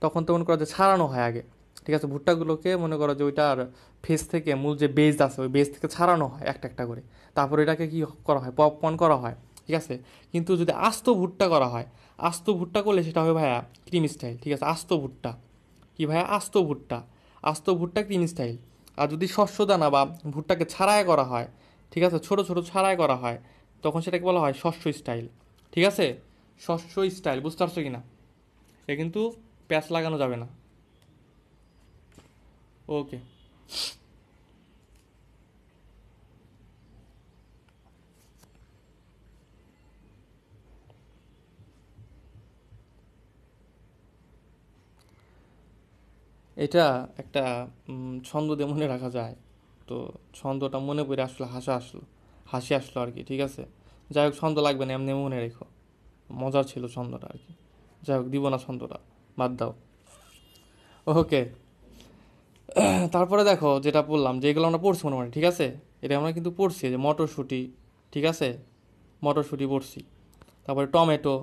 তখন তো মনে করো যে ছাড়ানো হয় আগে। ঠিক আছে, ভুট্টাগুলোকে মনে করো যে ওইটার ফেস থেকে, মূল যে বেজ আছে ওই বেজ থেকে ছাড়ানো হয় একটা একটা করে, তারপর এটাকে কি করা হয়? পপকর্ন করা হয়। ঠিক আছে, কিন্তু যদি আস্ত ভুট্টা করা হয়, আস্ত ভুট্টা করলে সেটা হবে ভাইয়া ক্রিম স্টাইল। ঠিক আছে, আস্ত ভুট্টা কি ভাইয়া? আস্ত ভুট্টা, আস্ত ভুট্টা ক্রিম স্টাইল। আর যদি শস্য দানা বা ভুট্টাকে ছাড়াই করা হয়, ঠিক আছে, ছোট ছোট ছাড়াই করা হয়, তখন সেটাকে বলা হয় শস্য স্টাইল। ঠিক আছে, শস্য স্টাইল। বুঝতে পারছো কি না? এ কিন্তু প্যাচ লাগানো যাবে না। ওকে, এটা একটা ছন্দ দিয়ে মনে রাখা যায়। তো ছন্দটা মনে পড়ে আসলে হাসি আসলো আর কি। ঠিক আছে, যাই হোক, ছন্দ লাগবে না, এমনি মনে রেখো, মজার ছিল ছন্দটা আর কি। যাই হোক, দিব না ছন্দটা, বাদ দাও। ওকে, তারপরে দেখো যেটা বললাম, যে এগুলো আমরা পড়ছি মোটামুটি। ঠিক আছে, এটা আমরা কিন্তু পড়ছি যে মটরশুঁটি, ঠিক আছে, মটরশুঁটি পড়ছি। তারপরে টমেটো,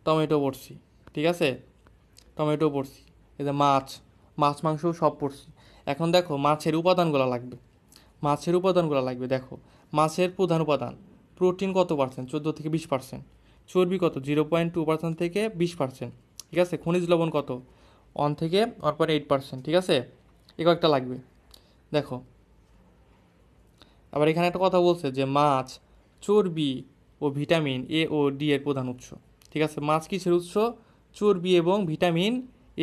টমেটো পড়ছি। ঠিক আছে, টমেটো পড়ছি। এই যে মাছ, মাছ মাংস সব পড়ছি। এখন দেখো মাছের উপাদানগুলো লাগবে। মাছের উপাদানগুলো লাগবে। দেখো মাছের প্রধান উপাদান প্রোটিন কত পার্সেন্ট, 14 থেকে 20%। চর্বি কত, 0.2% থেকে 20%। ঠিক আছে। খনিজ লবণ কত, 1 থেকে 1.8%। ঠিক আছে, এ কয়েকটা লাগবে। দেখো আবার এখানে একটা কথা বলছে যে মাছ চর্বি ও ভিটামিন এ ও ডি এর প্রধান উৎস। ঠিক আছে, মাছ কিসের উৎস, চর্বি এবং ভিটামিন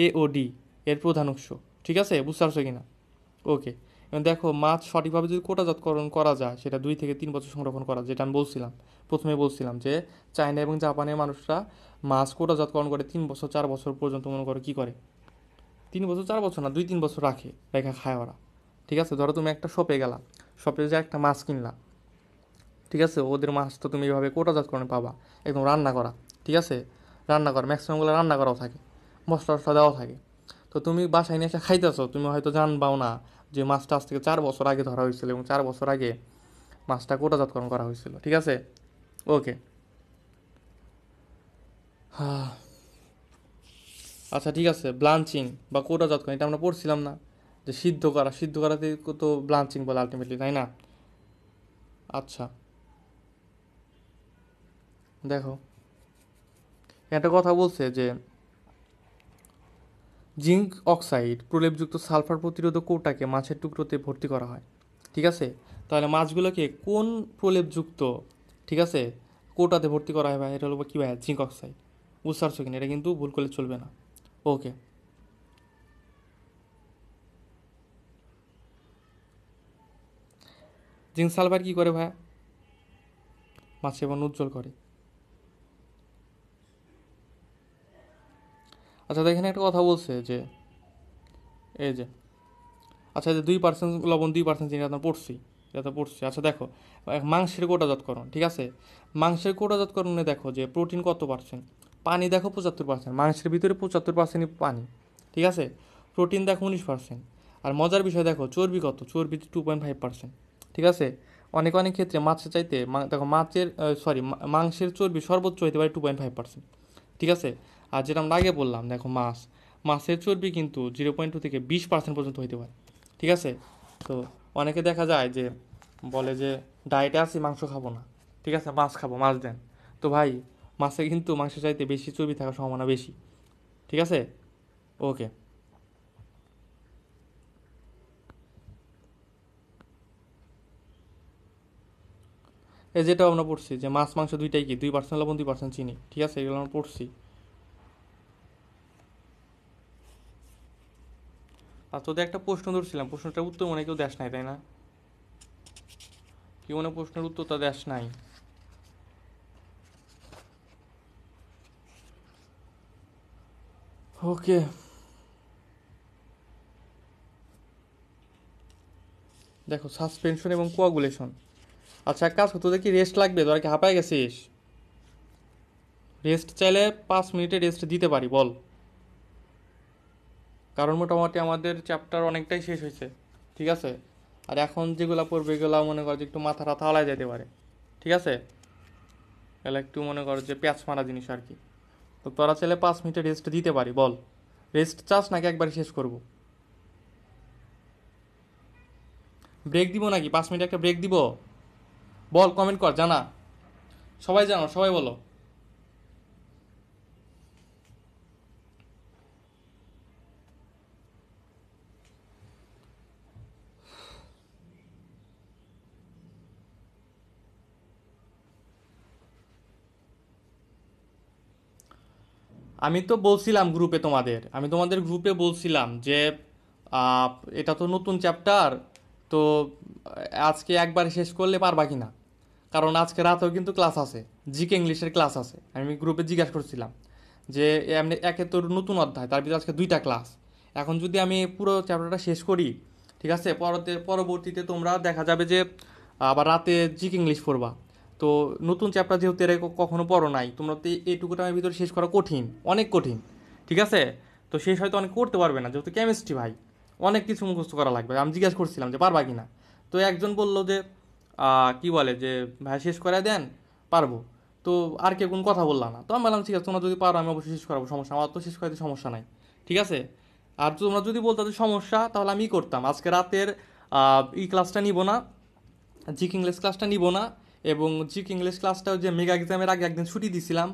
এ ও ডি এর প্রধান উৎস। ঠিক আছে, বুঝতে পারছো কিনা? ওকে। এবং দেখো মাছ সঠিকভাবে যদি কোটাজাতকরণ করা যায় সেটা 2 থেকে 3 বছর সংরক্ষণ করা, যেটা আমি বলছিলাম প্রথমে বলছিলাম যে চায়না এবং জাপানের মানুষরা মাছ কোটাজাতকরণ করে 3 বছর 4 বছর পর্যন্ত মনে করো কী করে, 3 বছর 4 বছর না, 2-3 বছর রাখে, রেখা খায় ওরা। ঠিক আছে, ধরো তুমি একটা শপে গেলা, শপে যে একটা মাছ কিনলা, ঠিক আছে, ওদের মাছ তো তুমি এইভাবে কোটাজাতকরণে পাবা, একদম রান্না করা। ঠিক আছে, রান্না করা, ম্যাক্সিমামগুলো রান্না করাও থাকে, মশলা টশলা দেওয়া থাকে। তো তুমি বাসায় নিয়ে এসে খাইতেছো, তুমি হয়তো জানবাও না যে মাছটা আজ থেকে 4 বছর আগে ধরা হয়েছিল এবং 4 বছর আগে মাছটা কোটাজাতকরণ করা হয়েছিল। ঠিক আছে, ওকে। আচ্ছা ঠিক আছে, ব্লাঞ্চিং বা কোটাজাতকরণ এটা আমরা পড়ছিলাম না, যে সিদ্ধ করা, সিদ্ধ করাতে তো ব্লাঞ্চিং বলে আলটিমেটলি, তাই না? আচ্ছা দেখো একটা কথা বলছে যে জিঙ্ক অক্সাইড প্রলেপযুক্ত সালফার প্রতিরোধক কৌটাকে মাছের টুকরোতে ভর্তি করা হয়। ঠিক আছে, তাহলে মাছগুলোকে কোন প্রলেপযুক্ত, ঠিক আছে, কৌটাতে ভর্তি করা হয় ভাই, এটা হলো কী ভাই, জিঙ্ক অক্সাইড। বুঝতে পারছো কিনা? এটা কিন্তু ভুল করলে চলবে না। ওকে। জিঙ্ক সালফার কী করে ভাই, মাছের বর্ণ উজ্জ্বল করে। আচ্ছা এখানে একটা কথা বলছে যে এই যে, আচ্ছা যে 2% লবণ 2% চিনি, এটা তো পড়ছি, এটা তো পড়ছি। আচ্ছা দেখো মাংসের কোটাজাতকরণ, ঠিক আছে, মাংসের কোটাজাতকরণে দেখো যে প্রোটিন কত পার্সেন্ট, পানি দেখো 75%, মাংসের ভিতরে 75%ই পানি। ঠিক আছে, প্রোটিন দেখো 19%। আর মজার বিষয় দেখো চর্বি কত, চর্বি 2.5%। ঠিক আছে, অনেক অনেক ক্ষেত্রে মাছের চাইতে দেখো মাছের সরি মাংসের চর্বি সর্বোচ্চ হতে পারে 2.5%। ঠিক আছে, আর যেটা আমরা আগে বললাম দেখো মাছের চর্বি কিন্তু 0.2 থেকে 20% পর্যন্ত হইতে পারে। ঠিক আছে, তো অনেকে দেখা যায় যে বলে যে ডায়েটে আছি মাংস খাবো না, ঠিক আছে মাছ খাবো, মাছ দেন। তো ভাই মাছে কিন্তু মাংসের চাইতে বেশি চর্বি থাকার সম্ভাবনা বেশি। ঠিক আছে, ওকে। এই যেটাও আমরা পড়ছি যে মাছ মাংস দুইটাই কি 2% লবণ 2% চিনি। ঠিক আছে, এগুলো আমরা পড়ছি। আর তোদের একটা প্রশ্ন ধরছিলাম, প্রশ্নটার উত্তর মনে হয় কেউ দেশ নাই, তাই না? কি মনে হয় প্রশ্নের উত্তরটা দেশ নাই? ওকে। দেখো সাসপেনশন এবং কোয়াগুলেশন। আচ্ছা এক কাজ কর, তোদের কি রেস্ট লাগবে, তোরা কি হাঁপায় গেছিস? রেস্ট চাইলে 5 মিনিটে রেস্ট দিতে পারি বল, কারণ মোটামুটি আমাদের চ্যাপ্টার অনেকটাই শেষ হয়েছে। ঠিক আছে, আর এখন যেগুলো পড়বে এগুলো মনে কর যে একটু মাথা টাথা আলায় যেতে পারে। ঠিক আছে, এগুলো একটু মনে কর যে প্যাঁচ মারা জিনিস আর কি। তো তোরা চাইলে 5 মিনিটে রেস্ট দিতে পারি বল, রেস্ট চাস নাকি একবারই শেষ করব? ব্রেক দিব নাকি, 5 মিনিট একটা ব্রেক দিব? বল, কমেন্ট কর, জানা, সবাই জানো, সবাই বলো। আমি তো বলছিলাম গ্রুপে তোমাদের, আমি তোমাদের গ্রুপে বলছিলাম যে আহ, এটা তো নতুন চ্যাপ্টার, তো আজকে একবার শেষ করলে পারবা কি না, কারণ আজকে রাতেও কিন্তু ক্লাস আছে, জিকে ইংলিশের ক্লাস আছে। আমি গ্রুপে জিজ্ঞাসা করছিলাম যে এমনি একে তো নতুন অধ্যায়, তার ভিতরে আজকে 2টা ক্লাস, এখন যদি আমি পুরো চ্যাপ্টারটা শেষ করি, ঠিক আছে, পরবর্তীতে তোমরা দেখা যাবে যে আবার রাতে জিকে ইংলিশ পড়বা। তো নতুন চ্যাপ্টার যেহেতু এর কখনো পড়ো নাই, তোমরা তো এইটুকু টাইমের ভিতরে শেষ করা কঠিন, অনেক কঠিন। ঠিক আছে, তো শেষ হয়তো অনেক করতে পারবে না, যেহেতু কেমিস্ট্রি ভাই, অনেক কিছু মুখস্থ করা লাগবে। আমি জিজ্ঞাসা করছিলাম যে পারবা কি না, তো একজন বলল যে কি বলে যে ভাই শেষ করে দেন, পারবো। তো আর কেউ কোনো কথা বললা না, তো আমি বললাম ঠিক আছে তোমরা যদি পারো আমি অবশ্যই শেষ করাবো, সমস্যা, আমার তো শেষ করাতে সমস্যা নাই। ঠিক আছে, আর তোমরা যদি বলতো যে সমস্যা, তাহলে আমি করতাম আজকে রাতের এই ক্লাসটা নিব না, জিকে ইংলিশ ক্লাসটা নিব না, এবং জিকে ইংলিশ ক্লাসটাও যে মেগা এক্সামের আগে একদিন ছুটি দিছিলাম,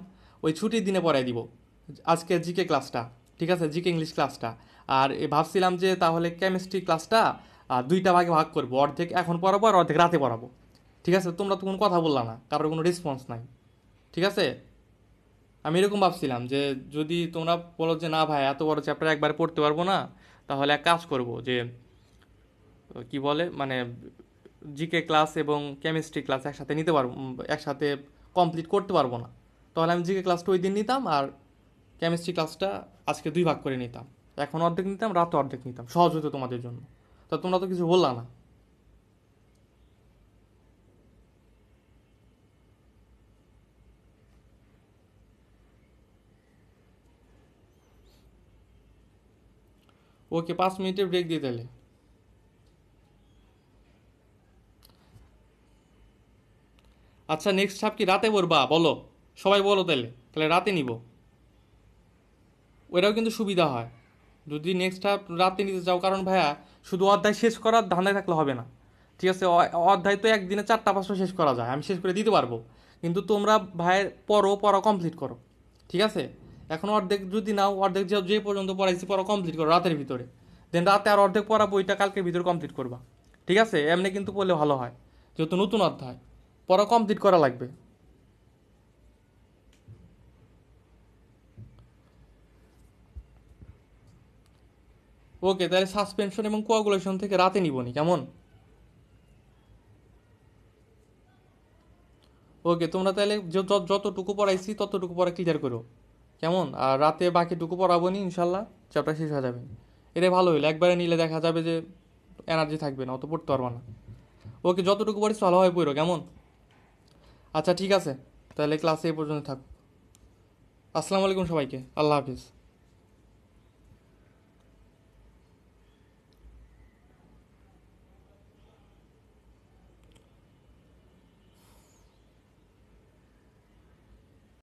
ওই ছুটির দিনে পড়াই দিব আজকে জিকে ক্লাসটা, ঠিক আছে, জিকে ইংলিশ ক্লাসটা। আর ভাবছিলাম যে তাহলে কেমিস্ট্রি ক্লাসটা দুইটা ভাগে ভাগ করবো, অর্ধেক এখন পড়াবো আর অর্ধেক রাতে পড়াবো, ঠিক আছে। তোমরা তো কোনো কথা বললা না, কারোর কোনো রেসপন্স নাই, ঠিক আছে। আমি এরকম ভাবছিলাম যে যদি তোমরা বলো যে না ভাই এত বড় চ্যাপ্টার একবারে পড়তে পারবো না, তাহলে এক কাজ করব যে কি বলে মানে জিকে ক্লাস এবং কেমিস্ট্রি ক্লাস একসাথে নিতে পারবো, একসাথে কমপ্লিট করতে পারবো না। তাহলে আমি জিকে ক্লাসটা ওই দিন নিতাম, আর কেমিস্ট্রি ক্লাসটা আজকে দুই ভাগ করে নিতাম, এখন অর্ধেক নিতাম, রাতে অর্ধেক নিতাম, সহজ হতো তোমাদের জন্য। তা তোমরা তো কিছু বললা না। ওকে, 5 মিনিটের ব্রেক দিয়ে তাহলে। আচ্ছা নেক্সট হাফ কি রাতে পড়বা বলো, সবাই বলো তাহলে, তাহলে রাতে নিব, ওটাও কিন্তু সুবিধা হয় যদি নেক্সট হাফ রাতে নিতে চাও। কারণ ভাইয়া শুধু অধ্যায় শেষ করার ধান্দায় থাকলে হবে না, ঠিক আছে। অধ্যায় তো একদিনে 4টা 5টা শেষ করা যায়, আমি শেষ করে দিতে পারবো, কিন্তু তোমরা ভাইয়ের পড়া কমপ্লিট করো, ঠিক আছে। এখন অর্ধেক যদি নাও, অর্ধেক যে পর্যন্ত পড়াইছি পড়া কমপ্লিট করো রাতের ভিতরে, দেন রাতে আর অর্ধেক পড়া বইটা কালকের ভিতরে কমপ্লিট করবা, ঠিক আছে। এমনি কিন্তু পড়লে ভালো হয়, যেহেতু নতুন অধ্যায়, পড়া কমপ্লিট করা লাগবে। ওকে, তাহলে সাসপেনশন এবং কোয়াগুলেশন থেকে রাতে নিবনি, কেমন? ওকে, তোমরা তাহলে যতটুকু পড়াইছি ততটুকু পড়া ক্লিয়ার করো, কেমন? আর রাতে বাকিটুকু পড়াবো নি, ইনশাল্লাহ চ্যাপ্টার শেষ হয়ে যাবে। এটা ভালো হইলো, একবারে নিলে দেখা যাবে যে এনার্জি থাকবে না, অত পড়তে পারবা না। ওকে, যতটুকু পড়িস ভালোভাবে পড়ো, কেমন? আচ্ছা ঠিক আছে, তাহলে ক্লাসে এই পর্যন্ত থাকো। আসসালামু আলাইকুম সবাইকে, আল্লাহ হাফিজ।